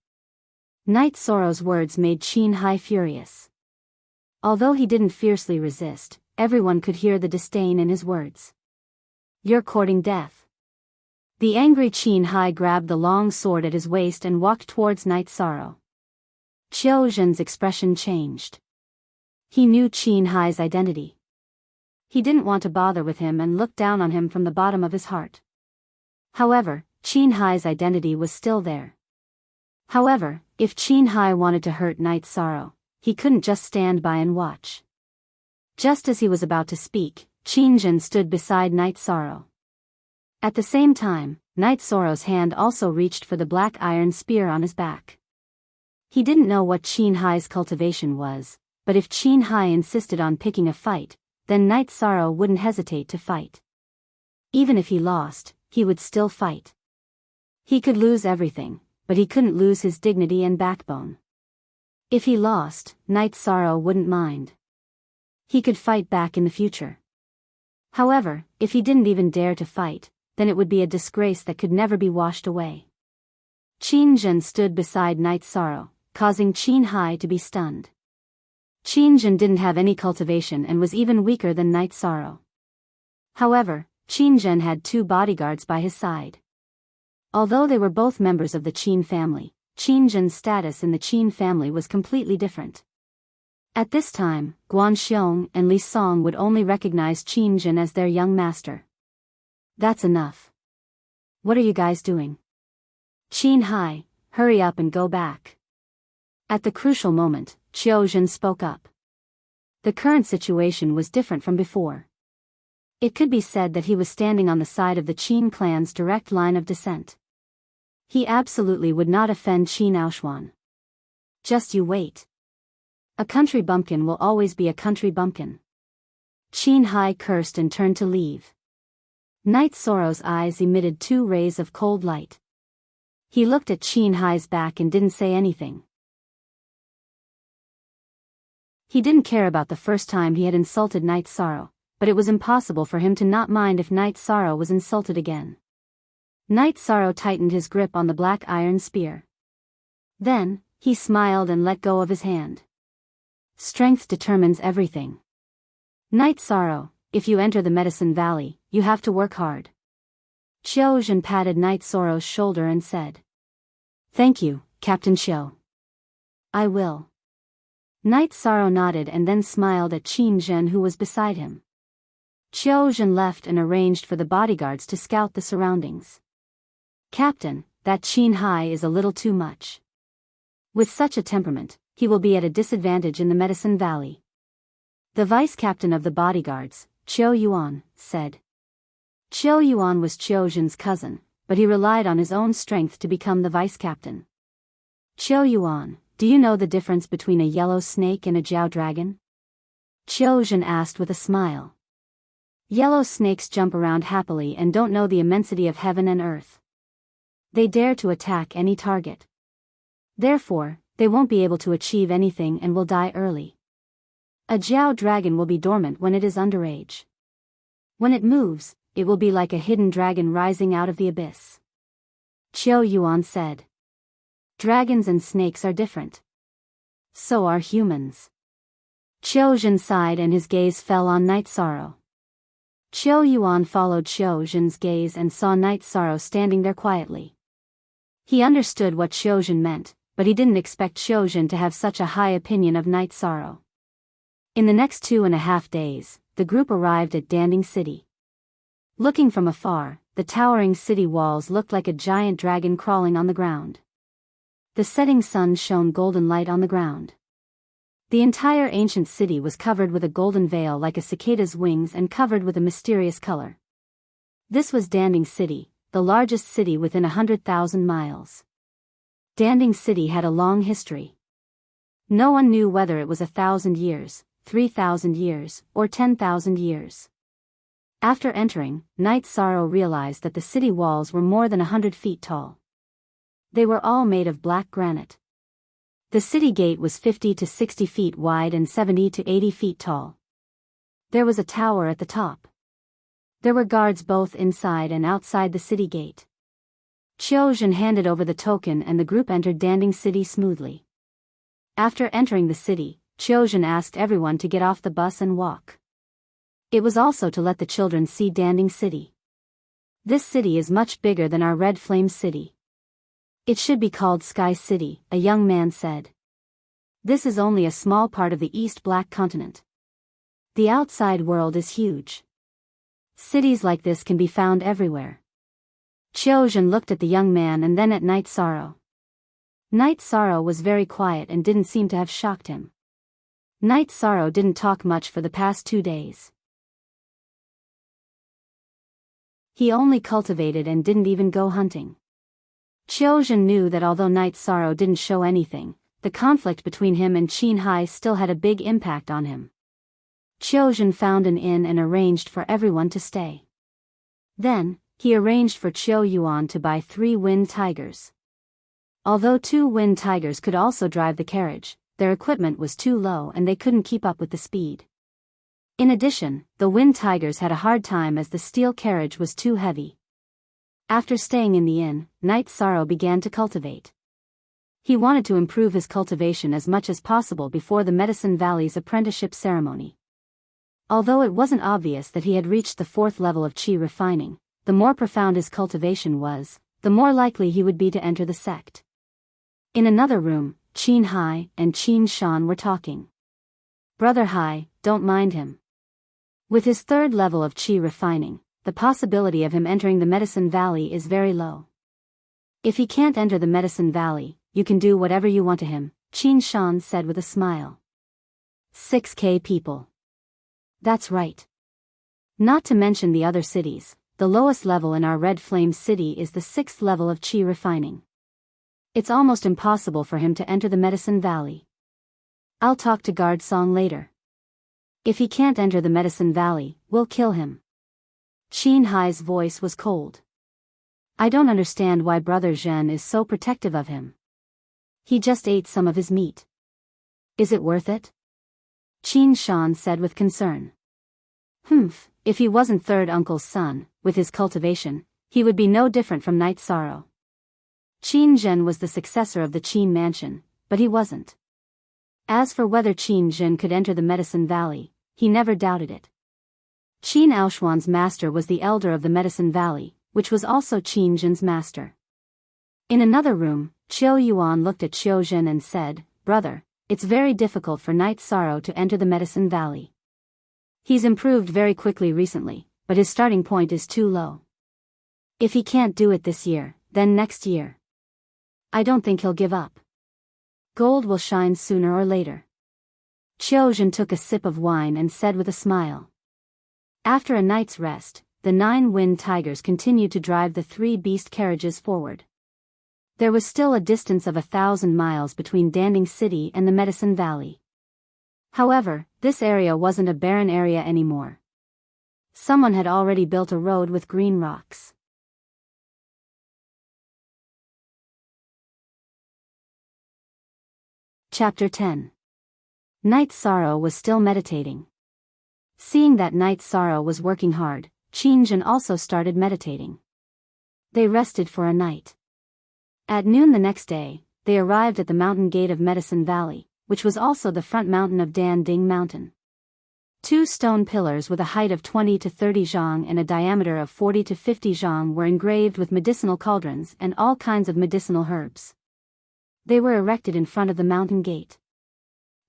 Night Sorrow's words made Qin Hai furious. Although he didn't fiercely resist, everyone could hear the disdain in his words. You're courting death. The angry Qin Hai grabbed the long sword at his waist and walked towards Night Sorrow. Qiu Zhen's expression changed. He knew Qin Hai's identity. He didn't want to bother with him and looked down on him from the bottom of his heart. However, Qin Hai's identity was still there. However, if Qin Hai wanted to hurt Night Sorrow, he couldn't just stand by and watch. Just as he was about to speak, Qin Zhen stood beside Night Sorrow. At the same time, Night Sorrow's hand also reached for the black iron spear on his back. He didn't know what Qin Hai's cultivation was, but if Qin Hai insisted on picking a fight, then Night Sorrow wouldn't hesitate to fight. Even if he lost, he would still fight. He could lose everything, but he couldn't lose his dignity and backbone. If he lost, Night Sorrow wouldn't mind. He could fight back in the future. However, if he didn't even dare to fight, then it would be a disgrace that could never be washed away. Qin Zhen stood beside Night Sorrow, causing Qin Hai to be stunned. Qin Zhen didn't have any cultivation and was even weaker than Night Sorrow. However, Qin Zhen had 2 bodyguards by his side. Although they were both members of the Qin family, Qin Zhen's status in the Qin family was completely different. At this time, Guan Xiong and Li Song would only recognize Qin Zhen as their young master. That's enough. What are you guys doing? Qin Hai, hurry up and go back. At the crucial moment, Qiu Zhen spoke up. The current situation was different from before. It could be said that he was standing on the side of the Qin clan's direct line of descent. He absolutely would not offend Qin Aoshuan. Just you wait. A country bumpkin will always be a country bumpkin. Qin Hai cursed and turned to leave. Night Sorrow's eyes emitted 2 rays of cold light. He looked at Qin Hai's back and didn't say anything. He didn't care about the first time he had insulted Night Sorrow, but it was impossible for him to not mind if Night Sorrow was insulted again. Night Sorrow tightened his grip on the black iron spear. Then, he smiled and let go of his hand. Strength determines everything. Night Sorrow, if you enter the Medicine Valley, you have to work hard. Qiu Zhen patted Night Sorrow's shoulder and said, "Thank you, Captain Qiu. I will." Night Sorrow nodded and then smiled at Qin Zhen, who was beside him. Qiu Zhen left and arranged for the bodyguards to scout the surroundings. "Captain, that Qin Hai is a little too much. With such a temperament, he will be at a disadvantage in the Medicine Valley." The vice-captain of the bodyguards, Qiu Yuan, said. Qiu Yuan was Qiu Zhen's cousin, but he relied on his own strength to become the vice-captain. "Qiu Yuan, do you know the difference between a yellow snake and a jiao dragon?" Qiu Zhen asked with a smile. "Yellow snakes jump around happily and don't know the immensity of heaven and earth. They dare to attack any target. Therefore, they won't be able to achieve anything and will die early. A jiao dragon will be dormant when it is underage. When it moves, it will be like a hidden dragon rising out of the abyss." Qiu Yuan said. "Dragons and snakes are different. So are humans." Qiu Zhen sighed and his gaze fell on Night Sorrow. Qiu Yuan followed Qiu Zhen's gaze and saw Night Sorrow standing there quietly. He understood what Qiu Zhen meant, but he didn't expect Qiu Zhen to have such a high opinion of Night Sorrow. In the next 2.5 days, the group arrived at Danding City. Looking from afar, the towering city walls looked like a giant dragon crawling on the ground. The setting sun shone golden light on the ground. The entire ancient city was covered with a golden veil like a cicada's wings and covered with a mysterious color. This was Danding City, the largest city within 100,000 miles. Danding City had a long history. No one knew whether it was 1,000 years, 3,000 years, or 10,000 years. After entering, Night Sorrow realized that the city walls were more than 100 feet tall. They were all made of black granite. The city gate was 50 to 60 feet wide and 70 to 80 feet tall. There was a tower at the top. There were guards both inside and outside the city gate. Qiu Zhen handed over the token and the group entered Danding City smoothly. After entering the city, Qiu Zhen asked everyone to get off the bus and walk. It was also to let the children see Danding City. "This city is much bigger than our Red Flame City. It should be called Sky City," a young man said. "This is only a small part of the East Black Continent. The outside world is huge. Cities like this can be found everywhere." Qiu Zhen looked at the young man and then at Night Sorrow. Night Sorrow was very quiet and didn't seem to have shocked him. Night Sorrow didn't talk much for the past 2 days. He only cultivated and didn't even go hunting. Qiu Zhen knew that although Night Sorrow didn't show anything, the conflict between him and Qin Hai still had a big impact on him. Qiu Zhen found an inn and arranged for everyone to stay. Then, he arranged for Qiu Yuan to buy 3 wind tigers. Although 2 wind tigers could also drive the carriage, their equipment was too low and they couldn't keep up with the speed. In addition, the wind tigers had a hard time as the steel carriage was too heavy. After staying in the inn, Night Sorrow began to cultivate. He wanted to improve his cultivation as much as possible before the Medicine Valley's apprenticeship ceremony. Although it wasn't obvious that he had reached the 4th level of qi refining, the more profound his cultivation was, the more likely he would be to enter the sect. In another room, Qin Hai and Qin Shan were talking. "Brother Hai, don't mind him. With his 3rd level of qi refining, the possibility of him entering the Medicine Valley is very low. If he can't enter the Medicine Valley, you can do whatever you want to him," Qin Shan said with a smile. 6K people. That's right. Not to mention the other cities, the lowest level in our Red Flame City is the 6th level of qi refining. It's almost impossible for him to enter the Medicine Valley. I'll talk to Guard Song later. If he can't enter the Medicine Valley, we'll kill him. Qin Hai's voice was cold. I don't understand why Brother Zhen is so protective of him. He just ate some of his meat. Is it worth it? Qin Shan said with concern. Humph, if he wasn't third uncle's son, with his cultivation, he would be no different from Night Sorrow. Qin Zhen was the successor of the Qin mansion, but he wasn't. As for whether Qin Zhen could enter the Medicine Valley, he never doubted it. Qin Aoshuan's master was the elder of the Medicine Valley, which was also Qin Zhen's master. In another room, Qiu Yuan looked at Qiu Zhen and said, "Brother, it's very difficult for Night Sorrow to enter the Medicine Valley. He's improved very quickly recently, but his starting point is too low. If he can't do it this year, then next year. I don't think he'll give up. Gold will shine sooner or later." Qiu Zhen took a sip of wine and said with a smile. After a night's rest, the 9 wind tigers continued to drive the 3 beast carriages forward. There was still a distance of 1,000 miles between Danding City and the Medicine Valley. However, this area wasn't a barren area anymore. Someone had already built a road with green rocks. Chapter 10. Night Sorrow was still meditating. Seeing that Night Sorrow was working hard, Qin Zhen also started meditating. They rested for a night. At noon the next day, they arrived at the mountain gate of Medicine Valley, which was also the front mountain of Danding Mountain. 2 stone pillars with a height of 20 to 30 zhang and a diameter of 40 to 50 zhang were engraved with medicinal cauldrons and all kinds of medicinal herbs. They were erected in front of the mountain gate.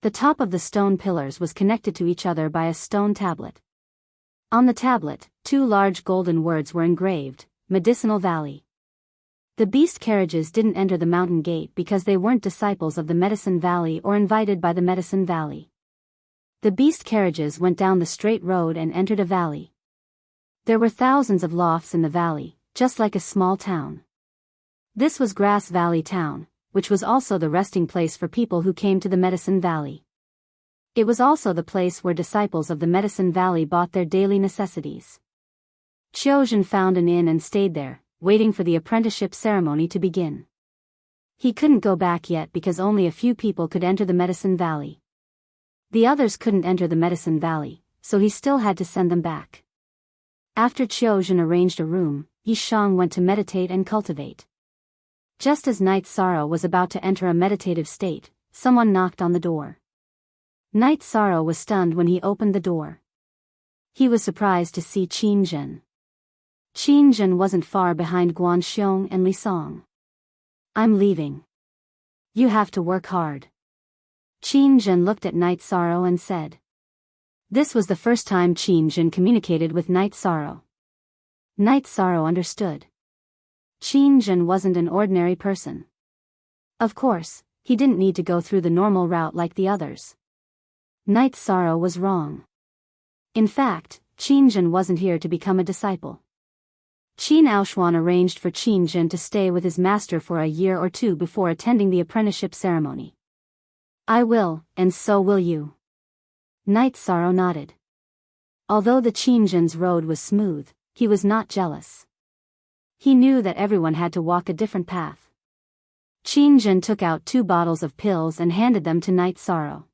The top of the stone pillars was connected to each other by a stone tablet. On the tablet, 2 large golden words were engraved, Medicinal Valley. The beast carriages didn't enter the mountain gate because they weren't disciples of the Medicine Valley or invited by the Medicine Valley. The beast carriages went down the straight road and entered a valley. There were thousands of lofts in the valley, just like a small town. This was Grass Valley Town, which was also the resting place for people who came to the Medicine Valley. It was also the place where disciples of the Medicine Valley bought their daily necessities. Qiu Zhen found an inn and stayed there, waiting for the apprenticeship ceremony to begin. He couldn't go back yet because only a few people could enter the Medicine Valley. The others couldn't enter the Medicine Valley, so he still had to send them back. After Qiu Zhen arranged a room, Yi Shang went to meditate and cultivate. Just as Night Sorrow was about to enter a meditative state, someone knocked on the door. Night Sorrow was stunned when he opened the door. He was surprised to see Qin Zhen. Qin Zhen wasn't far behind Guan Xiong and Li Song. "I'm leaving. You have to work hard." Qin Zhen looked at Night Sorrow and said. This was the first time Qin Zhen communicated with Night Sorrow. Night Sorrow understood. Qin Zhen wasn't an ordinary person. Of course, he didn't need to go through the normal route like the others. Night Sorrow was wrong. In fact, Qin Zhen wasn't here to become a disciple. Qin Aoshuan arranged for Qin Zhen to stay with his master for a year or 2 before attending the apprenticeship ceremony. "I will, and so will you." Night Sorrow nodded. Although the Qin Zhen's road was smooth, he was not jealous. He knew that everyone had to walk a different path. Qin Zhen took out 2 bottles of pills and handed them to Night Sorrow.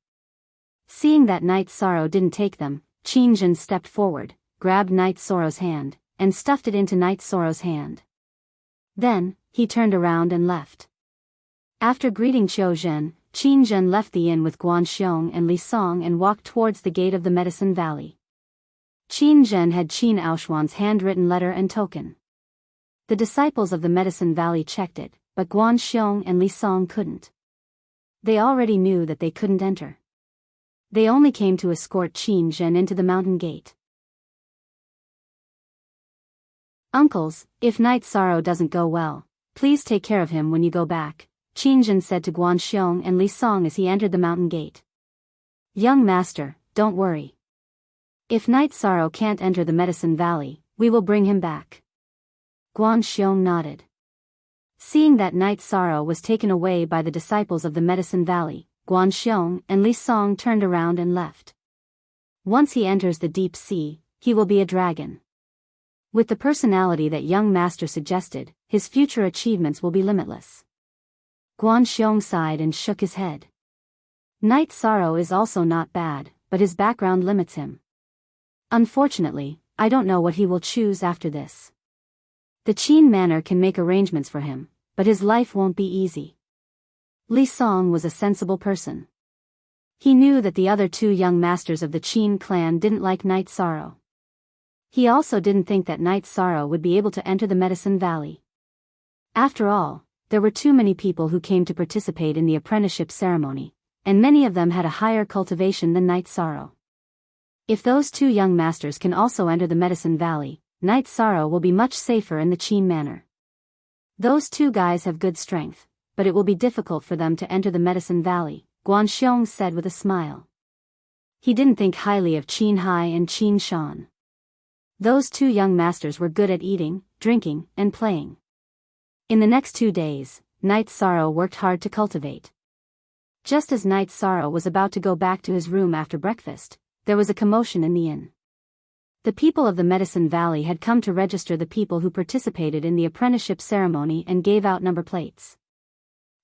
Seeing that Night Sorrow didn't take them, Qin Zhen stepped forward, grabbed Night Sorrow's hand, and stuffed it into Night Sorrow's hand. Then, he turned around and left. After greeting Qiu Zhen, Qin Zhen left the inn with Guan Xiong and Li Song and walked towards the gate of the Medicine Valley. Qin Zhen had Qin Aoshuan's handwritten letter and token. The disciples of the Medicine Valley checked it, but Guan Xiong and Li Song couldn't. They already knew that they couldn't enter. They only came to escort Qin Zhen into the mountain gate. "Uncles, if Night Sorrow doesn't go well, please take care of him when you go back," Qin Zhen said to Guan Xiong and Li Song as he entered the mountain gate. "Young master, don't worry. If Night Sorrow can't enter the Medicine Valley, we will bring him back." Guan Xiong nodded. Seeing that Night Sorrow was taken away by the disciples of the Medicine Valley, Guan Xiong and Li Song turned around and left. Once he enters the deep sea, he will be a dragon. With the personality that young master suggested, his future achievements will be limitless. Guan Xiong sighed and shook his head. Night Sorrow is also not bad, but his background limits him. Unfortunately, I don't know what he will choose after this. The Qin Manor can make arrangements for him, but his life won't be easy. Li Song was a sensible person. He knew that the other two young masters of the Qin clan didn't like Night Sorrow. He also didn't think that Night Sorrow would be able to enter the Medicine Valley. After all, there were too many people who came to participate in the apprenticeship ceremony, and many of them had a higher cultivation than Night Sorrow. If those two young masters can also enter the Medicine Valley, Night Sorrow will be much safer in the Qin Manor. Those two guys have good strength, but it will be difficult for them to enter the Medicine Valley, Guan Xiong said with a smile. He didn't think highly of Qin Hai and Qin Shan. Those two young masters were good at eating, drinking, and playing. In the next 2 days, Night Sorrow worked hard to cultivate. Just as Night Sorrow was about to go back to his room after breakfast, there was a commotion in the inn. The people of the Medicine Valley had come to register the people who participated in the apprenticeship ceremony and gave out number plates.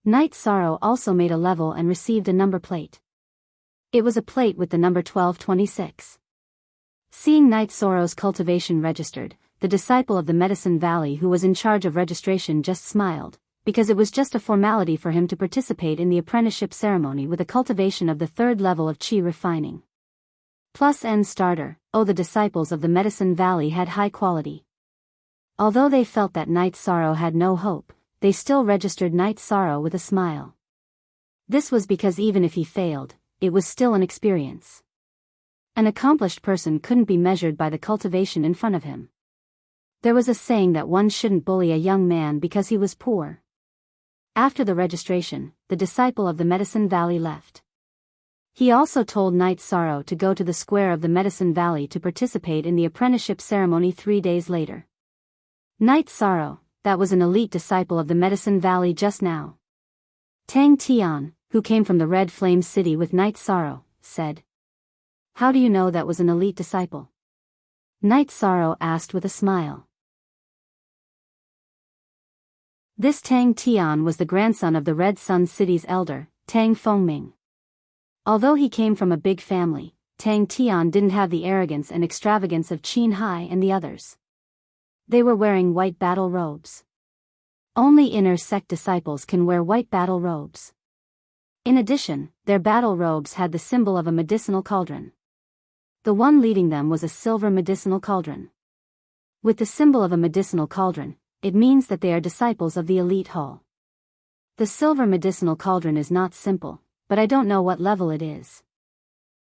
Night Sorrow also made a level and received a number plate. It was a plate with the number 1226. Seeing Night Sorrow's cultivation registered, the disciple of the Medicine Valley who was in charge of registration just smiled, because it was just a formality for him to participate in the apprenticeship ceremony with a cultivation of the 3rd level of Qi refining. Plus N starter. The disciples of the Medicine Valley had high quality. Although they felt that Night Sorrow had no hope, they still registered Night Sorrow with a smile. This was because even if he failed, it was still an experience. An accomplished person couldn't be measured by the cultivation in front of him. There was a saying that one shouldn't bully a young man because he was poor. After the registration, the disciple of the Medicine Valley left. He also told Night Sorrow to go to the square of the Medicine Valley to participate in the apprenticeship ceremony 3 days later. Night Sorrow, that was an elite disciple of the Medicine Valley just now. Tang Tian, who came from the Red Flame City with Night Sorrow, said. How do you know that was an elite disciple? Night Sorrow asked with a smile. This Tang Tian was the grandson of the Red Sun City's elder, Tang Fengming. Although he came from a big family, Tang Tian didn't have the arrogance and extravagance of Qin Hai and the others. They were wearing white battle robes. Only inner sect disciples can wear white battle robes. In addition, their battle robes had the symbol of a medicinal cauldron. The one leading them was a silver medicinal cauldron. With the symbol of a medicinal cauldron, it means that they are disciples of the elite hall. The silver medicinal cauldron is not simple, but I don't know what level it is.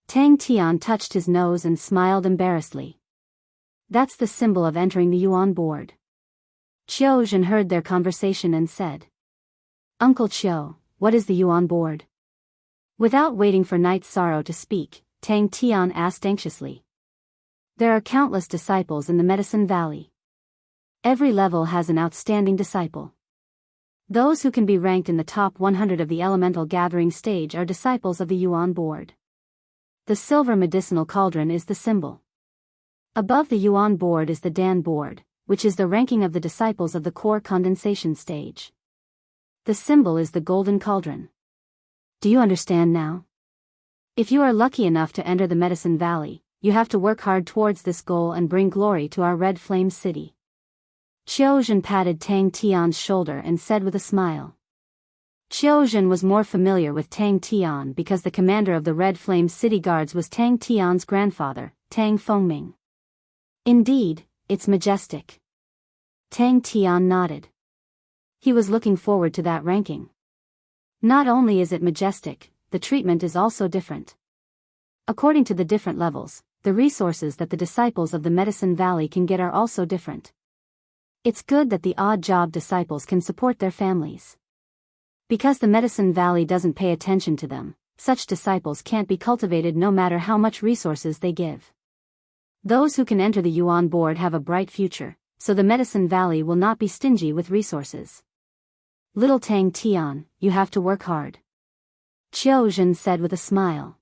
Tang Tian touched his nose and smiled embarrassedly. That's the symbol of entering the Yuan board. Qiu Zhen heard their conversation and said. Uncle Qiu, what is the Yuan board? Without waiting for Night Sorrow to speak, Tang Tian asked anxiously. There are countless disciples in the Medicine Valley. Every level has an outstanding disciple. Those who can be ranked in the top 100 of the elemental gathering stage are disciples of the Yuan board. The silver medicinal cauldron is the symbol. Above the Yuan board is the Dan board, which is the ranking of the disciples of the core condensation stage. The symbol is the golden cauldron. Do you understand now? If you are lucky enough to enter the Medicine Valley, you have to work hard towards this goal and bring glory to our Red Flame City. Qiu Zhen patted Tang Tian's shoulder and said with a smile. Qiu Zhen was more familiar with Tang Tian because the commander of the Red Flame City Guards was Tang Tian's grandfather, Tang Fengming. Indeed, it's majestic. Tang Tian nodded. He was looking forward to that ranking. Not only is it majestic, the treatment is also different. According to the different levels, the resources that the disciples of the Medicine Valley can get are also different. It's good that the odd job disciples can support their families. Because the Medicine Valley doesn't pay attention to them, such disciples can't be cultivated no matter how much resources they give. Those who can enter the Yuan board have a bright future, so the Medicine Valley will not be stingy with resources. Little Tang Tian, you have to work hard. Qiu Zhen said with a smile.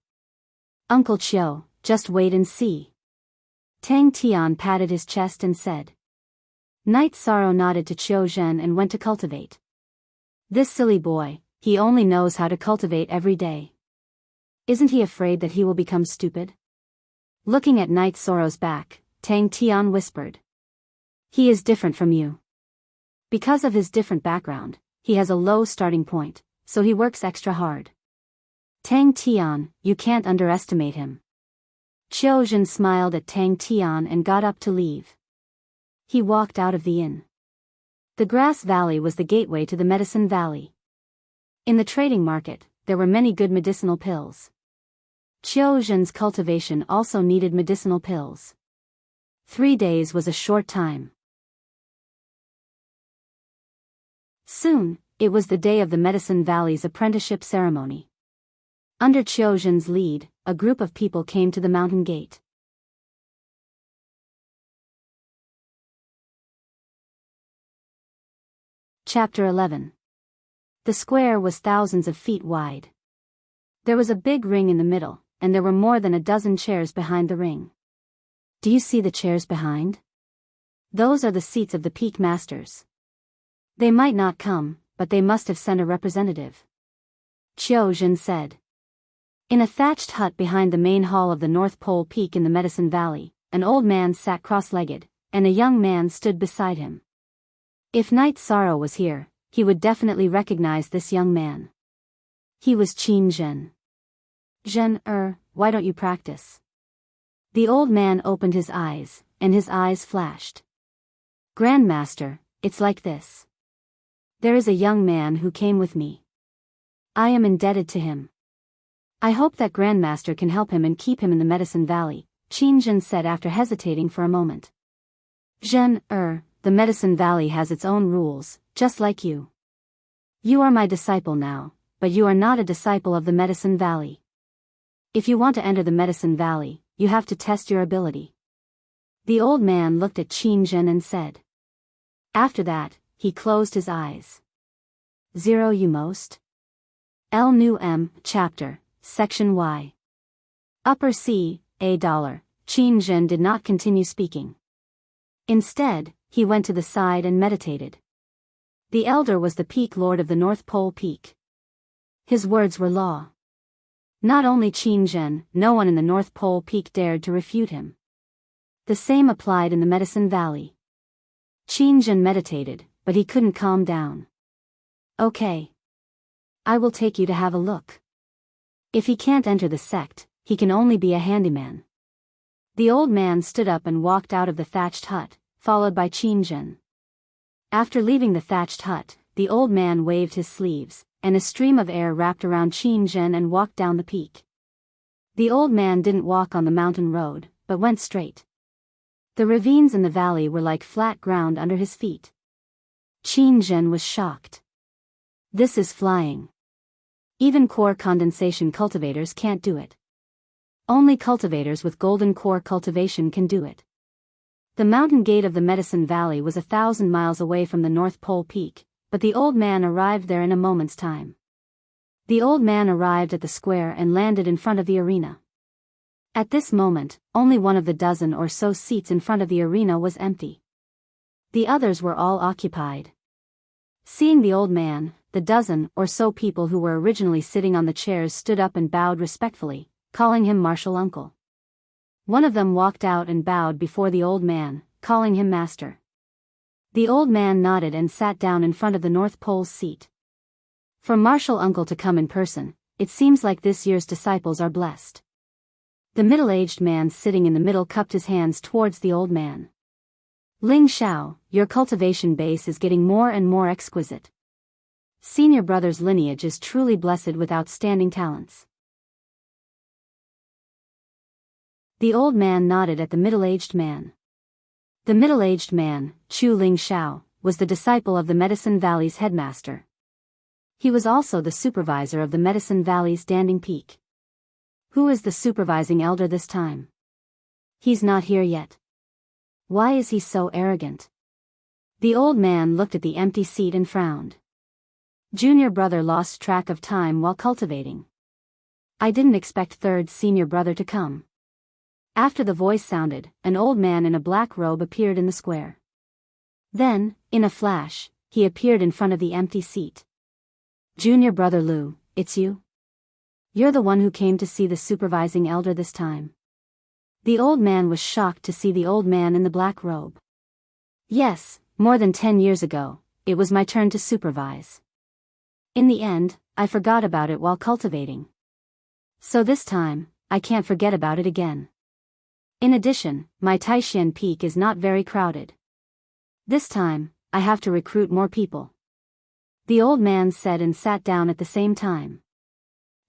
Uncle Qiu, just wait and see. Tang Tian patted his chest and said. Night Sorrow nodded to Qiu Zhen and went to cultivate. This silly boy, he only knows how to cultivate every day. Isn't he afraid that he will become stupid? Looking at Night Sorrow's back, Tang Tian whispered. He is different from you. Because of his different background, he has a low starting point, so he works extra hard. Tang Tian, you can't underestimate him. Qiu Zhen smiled at Tang Tian and got up to leave. He walked out of the inn. The Grass Valley was the gateway to the Medicine Valley. In the trading market, there were many good medicinal pills. Qiu Zhen's cultivation also needed medicinal pills. 3 days was a short time. Soon, it was the day of the Medicine Valley's apprenticeship ceremony. Under Qiu Zhen's lead, a group of people came to the mountain gate. Chapter 11. The square was thousands of feet wide. There was a big ring in the middle, and there were more than a dozen chairs behind the ring. Do you see the chairs behind? Those are the seats of the peak masters. They might not come, but they must have sent a representative. Qiu Zhen said. In a thatched hut behind the main hall of the North Pole Peak in the Medicine Valley, an old man sat cross-legged, and a young man stood beside him. If Night Sorrow was here, he would definitely recognize this young man. He was Qin Zhen. Zhen, why don't you practice? The old man opened his eyes, and his eyes flashed. Grandmaster, it's like this. There is a young man who came with me. I am indebted to him. I hope that Grandmaster can help him and keep him in the Medicine Valley, Qin Zhen said after hesitating for a moment. Zhen, the Medicine Valley has its own rules, just like you. You are my disciple now, but you are not a disciple of the Medicine Valley. If you want to enter the Medicine Valley, you have to test your ability. The old man looked at Qin Zhen and said. After that, he closed his eyes. 0 You most? L New M, Chapter, Section Y. Upper C, $. Qin Zhen did not continue speaking. Instead, he went to the side and meditated. The elder was the peak lord of the North Pole Peak. His words were law. Not only Qin Zhen, no one in the North Pole Peak dared to refute him. The same applied in the Medicine Valley. Qin Zhen meditated, but he couldn't calm down. Okay. I will take you to have a look. If he can't enter the sect, he can only be a handyman. The old man stood up and walked out of the thatched hut, followed by Qin Zhen. After leaving the thatched hut, the old man waved his sleeves, and a stream of air wrapped around Qin Zhen and walked down the peak. The old man didn't walk on the mountain road, but went straight. The ravines in the valley were like flat ground under his feet. Qin Zhen was shocked. This is flying. Even core condensation cultivators can't do it. Only cultivators with golden core cultivation can do it. The mountain gate of the Medicine Valley was 1,000 miles away from the North Pole Peak, but the old man arrived there in a moment's time. The old man arrived at the square and landed in front of the arena. At this moment, only one of the dozen or so seats in front of the arena was empty. The others were all occupied. Seeing the old man, the dozen or so people who were originally sitting on the chairs stood up and bowed respectfully, calling him martial uncle. One of them walked out and bowed before the old man, calling him master. The old man nodded and sat down in front of the North Pole's seat. For martial uncle to come in person, it seems like this year's disciples are blessed. The middle-aged man sitting in the middle cupped his hands towards the old man. Ling Xiao, your cultivation base is getting more and more exquisite. Senior brother's lineage is truly blessed with outstanding talents. The old man nodded at the middle-aged man. The middle-aged man, Chu Ling Xiao, was the disciple of the Medicine Valley's headmaster. He was also the supervisor of the Medicine Valley's Standing Peak. Who is the supervising elder this time? He's not here yet. Why is he so arrogant? The old man looked at the empty seat and frowned. Junior brother lost track of time while cultivating. I didn't expect third senior brother to come. After the voice sounded, an old man in a black robe appeared in the square. Then, in a flash, he appeared in front of the empty seat. Junior brother Lu, it's you? You're the one who came to see the supervising elder this time. The old man was shocked to see the old man in the black robe. Yes, more than 10 years ago, it was my turn to supervise. In the end, I forgot about it while cultivating. So this time, I can't forget about it again. In addition, my Taishan Peak is not very crowded. This time, I have to recruit more people. The old man said and sat down at the same time.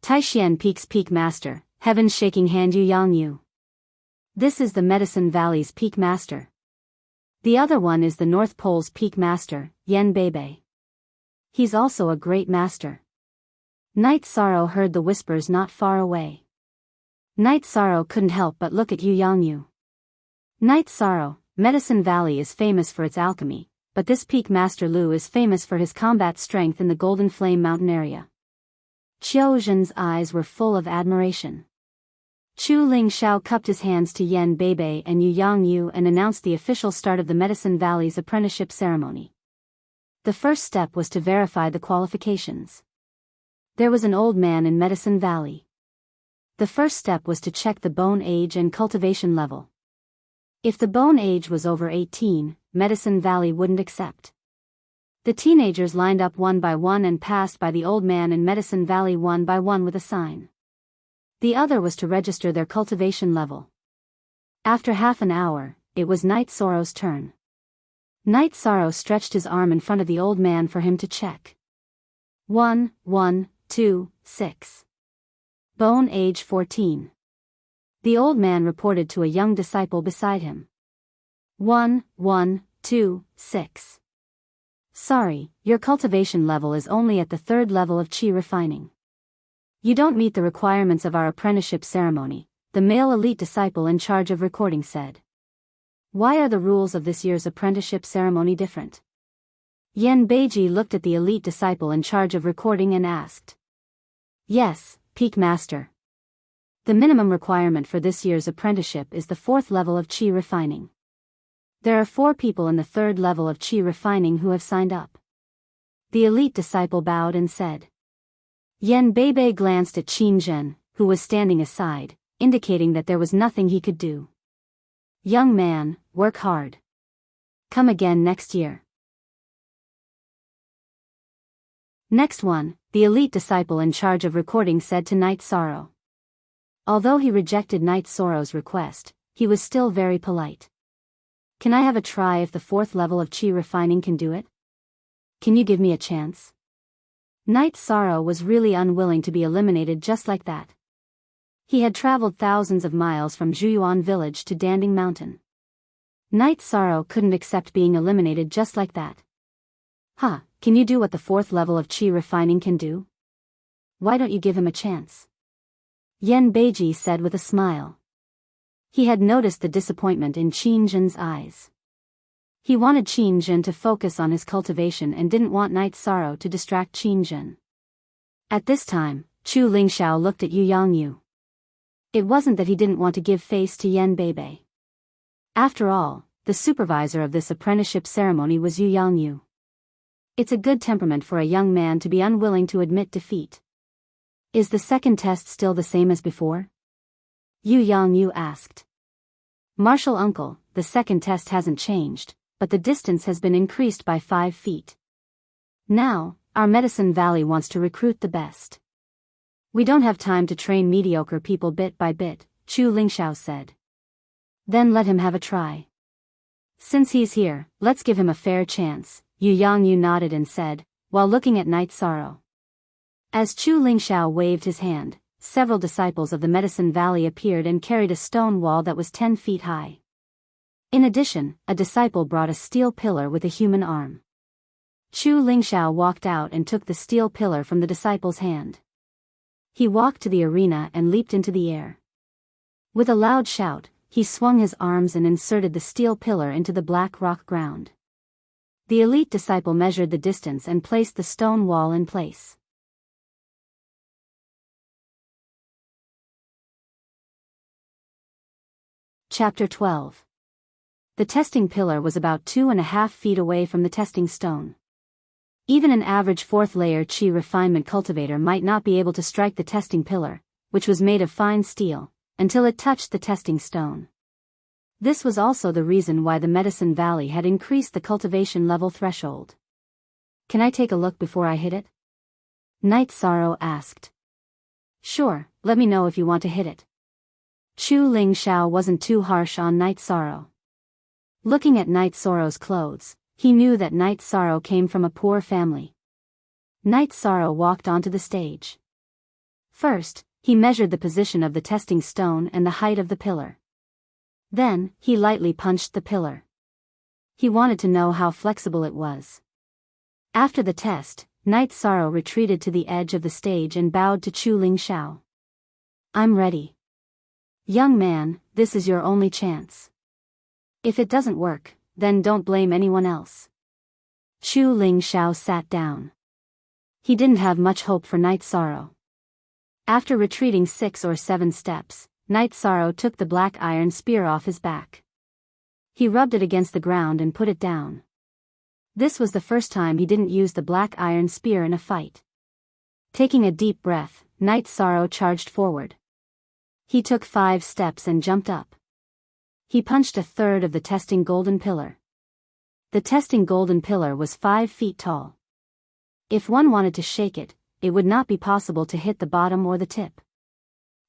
Taishan Peak's Peak Master, Heaven's Shaking Hand Yu Yang Yu. This is the Medicine Valley's Peak Master. The other one is the North Pole's Peak Master, Yen Bebe. He's also a great master. Night Sorrow heard the whispers not far away. Night Sorrow couldn't help but look at Yu Yang Yu. Night Sorrow, Medicine Valley is famous for its alchemy, but this Peak Master Lu is famous for his combat strength in the Golden Flame Mountain area. Qiu Zhen's eyes were full of admiration. Chu Ling Xiao cupped his hands to Yen Bebe and Yu Yang Yu and announced the official start of the Medicine Valley's apprenticeship ceremony. The first step was to verify the qualifications. There was an old man in Medicine Valley. The first step was to check the bone age and cultivation level. If the bone age was over 18, Medicine Valley wouldn't accept. The teenagers lined up one by one and passed by the old man in Medicine Valley one by one with a sign. The other was to register their cultivation level. After half an hour, it was Night Sorrow's turn. Night Sorrow stretched his arm in front of the old man for him to check. 1, 1, 2, 6. Bone age 14. The old man reported to a young disciple beside him. 1, 1, 2, 6. Sorry, your cultivation level is only at the 3rd level of Qi refining. You don't meet the requirements of our apprenticeship ceremony, the male elite disciple in charge of recording said. Why are the rules of this year's apprenticeship ceremony different? Yen Beiji looked at the elite disciple in charge of recording and asked. Yes, Peak Master. The minimum requirement for this year's apprenticeship is the 4th level of Qi refining. There are 4 people in the 3rd level of Qi refining who have signed up. The elite disciple bowed and said. Yen Bebe glanced at Qin Zhen, who was standing aside, indicating that there was nothing he could do. Young man, work hard. Come again next year. Next one, the elite disciple in charge of recording said to Night Sorrow. Although he rejected Night Sorrow's request, he was still very polite. Can I have a try if the 4th level of Qi refining can do it? Can you give me a chance? Night Sorrow was really unwilling to be eliminated just like that. He had traveled thousands of miles from Zhuyuan village to Danding Mountain. Night Sorrow couldn't accept being eliminated just like that. Can you do what the 4th level of Qi refining can do? Why don't you give him a chance? Yen Beiji said with a smile. He had noticed the disappointment in Qin Zhen's eyes. He wanted Qin Zhen to focus on his cultivation and didn't want Night Sorrow to distract Qin Zhen. At this time, Chu Lingxiao looked at Yu Yang Yu. It wasn't that he didn't want to give face to Yen Bebe. After all, the supervisor of this apprenticeship ceremony was Yu Yang Yu. It's a good temperament for a young man to be unwilling to admit defeat. Is the second test still the same as before? Yu Yang Yu asked. Martial uncle, the second test hasn't changed, but the distance has been increased by 5 feet. Now, our Medicine Valley wants to recruit the best. We don't have time to train mediocre people bit by bit, Chu Lingxiao said. Then let him have a try. Since he's here, let's give him a fair chance, Yu Yang Yu nodded and said, while looking at Night Sorrow. As Chu Lingxiao waved his hand, several disciples of the Medicine Valley appeared and carried a stone wall that was 10 feet high. In addition, a disciple brought a steel pillar with a human arm. Chu Lingxiao walked out and took the steel pillar from the disciple's hand. He walked to the arena and leaped into the air. With a loud shout, he swung his arms and inserted the steel pillar into the black rock ground. The elite disciple measured the distance and placed the stone wall in place. Chapter 12. The testing pillar was about 2.5 feet away from the testing stone. Even an average fourth-layer chi refinement cultivator might not be able to strike the testing pillar, which was made of fine steel, until it touched the testing stone. This was also the reason why the Medicine Valley had increased the cultivation level threshold. "Can I take a look before I hit it?" Night Sorrow asked. "Sure, let me know if you want to hit it." Chu Ling Xiao wasn't too harsh on Night Sorrow. Looking at Night Sorrow's clothes, he knew that Night Sorrow came from a poor family. Night Sorrow walked onto the stage. First, he measured the position of the testing stone and the height of the pillar. Then, he lightly punched the pillar. He wanted to know how flexible it was. After the test, Night Sorrow retreated to the edge of the stage and bowed to Chu Ling Xiao. "I'm ready. Young man, this is your only chance. If it doesn't work, then don't blame anyone else." Chu Ling Xiao sat down. He didn't have much hope for Night Sorrow. After retreating 6 or 7 steps, Night Sorrow took the black iron spear off his back. He rubbed it against the ground and put it down. This was the first time he didn't use the black iron spear in a fight. Taking a deep breath, Night Sorrow charged forward. He took 5 steps and jumped up. He punched a third of the testing golden pillar. The testing golden pillar was 5 feet tall. If one wanted to shake it, it would not be possible to hit the bottom or the tip.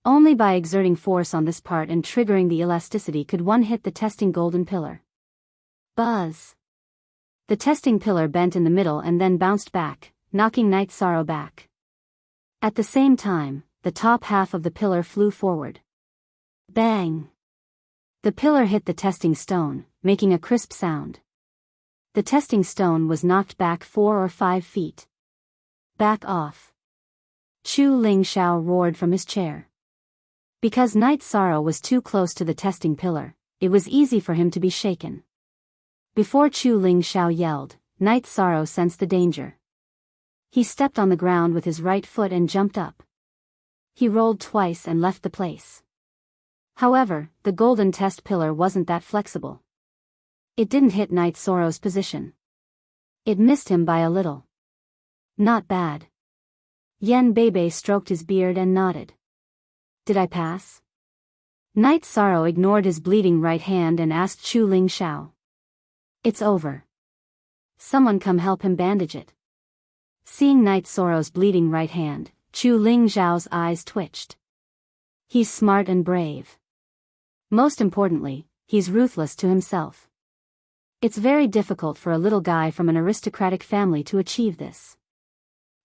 Only by exerting force on this part and triggering the elasticity could one hit the testing golden pillar. Buzz! The testing pillar bent in the middle and then bounced back, knocking Night Sorrow back. At the same time, the top half of the pillar flew forward. Bang! The pillar hit the testing stone, making a crisp sound. The testing stone was knocked back 4 or 5 feet. "Back off!" Chu Ling Xiao roared from his chair. Because Night Sorrow was too close to the testing pillar, it was easy for him to be shaken. Before Chu Ling Xiao yelled, Night Sorrow sensed the danger. He stepped on the ground with his right foot and jumped up. He rolled twice and left the place. However, the golden test pillar wasn't that flexible. It didn't hit Night Sorrow's position. It missed him by a little. "Not bad." Yen Beibei stroked his beard and nodded. "Did I pass?" Night Sorrow ignored his bleeding right hand and asked Chu Ling Xiao. "It's over. Someone come help him bandage it." Seeing Night Sorrow's bleeding right hand, Chu Ling Xiao's eyes twitched. He's smart and brave. Most importantly, he's ruthless to himself. It's very difficult for a little guy from an aristocratic family to achieve this.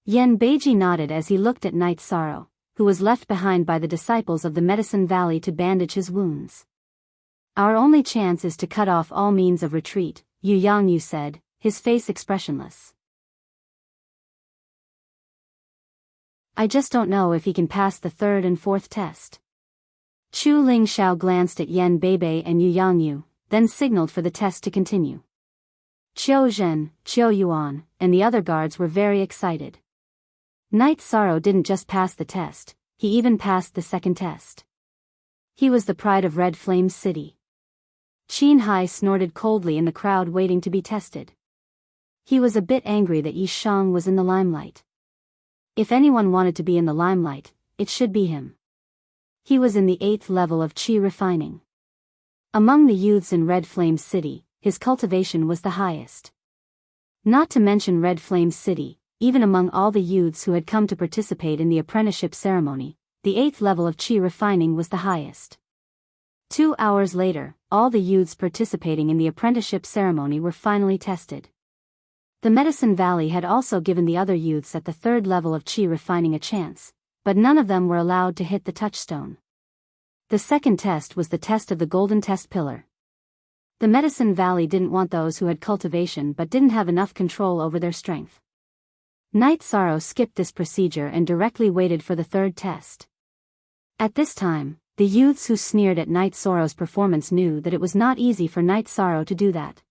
Yen Beiji nodded as he looked at Night Sorrow, who was left behind by the disciples of the Medicine Valley to bandage his wounds. "Our only chance is to cut off all means of retreat," Yu Yangyu said, his face expressionless. "I just don't know if he can pass the 3rd and 4th test." Chu Ling Xiao glanced at Yen Beibei and Yu Yangyu, then signaled for the test to continue. Qiu Zhen, Qiu Yuan, and the other guards were very excited. Night Sorrow didn't just pass the test, he even passed the 2nd test. He was the pride of Red Flame City. Qin Hai snorted coldly in the crowd waiting to be tested. He was a bit angry that Yi Shang was in the limelight. If anyone wanted to be in the limelight, it should be him. He was in the 8th level of Qi refining. Among the youths in Red Flame City, his cultivation was the highest. Not to mention Red Flame City, even among all the youths who had come to participate in the apprenticeship ceremony, the 8th level of Qi refining was the highest. 2 hours later, all the youths participating in the apprenticeship ceremony were finally tested. The Medicine Valley had also given the other youths at the 3rd level of Qi refining a chance, but none of them were allowed to hit the touchstone. The 2nd test was the test of the golden test pillar. The Medicine Valley didn't want those who had cultivation but didn't have enough control over their strength. Night Sorrow skipped this procedure and directly waited for the 3rd test. At this time, the youths who sneered at Night Sorrow's performance knew that it was not easy for Night Sorrow to do that.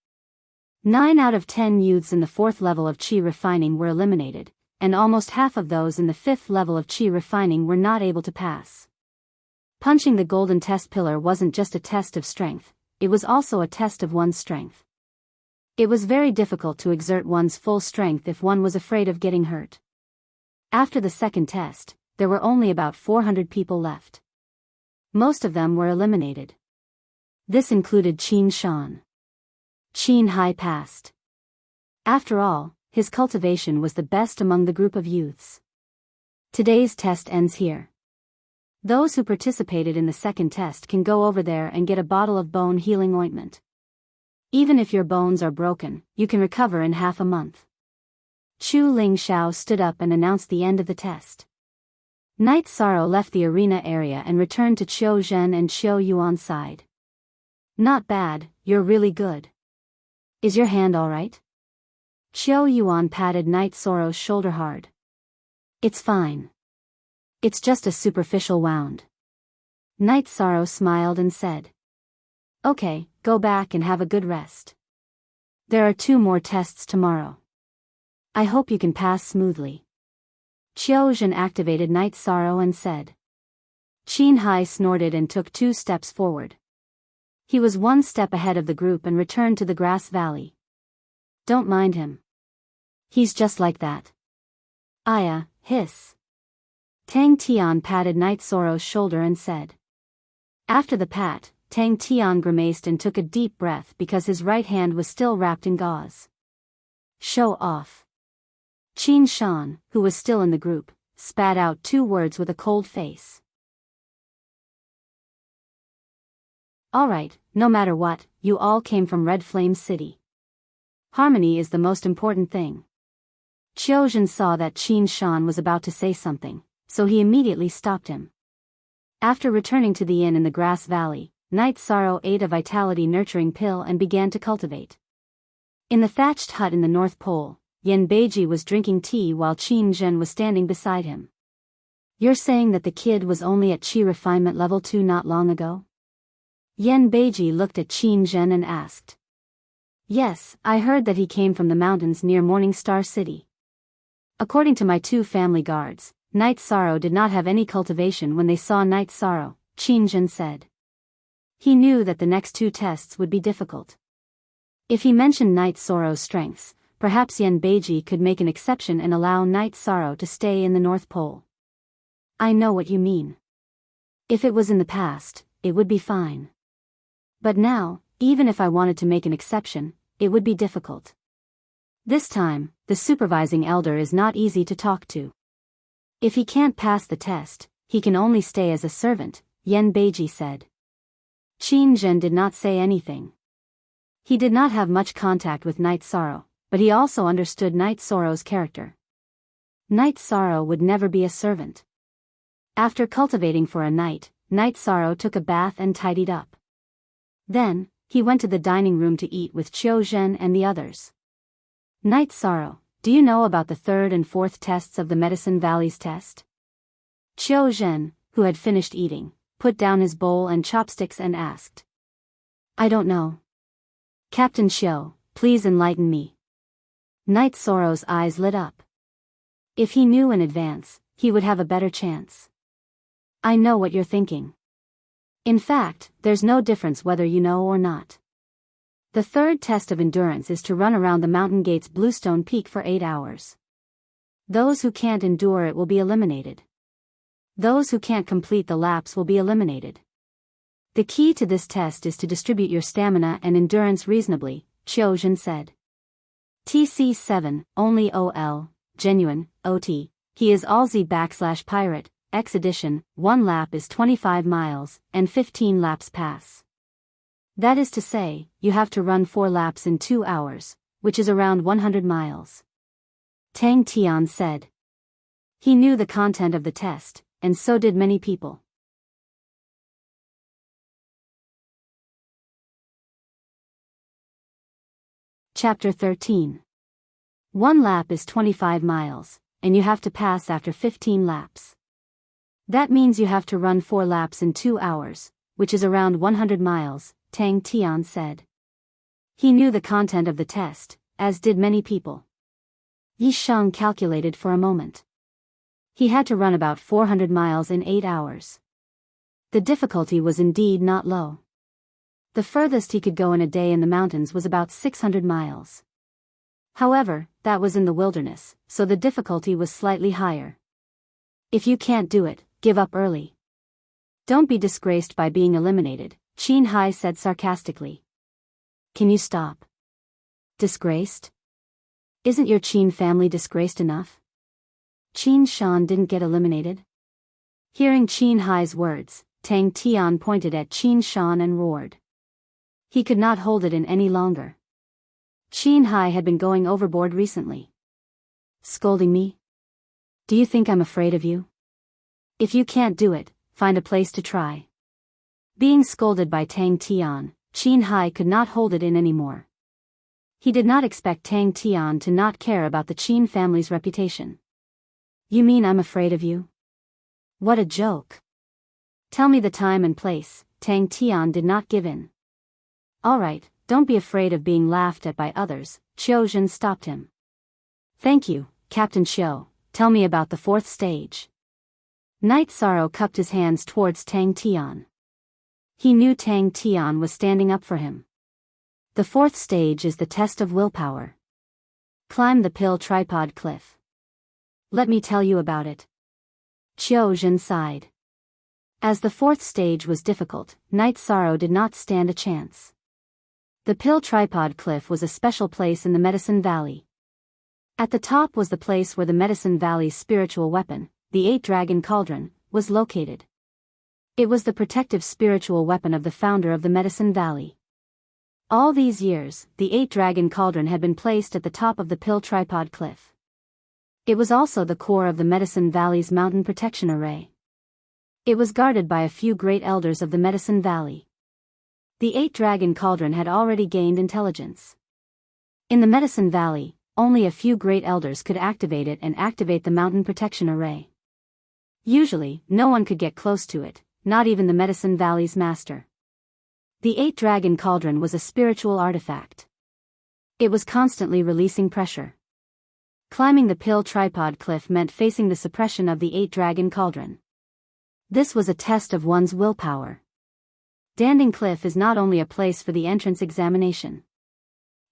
9 out of 10 youths in the 4th level of Qi refining were eliminated, and almost half of those in the 5th level of Qi refining were not able to pass. Punching the golden test pillar wasn't just a test of strength, it was also a test of one's strength. It was very difficult to exert one's full strength if one was afraid of getting hurt. After the second test, there were only about 400 people left. Most of them were eliminated. This included Qin Shan. Qin Hai passed. After all, his cultivation was the best among the group of youths. Today's test ends here. Those who participated in the second test can go over there and get a bottle of bone healing ointment. Even if your bones are broken, you can recover in half a month. Chu Ling Xiao stood up and announced the end of the test. Night Sorrow left the arena area and returned to Qiu Zhen and Qiu Yuan's side. Not bad, you're really good. Is your hand alright? Qiu Yuan patted Night Sorrow's shoulder hard. It's fine. It's just a superficial wound. Night Sorrow smiled and said. Okay, go back and have a good rest. There are 2 more tests tomorrow. I hope you can pass smoothly. Qiu Zhen activated Night Sorrow and said. Qin Hai snorted and took 2 steps forward. He was 1 step ahead of the group and returned to the grass valley. Don't mind him. He's just like that. Aya, hiss. Tang Tian patted Night Sorrow's shoulder and said. After the pat, Tang Tian grimaced and took a deep breath because his right hand was still wrapped in gauze. Show off. Qin Shan, who was still in the group, spat out 2 words with a cold face. Alright, no matter what, you all came from Red Flame City. Harmony is the most important thing. Qiu Zhen saw that Qin Shan was about to say something, so he immediately stopped him. After returning to the inn in the grass valley, Night Sorrow ate a vitality nurturing pill and began to cultivate. In the thatched hut in the North Pole, Yan Beiji was drinking tea while Qin Zhen was standing beside him. You're saying that the kid was only at Qi refinement level 2 not long ago? Yan Beiji looked at Qin Zhen and asked. Yes, I heard that he came from the mountains near Morning Star City. According to my 2 family guards, Night Sorrow did not have any cultivation when they saw Night Sorrow, Qin Zhen said. He knew that the next 2 tests would be difficult. If he mentioned Night Sorrow's strengths, perhaps Yan Beiji could make an exception and allow Night Sorrow to stay in the North Pole. I know what you mean. If it was in the past, it would be fine. But now, even if I wanted to make an exception, it would be difficult. This time, the supervising elder is not easy to talk to. If he can't pass the test, he can only stay as a servant, Yan Beiji said. Qin Zhen did not say anything. He did not have much contact with Night Sorrow, but he also understood Night Sorrow's character. Night Sorrow would never be a servant. After cultivating for a night, Night Sorrow took a bath and tidied up. Then, he went to the dining room to eat with Qiu Zhen and the others. Night Sorrow, do you know about the 3rd and 4th tests of the Medicine Valley's test? Qiu Zhen, who had finished eating, put down his bowl and chopsticks and asked. I don't know. Captain Qiu, please enlighten me. Night Sorrow's eyes lit up. If he knew in advance, he would have a better chance. I know what you're thinking. In fact, there's no difference whether you know or not. The 3rd test of endurance is to run around the mountain gate's Bluestone Peak for 8 hours. Those who can't endure it will be eliminated. Those who can't complete the laps will be eliminated. The key to this test is to distribute your stamina and endurance reasonably, Qiu Zhen said. TC7, only OL, genuine, OT, he is Alzi/pirate, X edition, 1 lap is 25 miles, and 15 laps pass. That is to say, you have to run 4 laps in 2 hours, which is around 100 miles. Tang Tian said. He knew the content of the test, and so did many people. Chapter 13. 1 lap is 25 miles, and you have to pass after 15 laps. That means you have to run 4 laps in 2 hours, which is around 100 miles, Tang Tian said. He knew the content of the test, as did many people. Yi Sheng calculated for a moment. He had to run about 400 miles in 8 hours. The difficulty was indeed not low. The furthest he could go in a day in the mountains was about 600 miles. However, that was in the wilderness, so the difficulty was slightly higher. If you can't do it, give up early. Don't be disgraced by being eliminated, Qin Hai said sarcastically. Can you stop? Disgraced? Isn't your Qin family disgraced enough? Qin Shan didn't get eliminated? Hearing Qin Hai's words, Tang Tian pointed at Qin Shan and roared. He could not hold it in any longer. Qin Hai had been going overboard recently. Scolding me? Do you think I'm afraid of you? If you can't do it, find a place to try. Being scolded by Tang Tian, Qin Hai could not hold it in anymore. He did not expect Tang Tian to not care about the Qin family's reputation. You mean I'm afraid of you? What a joke. Tell me the time and place. Tang Tian did not give in. All right, don't be afraid of being laughed at by others, Qiu Zhen stopped him. Thank you, Captain Qiu, tell me about the fourth stage. Night Sorrow cupped his hands towards Tang Tian. He knew Tang Tian was standing up for him. The fourth stage is the test of willpower. Climb the pill tripod cliff. Let me tell you about it. Qiu Zhen sighed. As the fourth stage was difficult, Night Sorrow did not stand a chance. The pill tripod cliff was a special place in the Medicine Valley. At the top was the place where the Medicine Valley's spiritual weapon, the 8-Dragon Cauldron, was located. It was the protective spiritual weapon of the founder of the Medicine Valley. All these years, the 8-Dragon Cauldron had been placed at the top of the pill tripod cliff. It was also the core of the Medicine Valley's mountain protection array. It was guarded by a few great elders of the Medicine Valley. The 8-Dragon Cauldron had already gained intelligence. In the Medicine Valley, only a few great elders could activate it and activate the mountain protection array. Usually, no one could get close to it, not even the Medicine Valley's master. The 8-Dragon Cauldron was a spiritual artifact. It was constantly releasing pressure. Climbing the pill tripod cliff meant facing the suppression of the 8-Dragon Cauldron. This was a test of one's willpower. Danding Cliff is not only a place for the entrance examination.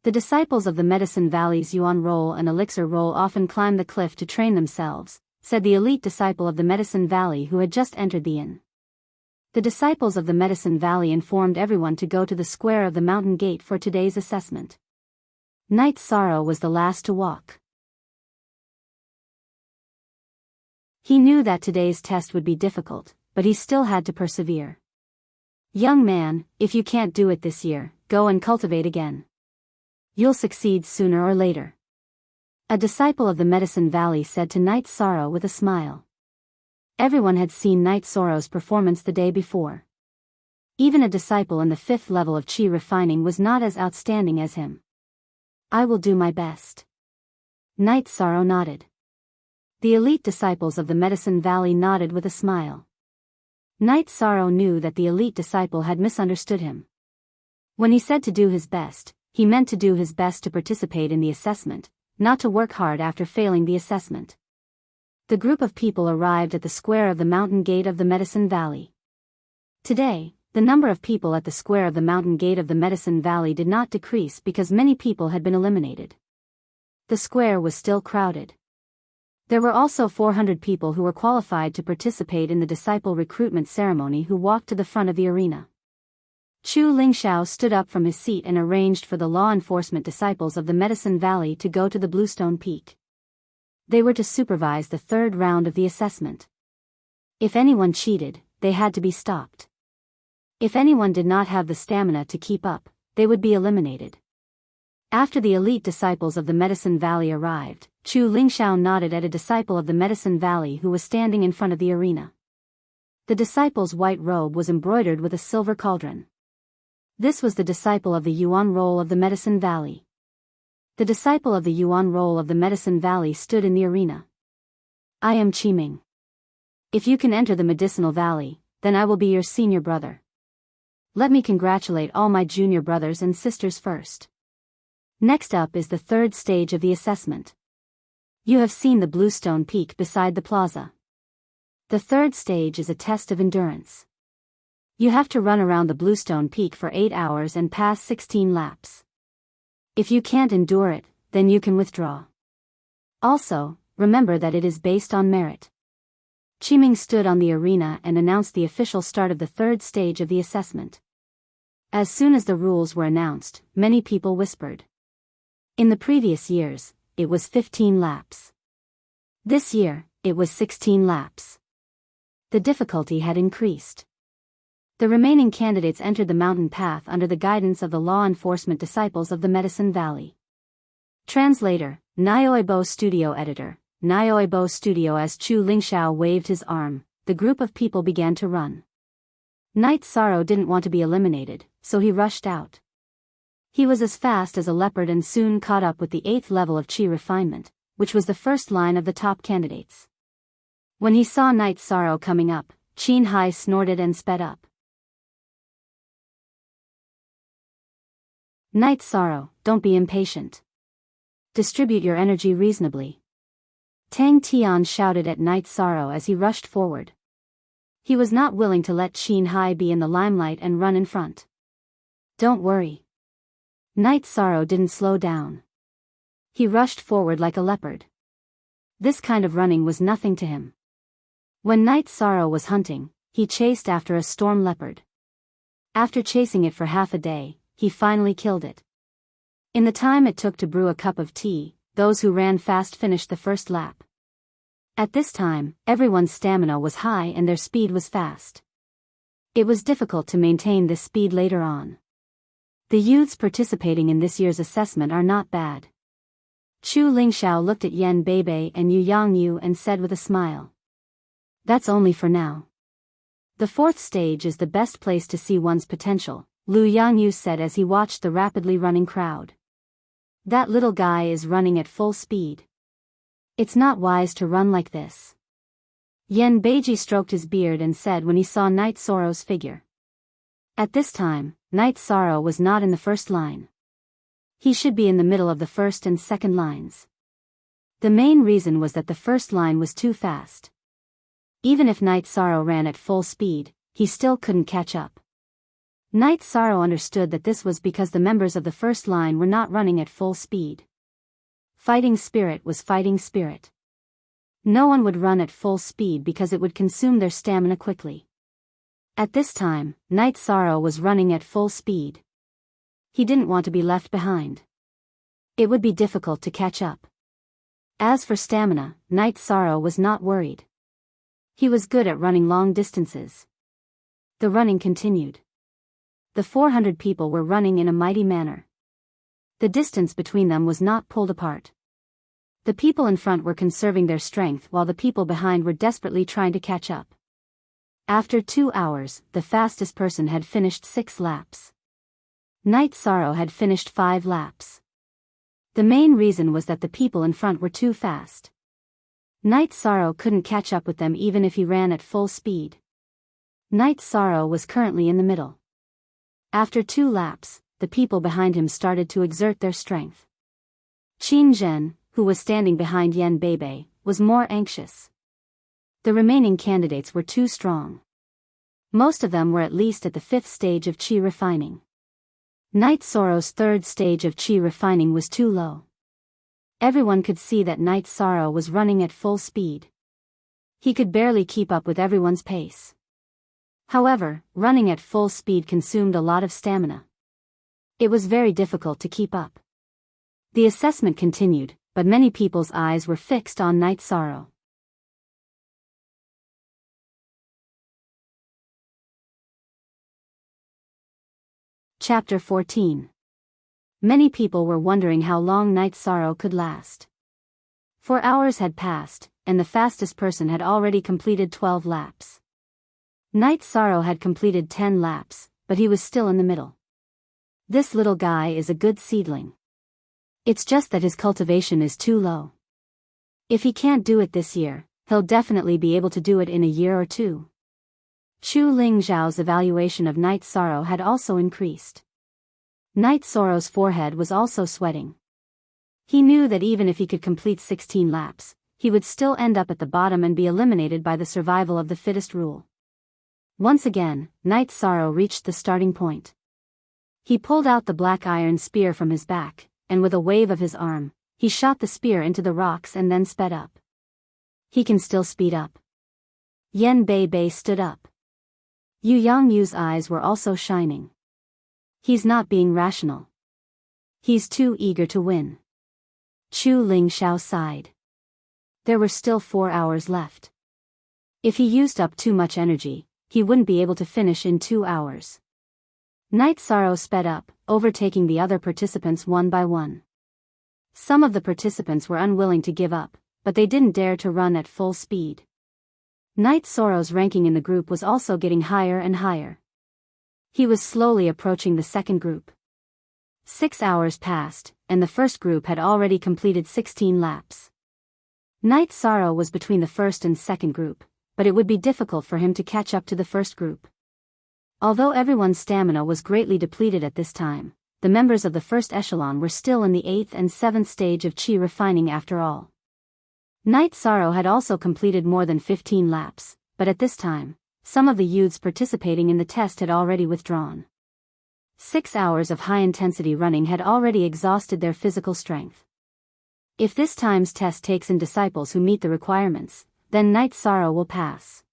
The disciples of the Medicine Valley's Yuan Roll and Elixir Roll often climb the cliff to train themselves, said the elite disciple of the Medicine Valley who had just entered the inn. The disciples of the Medicine Valley informed everyone to go to the square of the mountain gate for today's assessment. Night Sorrow was the last to walk. He knew that today's test would be difficult, but he still had to persevere. Young man, if you can't do it this year, go and cultivate again. You'll succeed sooner or later. A disciple of the Medicine Valley said to Night Sorrow with a smile. Everyone had seen Night Sorrow's performance the day before. Even a disciple in the 5th level of Qi refining was not as outstanding as him. I will do my best. Night Sorrow nodded. The elite disciples of the Medicine Valley nodded with a smile. Night Sorrow knew that the elite disciple had misunderstood him. When he said to do his best, he meant to do his best to participate in the assessment, not to work hard after failing the assessment. The group of people arrived at the square of the mountain gate of the Medicine Valley. Today, the number of people at the square of the mountain gate of the Medicine Valley did not decrease because many people had been eliminated. The square was still crowded. There were also 400 people who were qualified to participate in the disciple recruitment ceremony who walked to the front of the arena. Chu Lingxiao stood up from his seat and arranged for the law enforcement disciples of the Medicine Valley to go to the Bluestone Peak. They were to supervise the 3rd round of the assessment. If anyone cheated, they had to be stopped. If anyone did not have the stamina to keep up, they would be eliminated. After the elite disciples of the Medicine Valley arrived, Chu Lingxiao nodded at a disciple of the Medicine Valley who was standing in front of the arena. The disciple's white robe was embroidered with a silver cauldron. This was the disciple of the Yuan Roll of the Medicine Valley. The disciple of the Yuan Roll of the Medicine Valley stood in the arena. I am Qiming. If you can enter the Medicinal Valley, then I will be your senior brother. Let me congratulate all my junior brothers and sisters first. Next up is the 3rd stage of the assessment. You have seen the Bluestone Peak beside the plaza. The 3rd stage is a test of endurance. You have to run around the Bluestone Peak for 8 hours and pass 16 laps. If you can't endure it, then you can withdraw. Also, remember that it is based on merit. Qiming stood on the arena and announced the official start of the third stage of the assessment. As soon as the rules were announced, many people whispered. In the previous years, it was 15 laps. This year, it was 16 laps. The difficulty had increased. The remaining candidates entered the mountain path under the guidance of the law enforcement disciples of the Medicine Valley. Translator, Nyoibo Studio Editor, Nyoibo Studio. As Chu Lingxiao waved his arm, the group of people began to run. Night Sorrow didn't want to be eliminated, so he rushed out. He was as fast as a leopard and soon caught up with the 8th level of Qi refinement, which was the first line of the top candidates. When he saw Night Sorrow coming up, Qin Hai snorted and sped up. Night Sorrow, don't be impatient. Distribute your energy reasonably. Tang Tian shouted at Night Sorrow as he rushed forward. He was not willing to let Qin Hai be in the limelight and run in front. Don't worry. Night Sorrow didn't slow down. He rushed forward like a leopard. This kind of running was nothing to him. When Night Sorrow was hunting, he chased after a storm leopard. After chasing it for half a day, he finally killed it. In the time it took to brew a cup of tea, those who ran fast finished the first lap. At this time, everyone's stamina was high and their speed was fast. It was difficult to maintain this speed later on. The youths participating in this year's assessment are not bad. Chu Lingxiao looked at Yan Beibei and Yu Yangyu and said with a smile. That's only for now. The 4th stage is the best place to see one's potential, Lu Yangyu said as he watched the rapidly running crowd. That little guy is running at full speed. It's not wise to run like this. Yan Beiji stroked his beard and said when he saw Night Sorrow's figure. At this time, Night Sorrow was not in the first line. He should be in the middle of the first and second lines. The main reason was that the first line was too fast. Even if Night Sorrow ran at full speed, he still couldn't catch up. Night Sorrow understood that this was because the members of the first line were not running at full speed. Fighting spirit was fighting spirit. No one would run at full speed because it would consume their stamina quickly. At this time, Night Sorrow was running at full speed. He didn't want to be left behind. It would be difficult to catch up. As for stamina, Night Sorrow was not worried. He was good at running long distances. The running continued. The 400 people were running in a mighty manner. The distance between them was not pulled apart. The people in front were conserving their strength while the people behind were desperately trying to catch up. After 2 hours, the fastest person had finished 6 laps. Night Sorrow had finished 5 laps. The main reason was that the people in front were too fast. Night Sorrow couldn't catch up with them even if he ran at full speed. Night Sorrow was currently in the middle. After 2 laps, the people behind him started to exert their strength. Qin Zhen, who was standing behind Yan Beibei, was more anxious. The remaining candidates were too strong. Most of them were at least at the 5th stage of Qi refining. Night Sorrow's 3rd stage of Qi refining was too low. Everyone could see that Night Sorrow was running at full speed. He could barely keep up with everyone's pace. However, running at full speed consumed a lot of stamina. It was very difficult to keep up. The assessment continued, but many people's eyes were fixed on Night Sorrow. Chapter 14. Many people were wondering how long Night Sorrow could last. 4 hours had passed, and the fastest person had already completed 12 laps. Night Sorrow had completed 10 laps, but he was still in the middle. This little guy is a good seedling. It's just that his cultivation is too low. If he can't do it this year, he'll definitely be able to do it in a year or 2. Chu Lingxiao's evaluation of Night Sorrow had also increased. Night Sorrow's forehead was also sweating. He knew that even if he could complete 16 laps, he would still end up at the bottom and be eliminated by the survival of the fittest rule. Once again, Night Sorrow reached the starting point. He pulled out the black iron spear from his back, and with a wave of his arm, he shot the spear into the rocks and then sped up. He can still speed up. Yen Bei Bei stood up. Yu Yangyu's eyes were also shining. He's not being rational. He's too eager to win. Chu Lingxiao sighed. There were still 4 hours left. If he used up too much energy, he wouldn't be able to finish in 2 hours. Night Sorrow sped up, overtaking the other participants one by one. Some of the participants were unwilling to give up, but they didn't dare to run at full speed. Night Sorrow's ranking in the group was also getting higher and higher. He was slowly approaching the second group. 6 hours passed, and the first group had already completed 16 laps. Night Sorrow was between the first and second group, but it would be difficult for him to catch up to the first group. Although everyone's stamina was greatly depleted at this time, the members of the first echelon were still in the 8th and 7th stage of chi refining after all. Night Sorrow had also completed more than 15 laps, but at this time, some of the youths participating in the test had already withdrawn. 6 hours of high-intensity running had already exhausted their physical strength. If this time's test takes in disciples who meet the requirements, then Night Sorrow will pass.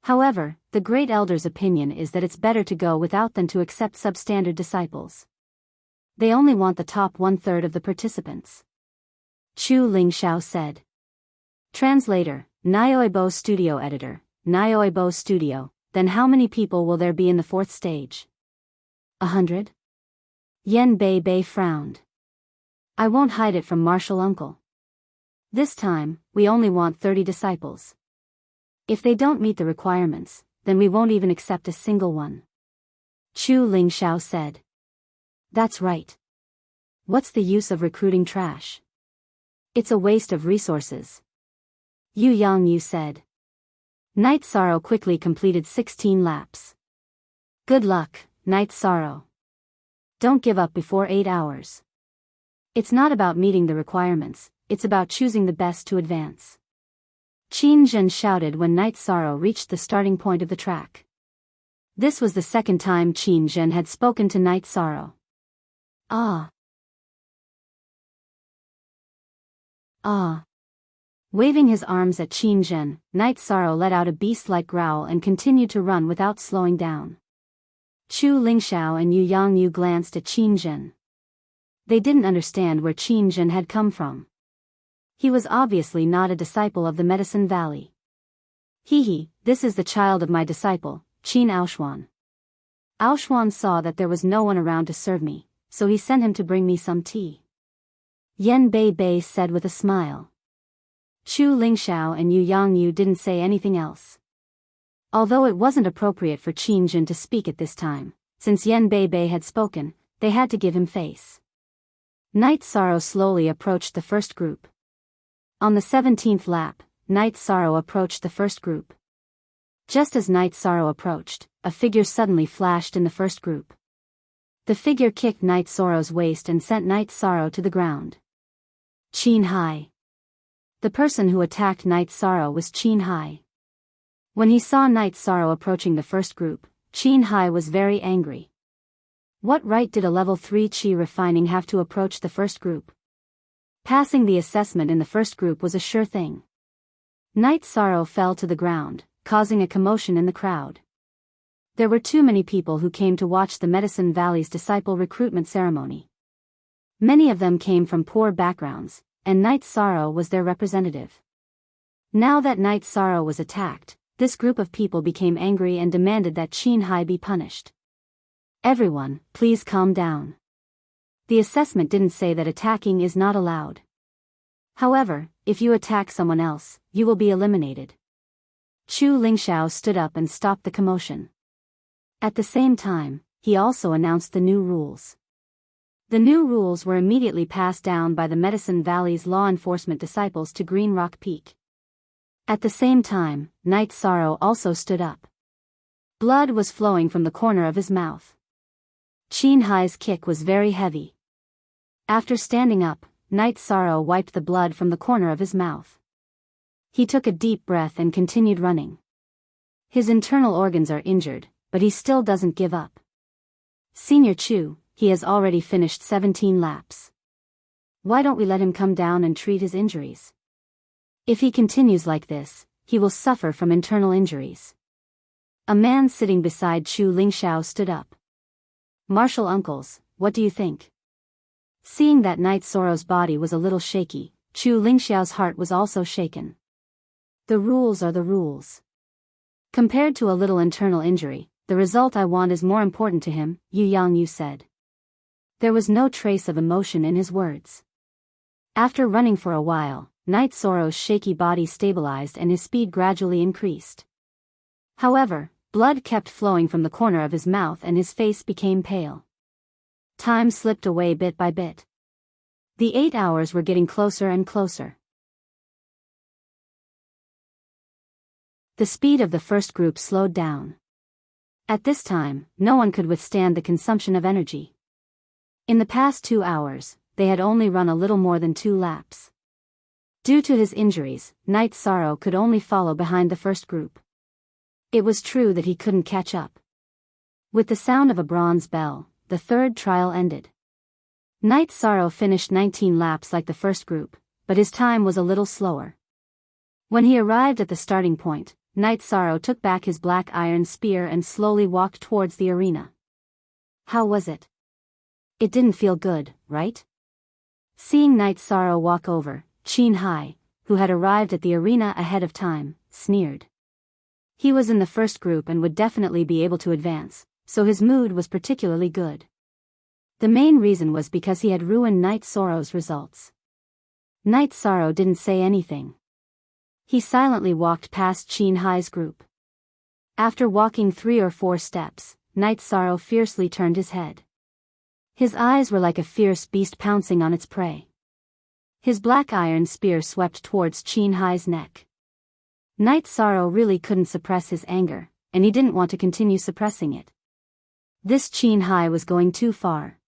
However, the Great Elder's opinion is that it's better to go without than to accept substandard disciples. They only want the top 1/3 of the participants. Chu Lingxiao said. Translator, Nyoibo Studio Editor, Nyoibo Studio, then how many people will there be in the 4th stage? 100? Yen Bei Bei frowned. I won't hide it from Martial Uncle. This time, we only want 30 disciples. If they don't meet the requirements, then we won't even accept a single one. Chu Lingxiao said. That's right. What's the use of recruiting trash? It's a waste of resources. Yu Yangyu said. Night Sorrow quickly completed 16 laps. Good luck, Night Sorrow. Don't give up before 8 hours. It's not about meeting the requirements, it's about choosing the best to advance. Qin Zhen shouted when Night Sorrow reached the starting point of the track. This was the second time Qin Zhen had spoken to Night Sorrow. Ah. Ah. Waving his arms at Qin Zhen, Night Sorrow let out a beast-like growl and continued to run without slowing down. Chu Lingxiao and Yu Yangyu glanced at Qin Zhen. They didn't understand where Qin Zhen had come from. He was obviously not a disciple of the Medicine Valley. This is the child of my disciple, Qin Aoshuan. Aoshuan saw that there was no one around to serve me, so he sent him to bring me some tea. Yen Bei Bei said with a smile. Chu Lingxiao and Yu Yangyu didn't say anything else. Although it wasn't appropriate for Qin Zhen to speak at this time, since Yen Bei Bei had spoken, they had to give him face. Night Sorrow slowly approached the first group. On the 17th lap, Night Sorrow approached the first group. Just as Night Sorrow approached, a figure suddenly flashed in the first group. The figure kicked Night Sorrow's waist and sent Night Sorrow to the ground. Qin Hai. The person who attacked Night Sorrow was Qin Hai. When he saw Night Sorrow approaching the first group, Qin Hai was very angry. What right did a level 3 chi refining have to approach the first group? Passing the assessment in the first group was a sure thing. Night Sorrow fell to the ground, causing a commotion in the crowd. There were too many people who came to watch the Medicine Valley's disciple recruitment ceremony. Many of them came from poor backgrounds, and Night Sorrow was their representative. Now that Night Sorrow was attacked, this group of people became angry and demanded that Qin Hai be punished. Everyone, please calm down. The assessment didn't say that attacking is not allowed. However, if you attack someone else, you will be eliminated. Chu Lingxiao stood up and stopped the commotion. At the same time, he also announced the new rules. The new rules were immediately passed down by the Medicine Valley's law enforcement disciples to Green Rock Peak. At the same time, Night Sorrow also stood up. Blood was flowing from the corner of his mouth. Qin Hai's kick was very heavy. After standing up, Night Sorrow wiped the blood from the corner of his mouth. He took a deep breath and continued running. His internal organs are injured, but he still doesn't give up. Senior Chu, he has already finished 17 laps. Why don't we let him come down and treat his injuries? If he continues like this, he will suffer from internal injuries. A man sitting beside Chu Lingxiao stood up. Martial uncles, what do you think? Seeing that Knight Soro's body was a little shaky, Chu Lingxiao's heart was also shaken. The rules are the rules. Compared to a little internal injury, the result I want is more important to him, Yu Yangyu said. There was no trace of emotion in his words. After running for a while, Knight Soro's shaky body stabilized and his speed gradually increased. However, blood kept flowing from the corner of his mouth and his face became pale. Time slipped away bit by bit. The 8 hours were getting closer and closer. The speed of the first group slowed down. At this time, no one could withstand the consumption of energy. In the past 2 hours, they had only run a little more than 2 laps. Due to his injuries, Knight Soro could only follow behind the first group. It was true that he couldn't catch up. With the sound of a bronze bell, the third trial ended. Knight Soro finished 19 laps like the first group, but his time was a little slower. When he arrived at the starting point, Knight Soro took back his black iron spear and slowly walked towards the arena. How was it? It didn't feel good, right? Seeing Knight Soro walk over, Qin Hai, who had arrived at the arena ahead of time, sneered. He was in the first group and would definitely be able to advance, so his mood was particularly good. The main reason was because he had ruined Knight Soro's results. Knight Soro didn't say anything. He silently walked past Qin Hai's group. After walking 3 or 4 steps, Knight Soro fiercely turned his head. His eyes were like a fierce beast pouncing on its prey. His black iron spear swept towards Qin Hai's neck. Knight Soro really couldn't suppress his anger, and he didn't want to continue suppressing it. This Qin Hai was going too far.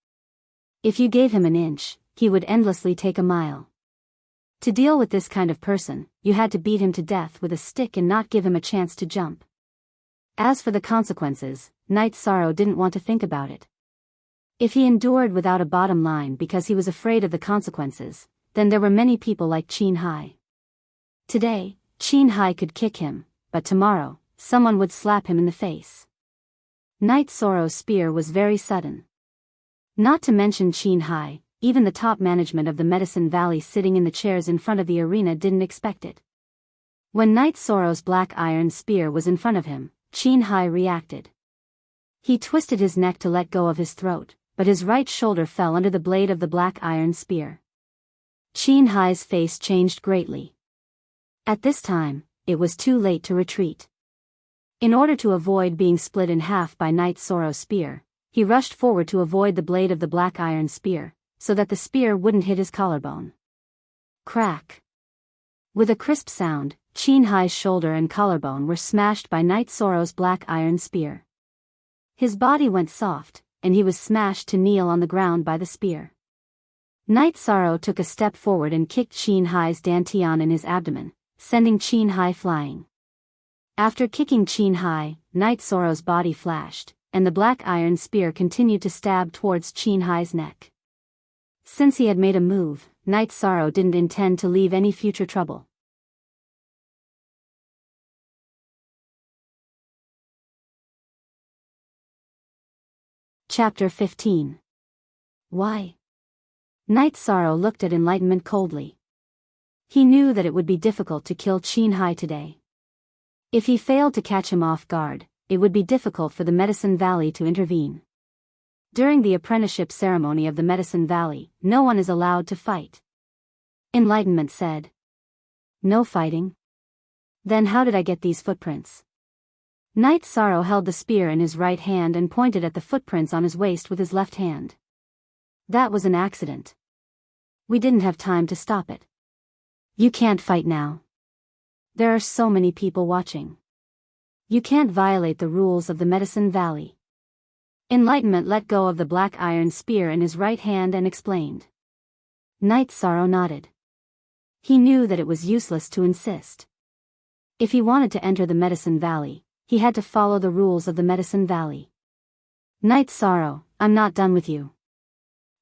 If you gave him an inch, he would endlessly take a mile. To deal with this kind of person, you had to beat him to death with a stick and not give him a chance to jump. As for the consequences, Knight Soro didn't want to think about it. If he endured without a bottom line because he was afraid of the consequences, then there were many people like Qin Hai. Today, Qin Hai could kick him, but tomorrow, someone would slap him in the face. Knight Soro's spear was very sudden. Not to mention Qin Hai, even the top management of the Medicine Valley sitting in the chairs in front of the arena didn't expect it. When Knight Soro's black iron spear was in front of him, Qin Hai reacted. He twisted his neck to let go of his throat, but his right shoulder fell under the blade of the black iron spear. Qin Hai's face changed greatly. At this time, it was too late to retreat. In order to avoid being split in half by Knight Soro's spear, he rushed forward to avoid the blade of the black iron spear, so that the spear wouldn't hit his collarbone. Crack! With a crisp sound, Qin Hai's shoulder and collarbone were smashed by Knight Soro's black iron spear. His body went soft, and he was smashed to kneel on the ground by the spear. Knight Soro took a step forward and kicked Qin Hai's dantian in his abdomen, sending Qin Hai flying. After kicking Qin Hai, Knight Soro's body flashed, and the black iron spear continued to stab towards Qin Hai's neck. Since he had made a move, Knight Soro didn't intend to leave any future trouble. Chapter 15. Why? Knight Soro looked at enlightenment coldly. He knew that it would be difficult to kill Qin Hai today. If he failed to catch him off guard, it would be difficult for the Medicine Valley to intervene. During the apprenticeship ceremony of the Medicine Valley, no one is allowed to fight. Enlightenment said. No fighting? Then how did I get these footprints? Knight Soro held the spear in his right hand and pointed at the footprints on his waist with his left hand. That was an accident. We didn't have time to stop it. You can't fight now. There are so many people watching. You can't violate the rules of the Medicine Valley. Enlightenment let go of the black iron spear in his right hand and explained. Knight Soro nodded. He knew that it was useless to insist. If he wanted to enter the Medicine Valley, he had to follow the rules of the Medicine Valley. Night Sorrow, I'm not done with you.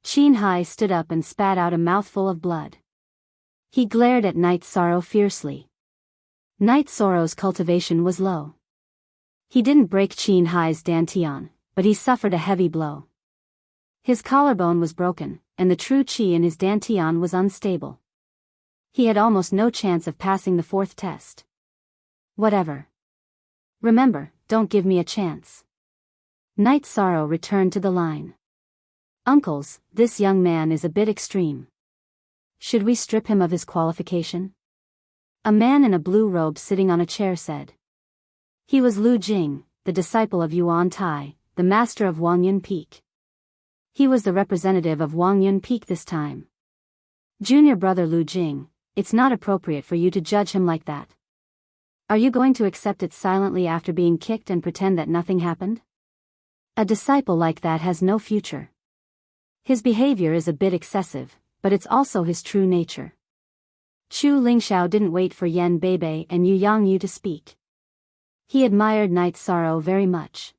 Qin Hai stood up and spat out a mouthful of blood. He glared at Night Sorrow fiercely. Night Sorrow's cultivation was low. He didn't break Qin Hai's dantian, but he suffered a heavy blow. His collarbone was broken, and the true qi in his dantian was unstable. He had almost no chance of passing the fourth test. Whatever. Remember, don't give me a chance. Night Sorrow returned to the line. Uncles, this young man is a bit extreme. Should we strip him of his qualification? A man in a blue robe sitting on a chair said. He was Lu Jing, the disciple of Yuan Tai, the master of Wangyun Peak. He was the representative of Wangyun Peak this time. Junior brother Lu Jing, it's not appropriate for you to judge him like that. Are you going to accept it silently after being kicked and pretend that nothing happened? A disciple like that has no future. His behavior is a bit excessive, but it's also his true nature. Chu Lingxiao didn't wait for Yan Beibei and Yu Yangyu to speak. He admired Night Sorrow very much.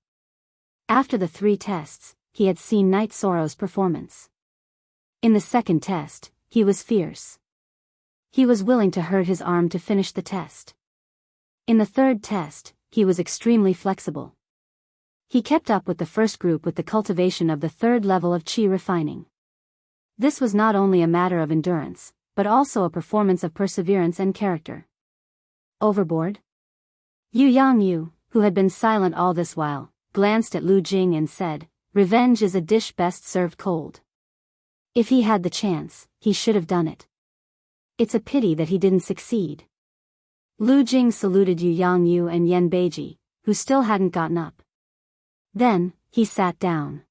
After the 3 tests, he had seen Night Sorrow's performance. In the second test, he was fierce. He was willing to hurt his arm to finish the test. In the third test, he was extremely flexible. He kept up with the first group with the cultivation of the 3rd level of qi refining. This was not only a matter of endurance, but also a performance of perseverance and character. Overboard? Yu Yangyu, who had been silent all this while, glanced at Lu Jing and said, "Revenge is a dish best served cold." If he had the chance, he should have done it. It's a pity that he didn't succeed. Lu Jing saluted Yu Yangyu and Yan Beiji, who still hadn't gotten up. Then, he sat down.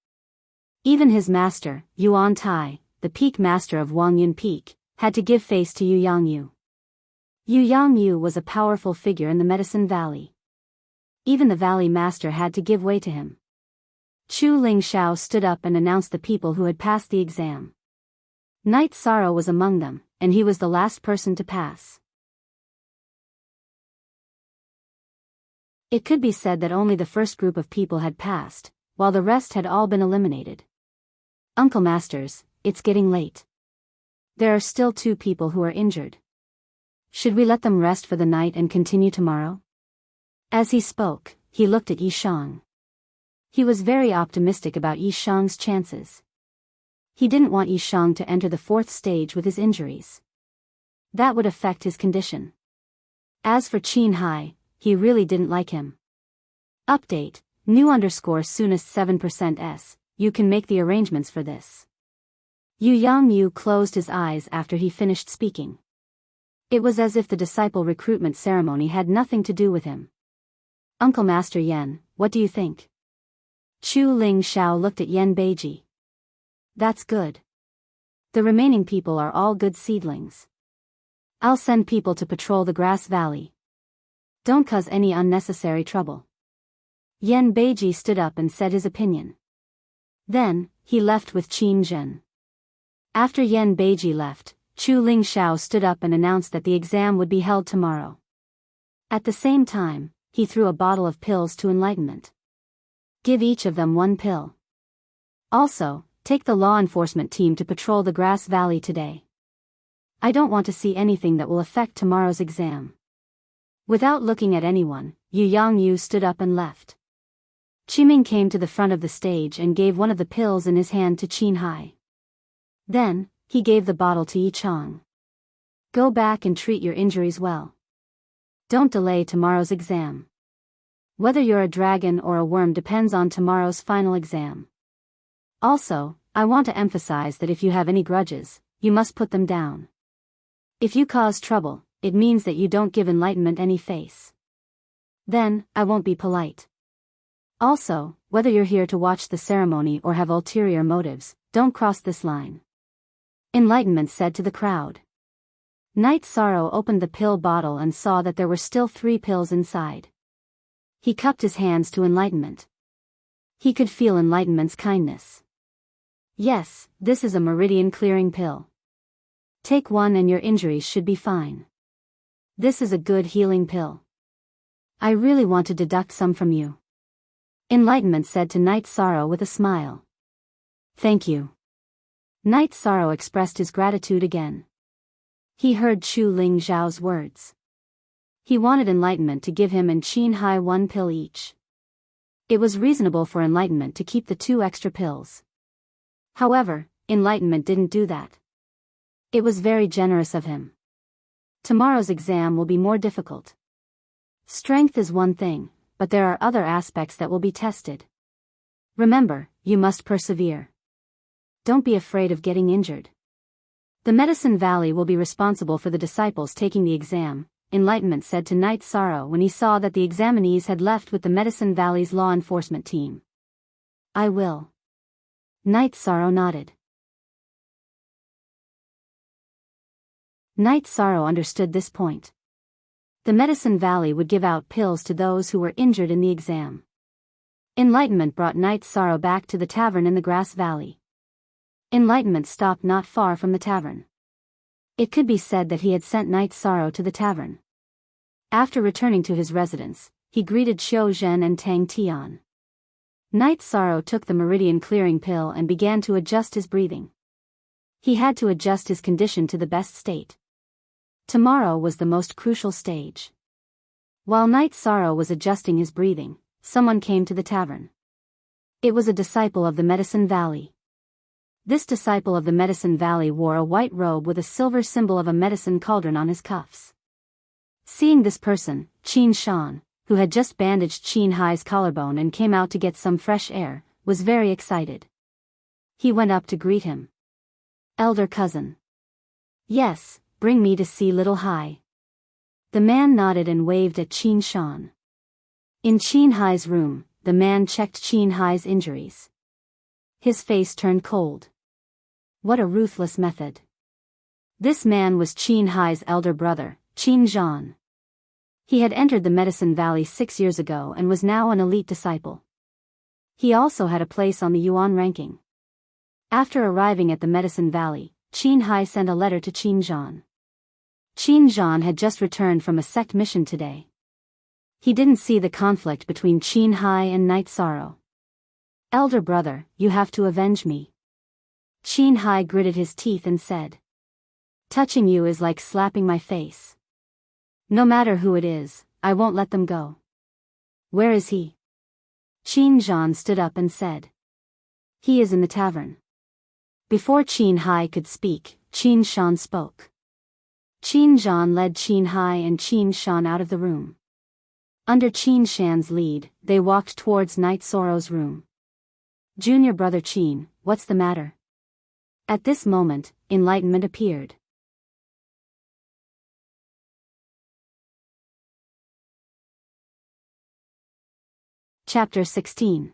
Even his master, Yuan Tai, the peak master of Wangyun Peak, had to give face to Yu Yangyu. Yu Yangyu was a powerful figure in the Medicine Valley. Even the valley master had to give way to him. Chu Lingxiao stood up and announced the people who had passed the exam. Night Sorrow was among them, and he was the last person to pass. It could be said that only the first group of people had passed, while the rest had all been eliminated. Uncle Masters, it's getting late. There are still 2 people who are injured. Should we let them rest for the night and continue tomorrow? As he spoke, he looked at Yishang. He was very optimistic about Yishang's chances. He didn't want Yishang to enter the 4th stage with his injuries. That would affect his condition. As for Qin Hai, he really didn't like him. Update, new _ soonest 7% s, you can make the arrangements for this. Yu Yangyu closed his eyes after he finished speaking. It was as if the disciple recruitment ceremony had nothing to do with him. Uncle Master Yan, what do you think? Chu Lingxiao looked at Yan Beiji. That's good. The remaining people are all good seedlings. I'll send people to patrol the Grass Valley. Don't cause any unnecessary trouble. Yan Beiji stood up and said his opinion. Then, he left with Qin Zhen. After Yan Beiji left, Chu Lingxiao stood up and announced that the exam would be held tomorrow. At the same time, he threw a bottle of pills to enlightenment. Give each of them 1 pill. Also, take the law enforcement team to patrol the Grass Valley today. I don't want to see anything that will affect tomorrow's exam. Without looking at anyone, Yu Yangyu stood up and left. Qiming came to the front of the stage and gave one of the pills in his hand to Qin Hai. Then, he gave the bottle to Yichang. Go back and treat your injuries well. Don't delay tomorrow's exam. Whether you're a dragon or a worm depends on tomorrow's final exam. Also, I want to emphasize that if you have any grudges, you must put them down. If you cause trouble, it means that you don't give enlightenment any face. Then, I won't be polite. Also, whether you're here to watch the ceremony or have ulterior motives, don't cross this line. Enlightenment said to the crowd. Night Sorrow opened the pill bottle and saw that there were still 3 pills inside. He cupped his hands to Enlightenment. He could feel Enlightenment's kindness. Yes, this is a meridian-clearing pill. Take one and your injuries should be fine. This is a good healing pill. I really want to deduct some from you. Enlightenment said to Night Sorrow with a smile. Thank you. Night Sorrow expressed his gratitude again. He heard Chu Ling Zhao's words. He wanted Enlightenment to give him and Qin Hai one pill each. It was reasonable for Enlightenment to keep the 2 extra pills. However, Enlightenment didn't do that. It was very generous of him. Tomorrow's exam will be more difficult. Strength is one thing, but there are other aspects that will be tested. Remember, you must persevere. Don't be afraid of getting injured. The Medicine Valley will be responsible for the disciples taking the exam, Enlightenment said to Night Sorrow when he saw that the examinees had left with the Medicine Valley's law enforcement team. I will. Night Sorrow nodded. Night Sorrow understood this point. The Medicine Valley would give out pills to those who were injured in the exam. Enlightenment brought Night Sorrow back to the tavern in the Grass Valley. Enlightenment stopped not far from the tavern. It could be said that he had sent Night Sorrow to the tavern. After returning to his residence, he greeted Xiao Zhen and Tang Tian. Night Sorrow took the meridian clearing pill and began to adjust his breathing. He had to adjust his condition to the best state. Tomorrow was the most crucial stage. While Night Sorrow was adjusting his breathing, someone came to the tavern. It was a disciple of the Medicine Valley. This disciple of the Medicine Valley wore a white robe with a silver symbol of a medicine cauldron on his cuffs. Seeing this person, Qin Shan, who had just bandaged Qin Hai's collarbone and came out to get some fresh air, was very excited. He went up to greet him. Elder cousin. Yes, bring me to see little Hai. The man nodded and waved at Qin Shan. In Qin Hai's room, the man checked Qin Hai's injuries. His face turned cold. What a ruthless method. This man was Qin Hai's elder brother, Qin Zhan. He had entered the Medicine Valley 6 years ago and was now an elite disciple. He also had a place on the Yuan ranking. After arriving at the Medicine Valley, Qin Hai sent a letter to Qin Zhan. Qin Zhan had just returned from a sect mission today. He didn't see the conflict between Qin Hai and Night Sorrow. Elder brother, you have to avenge me. Qin Hai gritted his teeth and said. Touching you is like slapping my face. No matter who it is, I won't let them go. Where is he? Qin Zhan stood up and said. He is in the tavern. Before Qin Hai could speak, Qin Shan spoke. Qin Zhan led Qin Hai and Qin Shan out of the room. Under Qin Shan's lead, they walked towards Night Sorrow's room. Junior brother Qin, what's the matter? At this moment, enlightenment appeared. Chapter 16.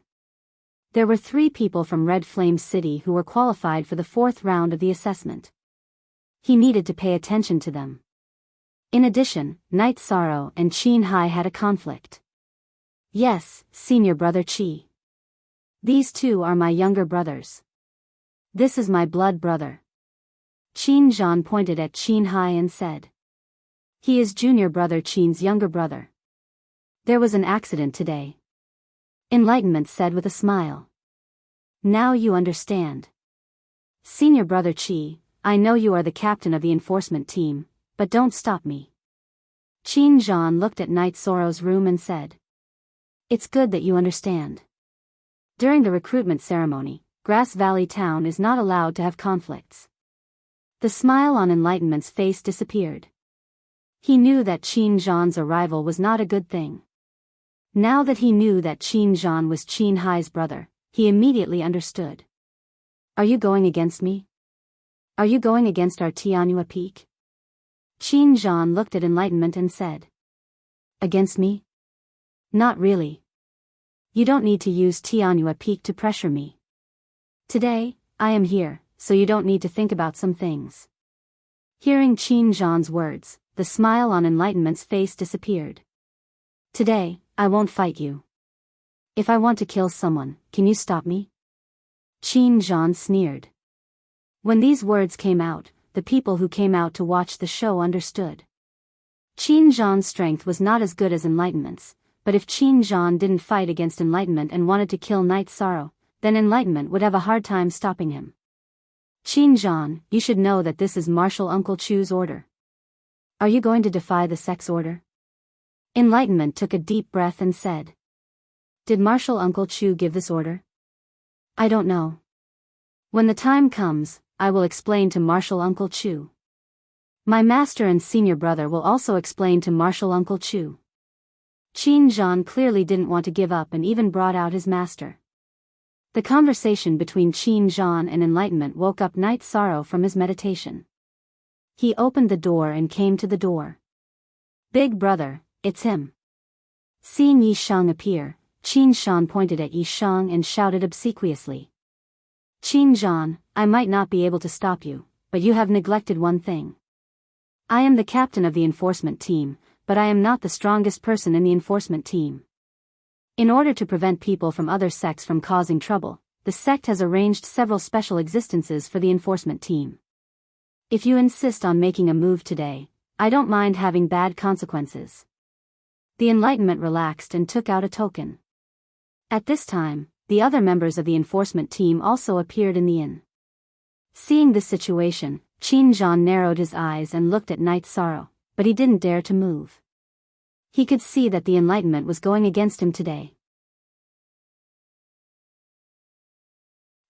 There were 3 people from Red Flame City who were qualified for the 4th round of the assessment. He needed to pay attention to them. In addition, Night Sorrow and Qin Hai had a conflict. Yes, senior brother Qi. These 2 are my younger brothers. This is my blood brother. Qin Zhan pointed at Qin Hai and said. He is junior brother Qin's younger brother. There was an accident today. Enlightenment said with a smile. Now you understand. Senior brother Qi, I know you are the captain of the enforcement team, but don't stop me. Qin Zhan looked at Night Sorrow's room and said. It's good that you understand. During the recruitment ceremony, Grass Valley Town is not allowed to have conflicts. The smile on Enlightenment's face disappeared. He knew that Qin Zhan's arrival was not a good thing. Now that he knew that Qin Zhan was Qin Hai's brother, he immediately understood. Are you going against me? Are you going against our Tianhua Peak? Qin Zhan looked at Enlightenment and said. Against me? Not really. You don't need to use Tianhua Peak to pressure me. Today, I am here, so you don't need to think about some things. Hearing Qin Zhan's words, the smile on Enlightenment's face disappeared. Today, I won't fight you. If I want to kill someone, can you stop me? Qin Zhan sneered. When these words came out, the people who came out to watch the show understood. Qin Zhan's strength was not as good as Enlightenment's, but if Qin Zhan didn't fight against Enlightenment and wanted to kill Night Sorrow, then Enlightenment would have a hard time stopping him. Qin Zhan, you should know that this is Martial Uncle Chu's order. Are you going to defy the sex order? Enlightenment took a deep breath and said. Did Martial Uncle Chu give this order? I don't know. When the time comes, I will explain to Martial Uncle Chu. My master and senior brother will also explain to Martial Uncle Chu. Qin Zhan clearly didn't want to give up and even brought out his master. The conversation between Qin Zhan and Enlightenment woke up Night Sorrow from his meditation. He opened the door and came to the door. Big brother, it's him. Seeing Yi Shang appear, Qin Zhan pointed at Yi Shang and shouted obsequiously. Qin Zhan, I might not be able to stop you, but you have neglected one thing. I am the captain of the enforcement team, but I am not the strongest person in the enforcement team. In order to prevent people from other sects from causing trouble, the sect has arranged several special existences for the enforcement team. If you insist on making a move today, I don't mind having bad consequences. The Enlightenment relaxed and took out a token. At this time, the other members of the enforcement team also appeared in the inn. Seeing this situation, Qin Zhan narrowed his eyes and looked at Night Sorrow, but he didn't dare to move. He could see that the Enlightenment was going against him today.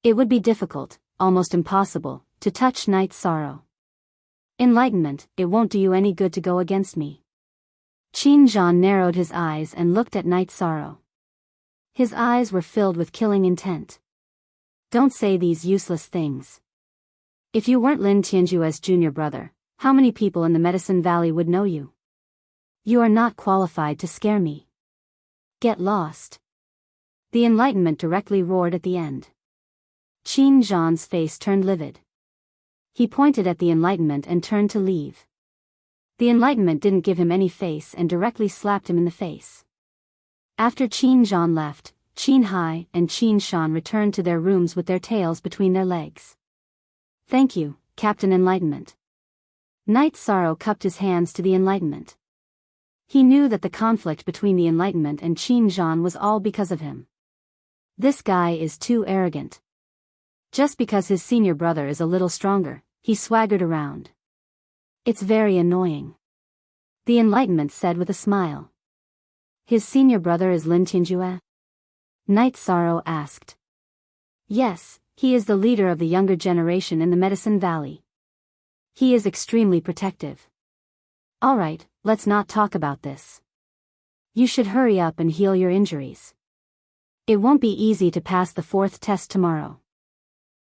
It would be difficult, almost impossible, to touch Night Sorrow. Enlightenment, it won't do you any good to go against me. Qin Zhan narrowed his eyes and looked at Night Sorrow. His eyes were filled with killing intent. Don't say these useless things. If you weren't Lin Tianjue's junior brother, how many people in the Medicine Valley would know you? You are not qualified to scare me. Get lost. The Enlightenment directly roared at the end. Qin Zhan's face turned livid. He pointed at the Enlightenment and turned to leave. The Enlightenment didn't give him any face and directly slapped him in the face. After Qin Zhan left, Qin Hai and Qin Shan returned to their rooms with their tails between their legs. Thank you, Captain Enlightenment. Night Sorrow cupped his hands to the Enlightenment. He knew that the conflict between the Enlightenment and Qin Zhan was all because of him. This guy is too arrogant. Just because his senior brother is a little stronger, he swaggered around. It's very annoying. The Enlightenment said with a smile. His senior brother is Lin Tianjue? Night Sorrow asked. Yes, he is the leader of the younger generation in the Medicine Valley. He is extremely protective. Alright, let's not talk about this. You should hurry up and heal your injuries. It won't be easy to pass the 4th test tomorrow.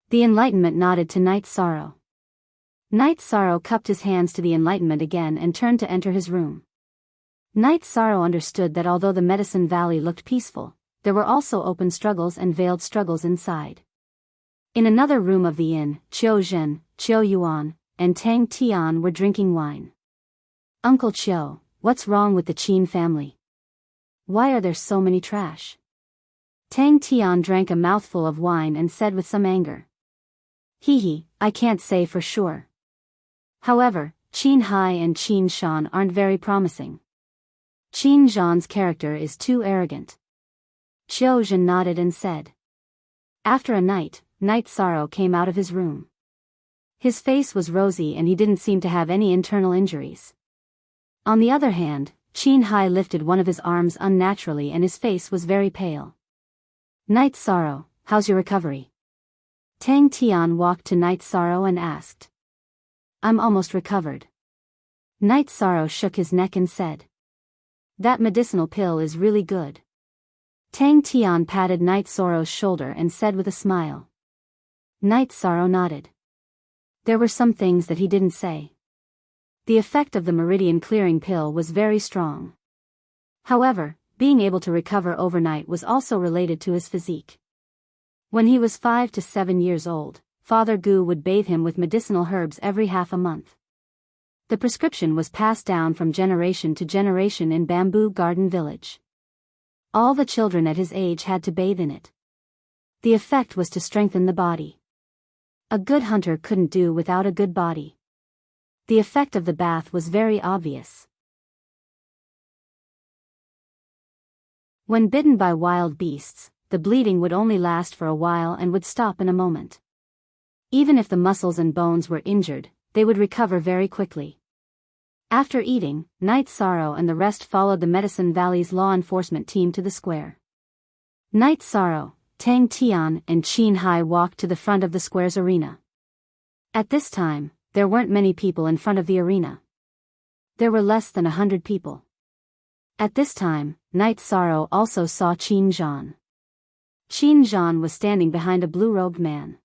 The Enlightenment nodded to Night Sorrow. Night Sorrow cupped his hands to the Enlightenment again and turned to enter his room. Night Sorrow understood that although the Medicine Valley looked peaceful, there were also open struggles and veiled struggles inside. In another room of the inn, Qiu Zhen, Qiu Yuan, and Tang Tian were drinking wine. Uncle Qiu, what's wrong with the Qin family? Why are there so many trash? Tang Tian drank a mouthful of wine and said with some anger. Hee, I can't say for sure. However, Qin Hai and Qin Shan aren't very promising. Qin Zhan's character is too arrogant. Qiu Zhen nodded and said. After a night, Night Sorrow came out of his room. His face was rosy and he didn't seem to have any internal injuries. On the other hand, Qin Hai lifted one of his arms unnaturally and his face was very pale. Night Sorrow, how's your recovery? Tang Tian walked to Night Sorrow and asked. I'm almost recovered. Night Sorrow shook his neck and said. That medicinal pill is really good. Tang Tian patted Night Sorrow's shoulder and said with a smile. Night Sorrow nodded. There were some things that he didn't say. The effect of the meridian clearing pill was very strong. However, being able to recover overnight was also related to his physique. When he was 5 to 7 years old, Father Gu would bathe him with medicinal herbs every half a month. The prescription was passed down from generation to generation in Bamboo Garden Village. All the children at his age had to bathe in it. The effect was to strengthen the body. A good hunter couldn't do without a good body. The effect of the bath was very obvious. When bitten by wild beasts, the bleeding would only last for a while and would stop in a moment. Even if the muscles and bones were injured, they would recover very quickly. After eating, Night Sorrow and the rest followed the Medicine Valley's law enforcement team to the square. Night Sorrow, Tang Tian and Qin Hai walked to the front of the square's arena. At this time, there weren't many people in front of the arena. There were less than 100 people. At this time, Night Sorrow also saw Qin Zhan. Qin Zhan was standing behind a blue-robed man.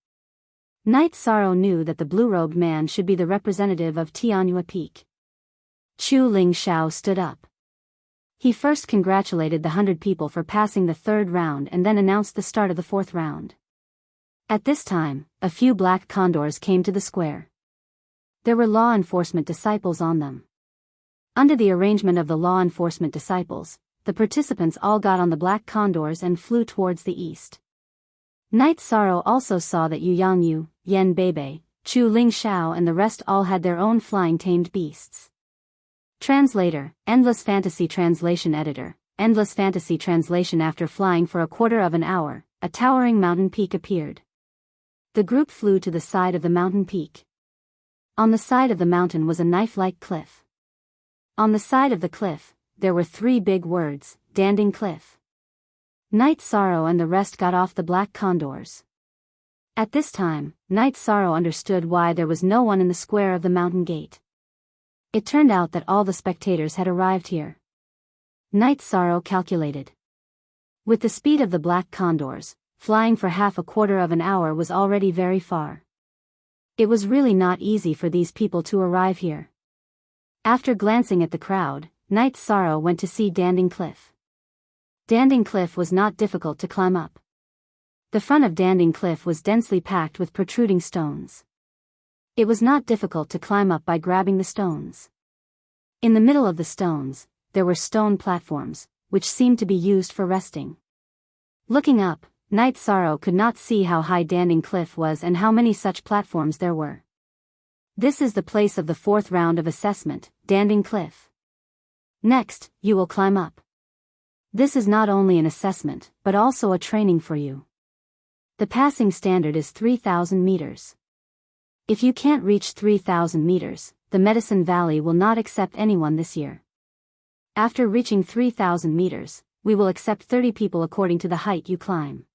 Night Sorrow knew that the blue-robed man should be the representative of Tianyua Peak. Chu Ling Xiao stood up. He first congratulated the 100 people for passing the third round and then announced the start of the fourth round. At this time, a few black condors came to the square. There were law enforcement disciples on them. Under the arrangement of the law enforcement disciples, the participants all got on the black condors and flew towards the east. Night Sorrow also saw that Yu Yangyu, Yen Beibei, Chu Ling Xiao and the rest all had their own flying tamed beasts. Translator, Endless Fantasy Translation Editor, Endless Fantasy Translation. After flying for a quarter of an hour, a towering mountain peak appeared. The group flew to the side of the mountain peak. On the side of the mountain was a knife-like cliff. On the side of the cliff, there were 3 big words, Danding Cliff. Night Sorrow and the rest got off the black condors. At this time, Night Sorrow understood why there was no one in the square of the mountain gate. It turned out that all the spectators had arrived here. Night Sorrow calculated. With the speed of the black condors, flying for half a quarter of an hour was already very far. It was really not easy for these people to arrive here. After glancing at the crowd, Night Sorrow went to see Danding Cliff. Danding Cliff was not difficult to climb up. The front of Danding Cliff was densely packed with protruding stones. It was not difficult to climb up by grabbing the stones. In the middle of the stones, there were stone platforms, which seemed to be used for resting. Looking up, Night Sorrow could not see how high Danding Cliff was and how many such platforms there were. This is the place of the fourth round of assessment, Danding Cliff. Next, you will climb up. This is not only an assessment, but also a training for you. The passing standard is 3,000 meters. If you can't reach 3,000 meters, the Medicine Valley will not accept anyone this year. After reaching 3,000 meters, we will accept 30 people according to the height you climb.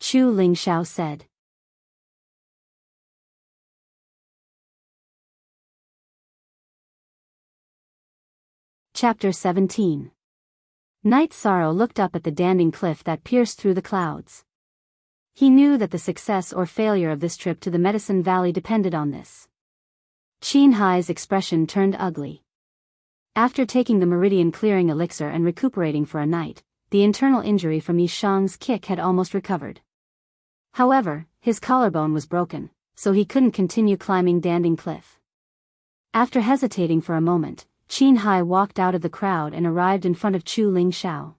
Chu Ling Xiao said. Chapter 17. Night Sorrow looked up at the Danding Cliff that pierced through the clouds. He knew that the success or failure of this trip to the Medicine Valley depended on this. Qin Hai's expression turned ugly. After taking the meridian clearing elixir and recuperating for a night, the internal injury from Yishang's kick had almost recovered. However, his collarbone was broken, so he couldn't continue climbing Danding Cliff. After hesitating for a moment, Qin Hai walked out of the crowd and arrived in front of Chu Ling Xiao.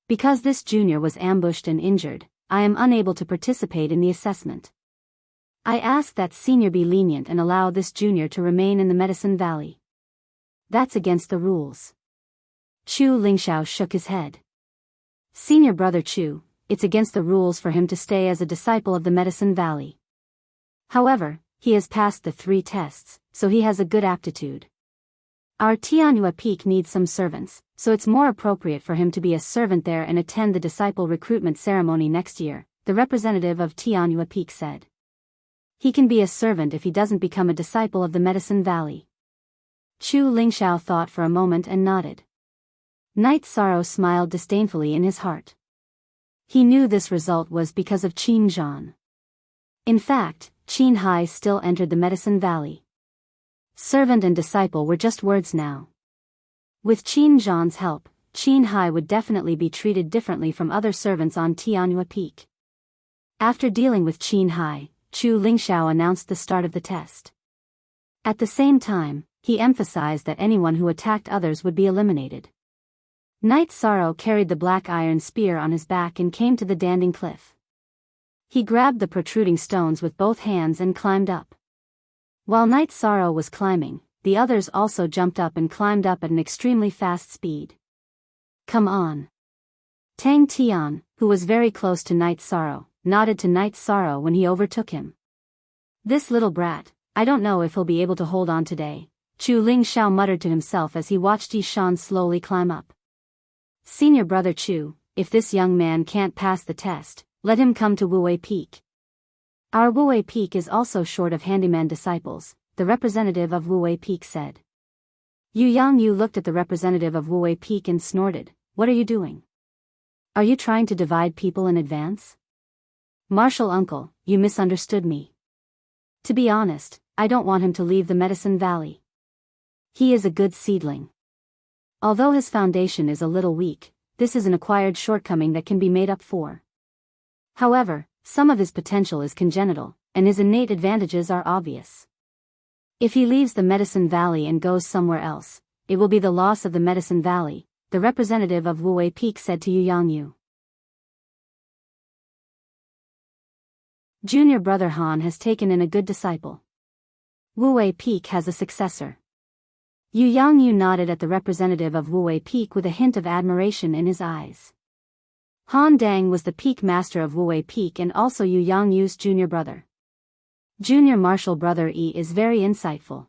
Because this junior was ambushed and injured, I am unable to participate in the assessment. I ask that senior be lenient and allow this junior to remain in the Medicine Valley. That's against the rules. Chu Lingxiao shook his head. Senior brother Chu, it's against the rules for him to stay as a disciple of the Medicine Valley. However, he has passed the 3 tests, so he has a good aptitude. Our Tianyua Peak needs some servants, so it's more appropriate for him to be a servant there and attend the disciple recruitment ceremony next year, the representative of Tianyua Peak said. He can be a servant if he doesn't become a disciple of the Medicine Valley. Chu Lingxiao thought for a moment and nodded. Night Sorrow smiled disdainfully in his heart. He knew this result was because of Qin Zhan. In fact, Qin Hai still entered the Medicine Valley. Servant and disciple were just words now. With Qin Zhan's help, Qin Hai would definitely be treated differently from other servants on Tianyua Peak. After dealing with Qin Hai, Chu Lingxiao announced the start of the test. At the same time, he emphasized that anyone who attacked others would be eliminated. Night Sorrow carried the black iron spear on his back and came to the Danding Cliff. He grabbed the protruding stones with both hands and climbed up. While Night Sorrow was climbing, the others also jumped up and climbed up at an extremely fast speed. Come on. Tang Tian, who was very close to Night Sorrow, nodded to Night Sorrow when he overtook him. This little brat, I don't know if he'll be able to hold on today, Chu Lingxiao muttered to himself as he watched Yi Shan slowly climb up. Senior brother Chu, if this young man can't pass the test, let him come to Wuwei Peak. Our Wuwei Peak is also short of handyman disciples, the representative of Wuwei Peak said. Yu Yangyu looked at the representative of Wuwei Peak and snorted, what are you doing? Are you trying to divide people in advance? Martial uncle, you misunderstood me. To be honest, I don't want him to leave the Medicine Valley. He is a good seedling. Although his foundation is a little weak, this is an acquired shortcoming that can be made up for. However, some of his potential is congenital, and his innate advantages are obvious. If he leaves the Medicine Valley and goes somewhere else, it will be the loss of the Medicine Valley, the representative of Wuwei Peak said to Yu Yangyu. Junior brother Han has taken in a good disciple. Wuwei Peak has a successor. Yu Yangyu nodded at the representative of Wuwei Peak with a hint of admiration in his eyes. Han Dang was the peak master of Wuwei Peak and also Yu Yangyu's junior brother. Junior martial brother Yi is very insightful.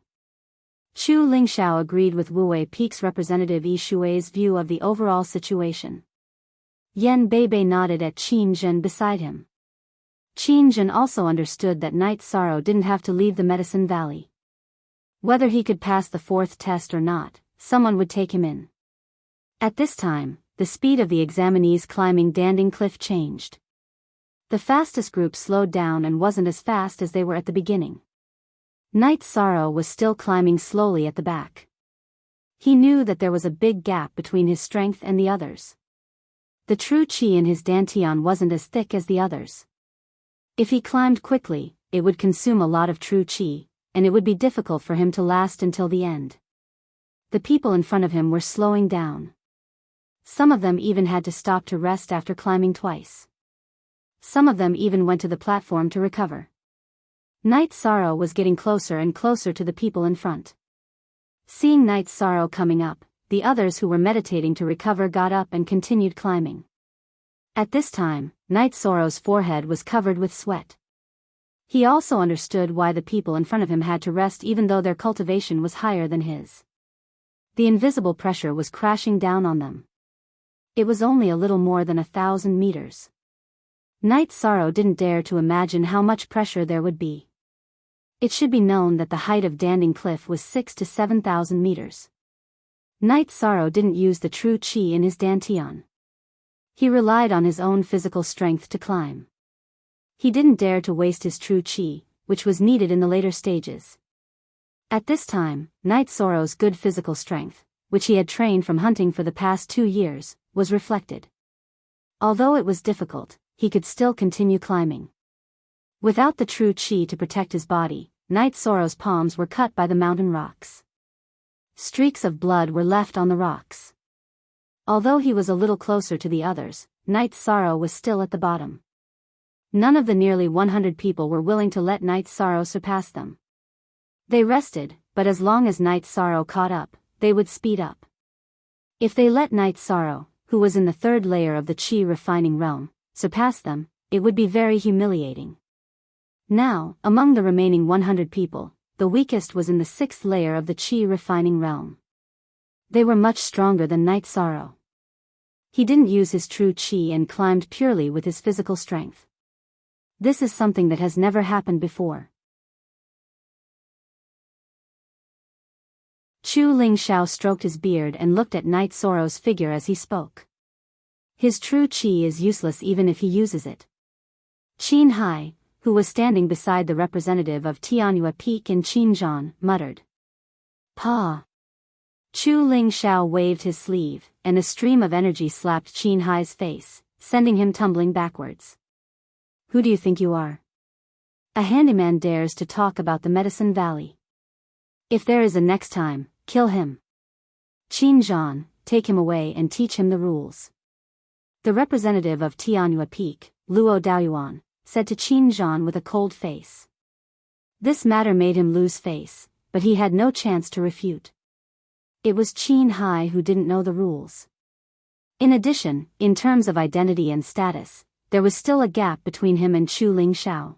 Chu Lingxiao agreed with Wuwei Peak's representative Yi Shui's view of the overall situation. Yan Beibei nodded at Qin Zhen beside him. Qin Zhen also understood that Night Sorrow didn't have to leave the Medicine Valley. Whether he could pass the fourth test or not, someone would take him in. At this time, the speed of the examinees climbing Danding Cliff changed. The fastest group slowed down and wasn't as fast as they were at the beginning. Night Sorrow was still climbing slowly at the back. He knew that there was a big gap between his strength and the others. The true qi in his dantian wasn't as thick as the others. If he climbed quickly, it would consume a lot of true qi, and it would be difficult for him to last until the end. The people in front of him were slowing down. Some of them even had to stop to rest after climbing twice. Some of them even went to the platform to recover. Night Sorrow was getting closer and closer to the people in front. Seeing Night Sorrow coming up, the others who were meditating to recover got up and continued climbing. At this time, Night Sorrow's forehead was covered with sweat. He also understood why the people in front of him had to rest even though their cultivation was higher than his. The invisible pressure was crashing down on them. It was only a little more than 1,000 meters. Night Sorrow didn't dare to imagine how much pressure there would be. It should be known that the height of Danding Cliff was 6,000 to 7,000 meters. Night Sorrow didn't use the true qi in his dantian. He relied on his own physical strength to climb. He didn't dare to waste his true qi, which was needed in the later stages. At this time, Night Sorrow's good physical strength, which he had trained from hunting for the past 2 years, was reflected. Although it was difficult, he could still continue climbing. Without the true qi to protect his body, Night Sorrow's palms were cut by the mountain rocks. Streaks of blood were left on the rocks. Although he was a little closer to the others, Night Sorrow was still at the bottom. None of the nearly 100 people were willing to let Night Sorrow surpass them. They rested, but as long as Night Sorrow caught up, they would speed up. If they let Night Sorrow, who was in the third layer of the qi refining realm, surpass them, it would be very humiliating. Now, among the remaining 100 people, the weakest was in the 6th layer of the qi refining realm. They were much stronger than Night Sorrow. He didn't use his true qi and climbed purely with his physical strength. This is something that has never happened before. Chu Lingxiao stroked his beard and looked at Night Sorrow's figure as he spoke. His true qi is useless even if he uses it. Qin Hai, who was standing beside the representative of Tianyue Peak in Qinzhan, muttered. Pa. Chu Lingxiao waved his sleeve, and a stream of energy slapped Qin Hai's face, sending him tumbling backwards. Who do you think you are? A handyman dares to talk about the Medicine Valley. If there is a next time, kill him. Qinzhan, take him away and teach him the rules. The representative of Tianyue Peak, Luo Daoyuan, said to Qinzhan with a cold face. This matter made him lose face, but he had no chance to refute. It was Qin Hai who didn't know the rules. In addition, in terms of identity and status, there was still a gap between him and Chu Ling Shao.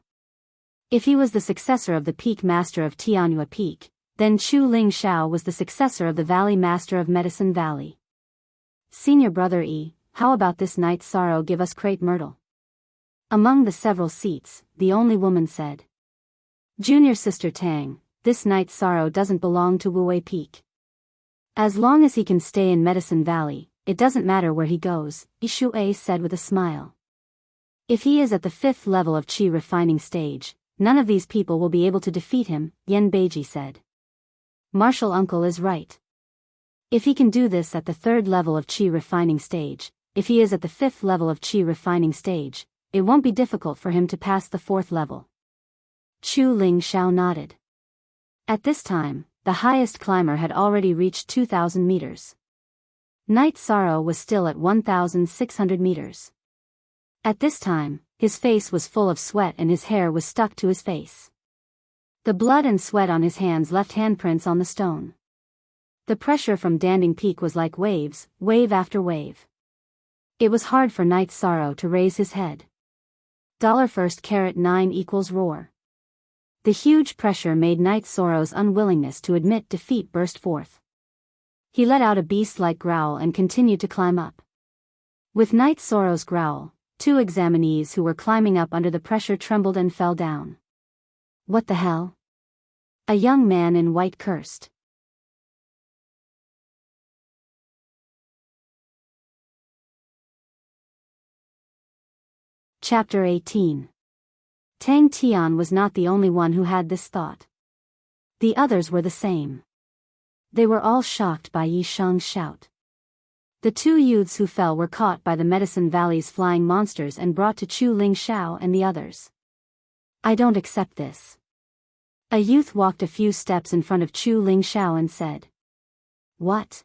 If he was the successor of the Peak Master of Tianhua Peak, then Chu Ling Shao was the successor of the Valley Master of Medicine Valley. Senior brother Yi, how about this night's sorrow give us crepe myrtle? Among the several seats, the only woman said. Junior sister Tang, this night's sorrow doesn't belong to Wuwei Peak. As long as he can stay in Medicine Valley, it doesn't matter where he goes, Yi Shuai said with a smile. If he is at the 5th level of Qi refining stage, none of these people will be able to defeat him, Yan Beiji said. Martial uncle is right. If he can do this at the 3rd level of Qi refining stage, if he is at the 5th level of Qi refining stage, it won't be difficult for him to pass the 4th level. Chu Ling Shao nodded. At this time, the highest climber had already reached 2,000 meters. Night Sorrow was still at 1,600 meters. At this time, his face was full of sweat and his hair was stuck to his face. The blood and sweat on his hands left handprints on the stone. The pressure from Danding Peak was like waves, wave after wave. It was hard for Night Sorrow to raise his head. $1 equals roar. The huge pressure made Night Sorrow's unwillingness to admit defeat burst forth. He let out a beast-like growl and continued to climb up. With Night Sorrow's growl, 2 examinees who were climbing up under the pressure trembled and fell down. What the hell? A young man in white cursed. Chapter 18. Tang Tian was not the only one who had this thought. The others were the same. They were all shocked by Yi Sheng's shout. The 2 youths who fell were caught by the Medicine Valley's flying monsters and brought to Chu Ling Shao and the others. I don't accept this. A youth walked a few steps in front of Chu Ling Shao and said. What?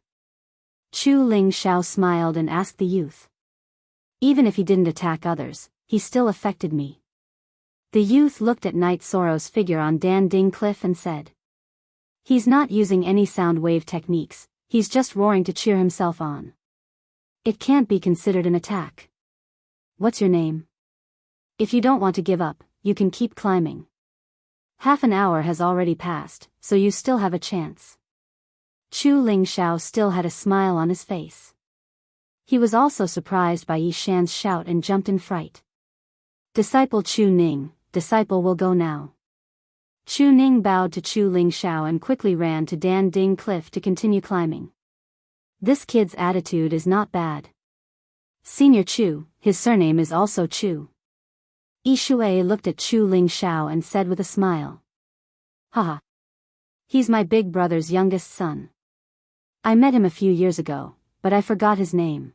Chu Ling Shao smiled and asked the youth. Even if he didn't attack others, he still affected me. The youth looked at Night Sorrow's figure on Dan Ding Cliff and said. He's not using any sound wave techniques, he's just roaring to cheer himself on. It can't be considered an attack. What's your name? If you don't want to give up, you can keep climbing. Half an hour has already passed, so you still have a chance. Chu Ling Shao still had a smile on his face. He was also surprised by Yi Shan's shout and jumped in fright. Disciple Chu Ning, disciple will go now. Chu Ning bowed to Chu Ling Shao and quickly ran to Dan Ding Cliff to continue climbing. This kid's attitude is not bad. Senior Chu, his surname is also Chu. Yi Shuai looked at Chu Ling Shao and said with a smile. Haha. He's my big brother's youngest son. I met him a few years ago, but I forgot his name.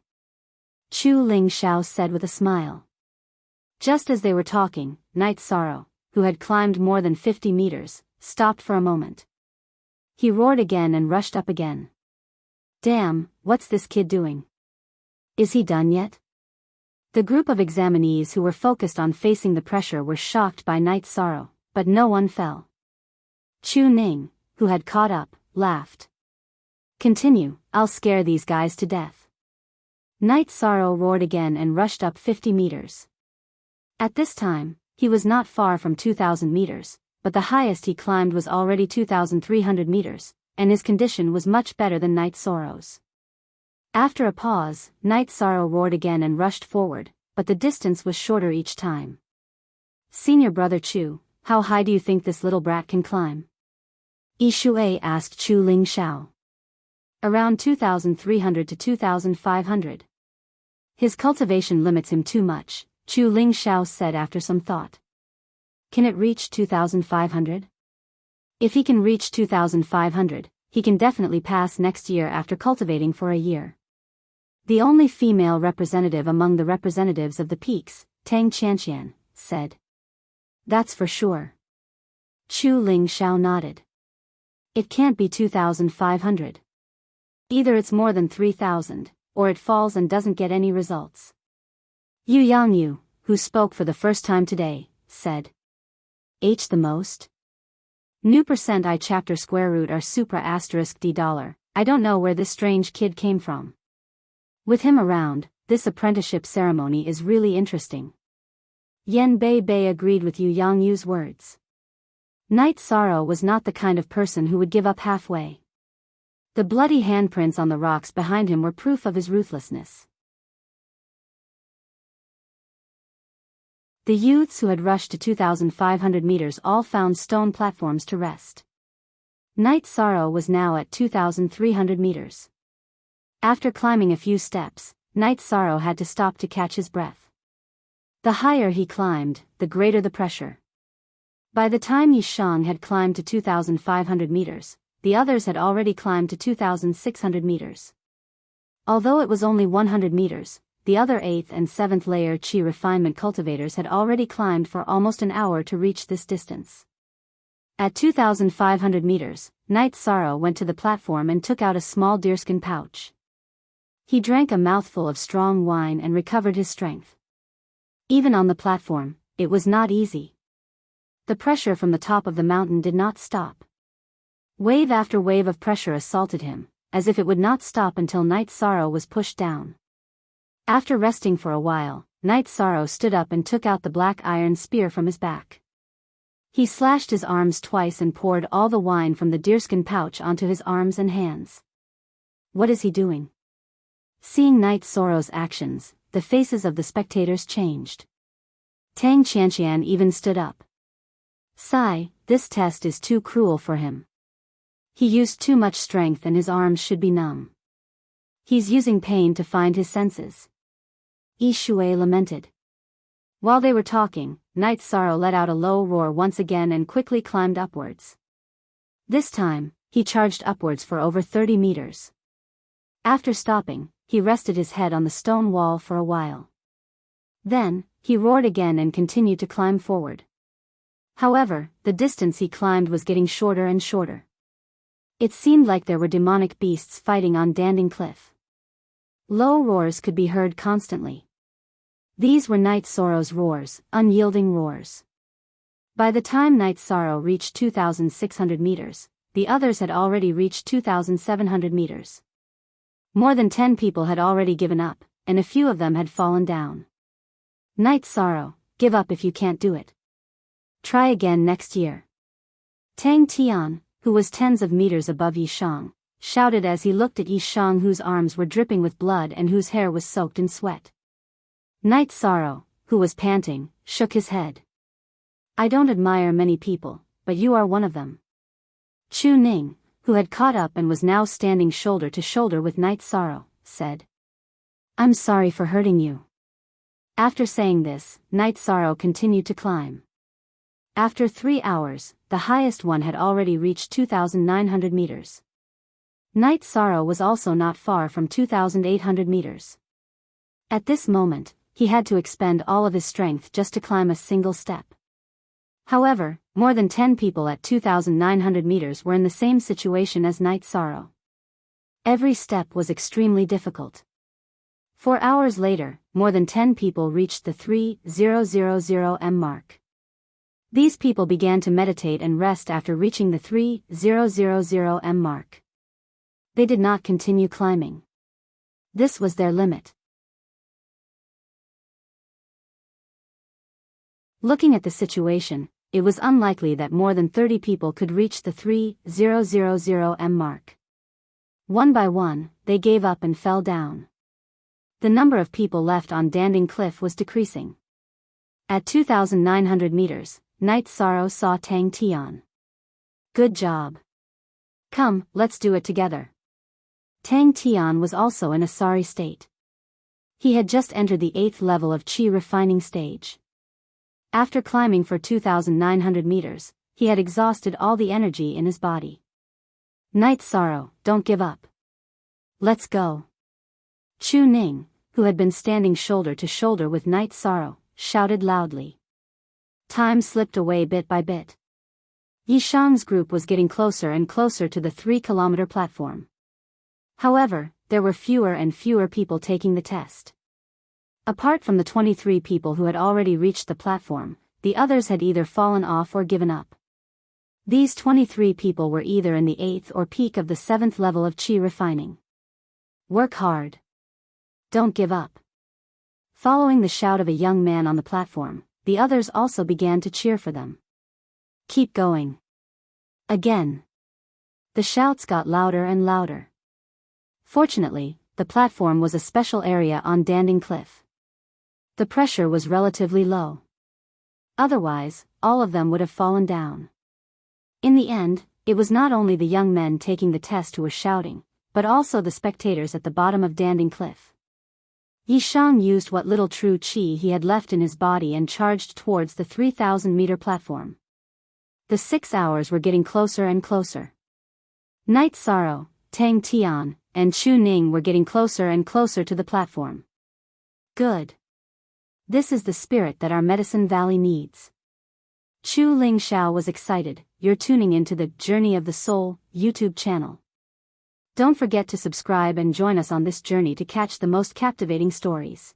Chu Ling Shao said with a smile. Just as they were talking, Night Sorrow, who had climbed more than 50 meters, stopped for a moment. He roared again and rushed up again. Damn, what's this kid doing? Is he done yet? The group of examinees who were focused on facing the pressure were shocked by Night Sorrow, but no one fell. Chu Ning, who had caught up, laughed. Continue, I'll scare these guys to death. Night Sorrow roared again and rushed up 50 meters. At this time, he was not far from 2,000 meters, but the highest he climbed was already 2,300 meters, and his condition was much better than Night Sorrow's. After a pause, Night Sorrow roared again and rushed forward, but the distance was shorter each time. Senior brother Chu, how high do you think this little brat can climb? Yi Shuai asked Chu Ling Shao. Around 2,300 to 2,500. His cultivation limits him too much, Chu Ling Shao said after some thought. Can it reach 2,500? If he can reach 2,500, he can definitely pass next year after cultivating for a year. The only female representative among the representatives of the peaks, Tang Qianqian, said. That's for sure. Chu Ling Shao nodded. It can't be 2,500. Either it's more than 3,000, or it falls and doesn't get any results. Yu Yangyu, who spoke for the first time today, said. H the most? New percent I chapter square root are supra asterisk d dollar, I don't know where this strange kid came from. With him around, this apprenticeship ceremony is really interesting. Yen Bei Bei agreed with Yu Yangyu's words. Night Sorrow was not the kind of person who would give up halfway. The bloody handprints on the rocks behind him were proof of his ruthlessness. The youths who had rushed to 2,500 meters all found stone platforms to rest. Night Sorrow was now at 2,300 meters. After climbing a few steps, Night Sorrow had to stop to catch his breath. The higher he climbed, the greater the pressure. By the time Yishang had climbed to 2,500 meters, the others had already climbed to 2,600 meters. Although it was only 100 meters, the other 8th and 7th layer Qi refinement cultivators had already climbed for almost an hour to reach this distance. At 2,500 meters, Night Sorrow went to the platform and took out a small deerskin pouch. He drank a mouthful of strong wine and recovered his strength. Even on the platform, it was not easy. The pressure from the top of the mountain did not stop. Wave after wave of pressure assaulted him, as if it would not stop until Night Sorrow was pushed down. After resting for a while, Night Sorrow stood up and took out the black iron spear from his back. He slashed his arms twice and poured all the wine from the deerskin pouch onto his arms and hands. What is he doing? Seeing Night Sorrow's actions, the faces of the spectators changed. Tang Qianqian even stood up. Sigh, this test is too cruel for him. He used too much strength and his arms should be numb. He's using pain to find his senses. Yi Shui lamented. While they were talking, Night Sorrow let out a low roar once again and quickly climbed upwards. This time, he charged upwards for over 30 meters. After stopping, he rested his head on the stone wall for a while. Then, he roared again and continued to climb forward. However, the distance he climbed was getting shorter and shorter. It seemed like there were demonic beasts fighting on Danding Cliff. Low roars could be heard constantly. These were Night Sorrow's roars, unyielding roars. By the time Night Sorrow reached 2,600 meters, the others had already reached 2,700 meters. More than 10 people had already given up, and a few of them had fallen down. Night Sorrow, give up if you can't do it. Try again next year. Tang Tian, who was tens of meters above Yishang, shouted as he looked at Yishang, whose arms were dripping with blood and whose hair was soaked in sweat. Night Sorrow, who was panting, shook his head. I don't admire many people, but you are one of them. Chu Ning, who had caught up and was now standing shoulder to shoulder with Night Sorrow, said. I'm sorry for hurting you. After saying this, Night Sorrow continued to climb. After 3 hours, the highest one had already reached 2,900 meters. Night Sorrow was also not far from 2,800 meters. At this moment, he had to expend all of his strength just to climb a single step. However, more than 10 people at 2,900 meters were in the same situation as Night Sorrow. Every step was extremely difficult. 4 hours later, more than 10 people reached the 3,000 m mark. These people began to meditate and rest after reaching the 3,000 m mark. They did not continue climbing. This was their limit. Looking at the situation, it was unlikely that more than 30 people could reach the 3,000 m mark. One by one, they gave up and fell down. The number of people left on Danding Cliff was decreasing. At 2,900 meters, Night Sorrow saw Tang Tian. Good job. Come, let's do it together. Tang Tian was also in a sorry state. He had just entered the 8th level of Qi refining stage. After climbing for 2,900 meters, he had exhausted all the energy in his body. Night Sorrow, don't give up. Let's go. Chu Ning, who had been standing shoulder to shoulder with Night Sorrow, shouted loudly. Time slipped away bit by bit. Yishang's group was getting closer and closer to the 3-kilometer platform. However, there were fewer and fewer people taking the test. Apart from the 23 people who had already reached the platform, the others had either fallen off or given up. These 23 people were either in the 8th or peak of the 7th level of Qi refining. Work hard. Don't give up. Following the shout of a young man on the platform, the others also began to cheer for them. Keep going. Again. The shouts got louder and louder. Fortunately, the platform was a special area on Danding Cliff. The pressure was relatively low. Otherwise, all of them would have fallen down. In the end, it was not only the young men taking the test who were shouting, but also the spectators at the bottom of Danding Cliff. Yi Shang used what little true qi he had left in his body and charged towards the 3,000-meter platform. The 6 hours were getting closer and closer. Night Sorrow, Tang Tian, and Chu Ning were getting closer and closer to the platform. Good. This is the spirit that our Medicine Valley needs. Chu Ling Xiao was excited. You're tuning into the Journey of the Soul YouTube channel. Don't forget to subscribe and join us on this journey to catch the most captivating stories.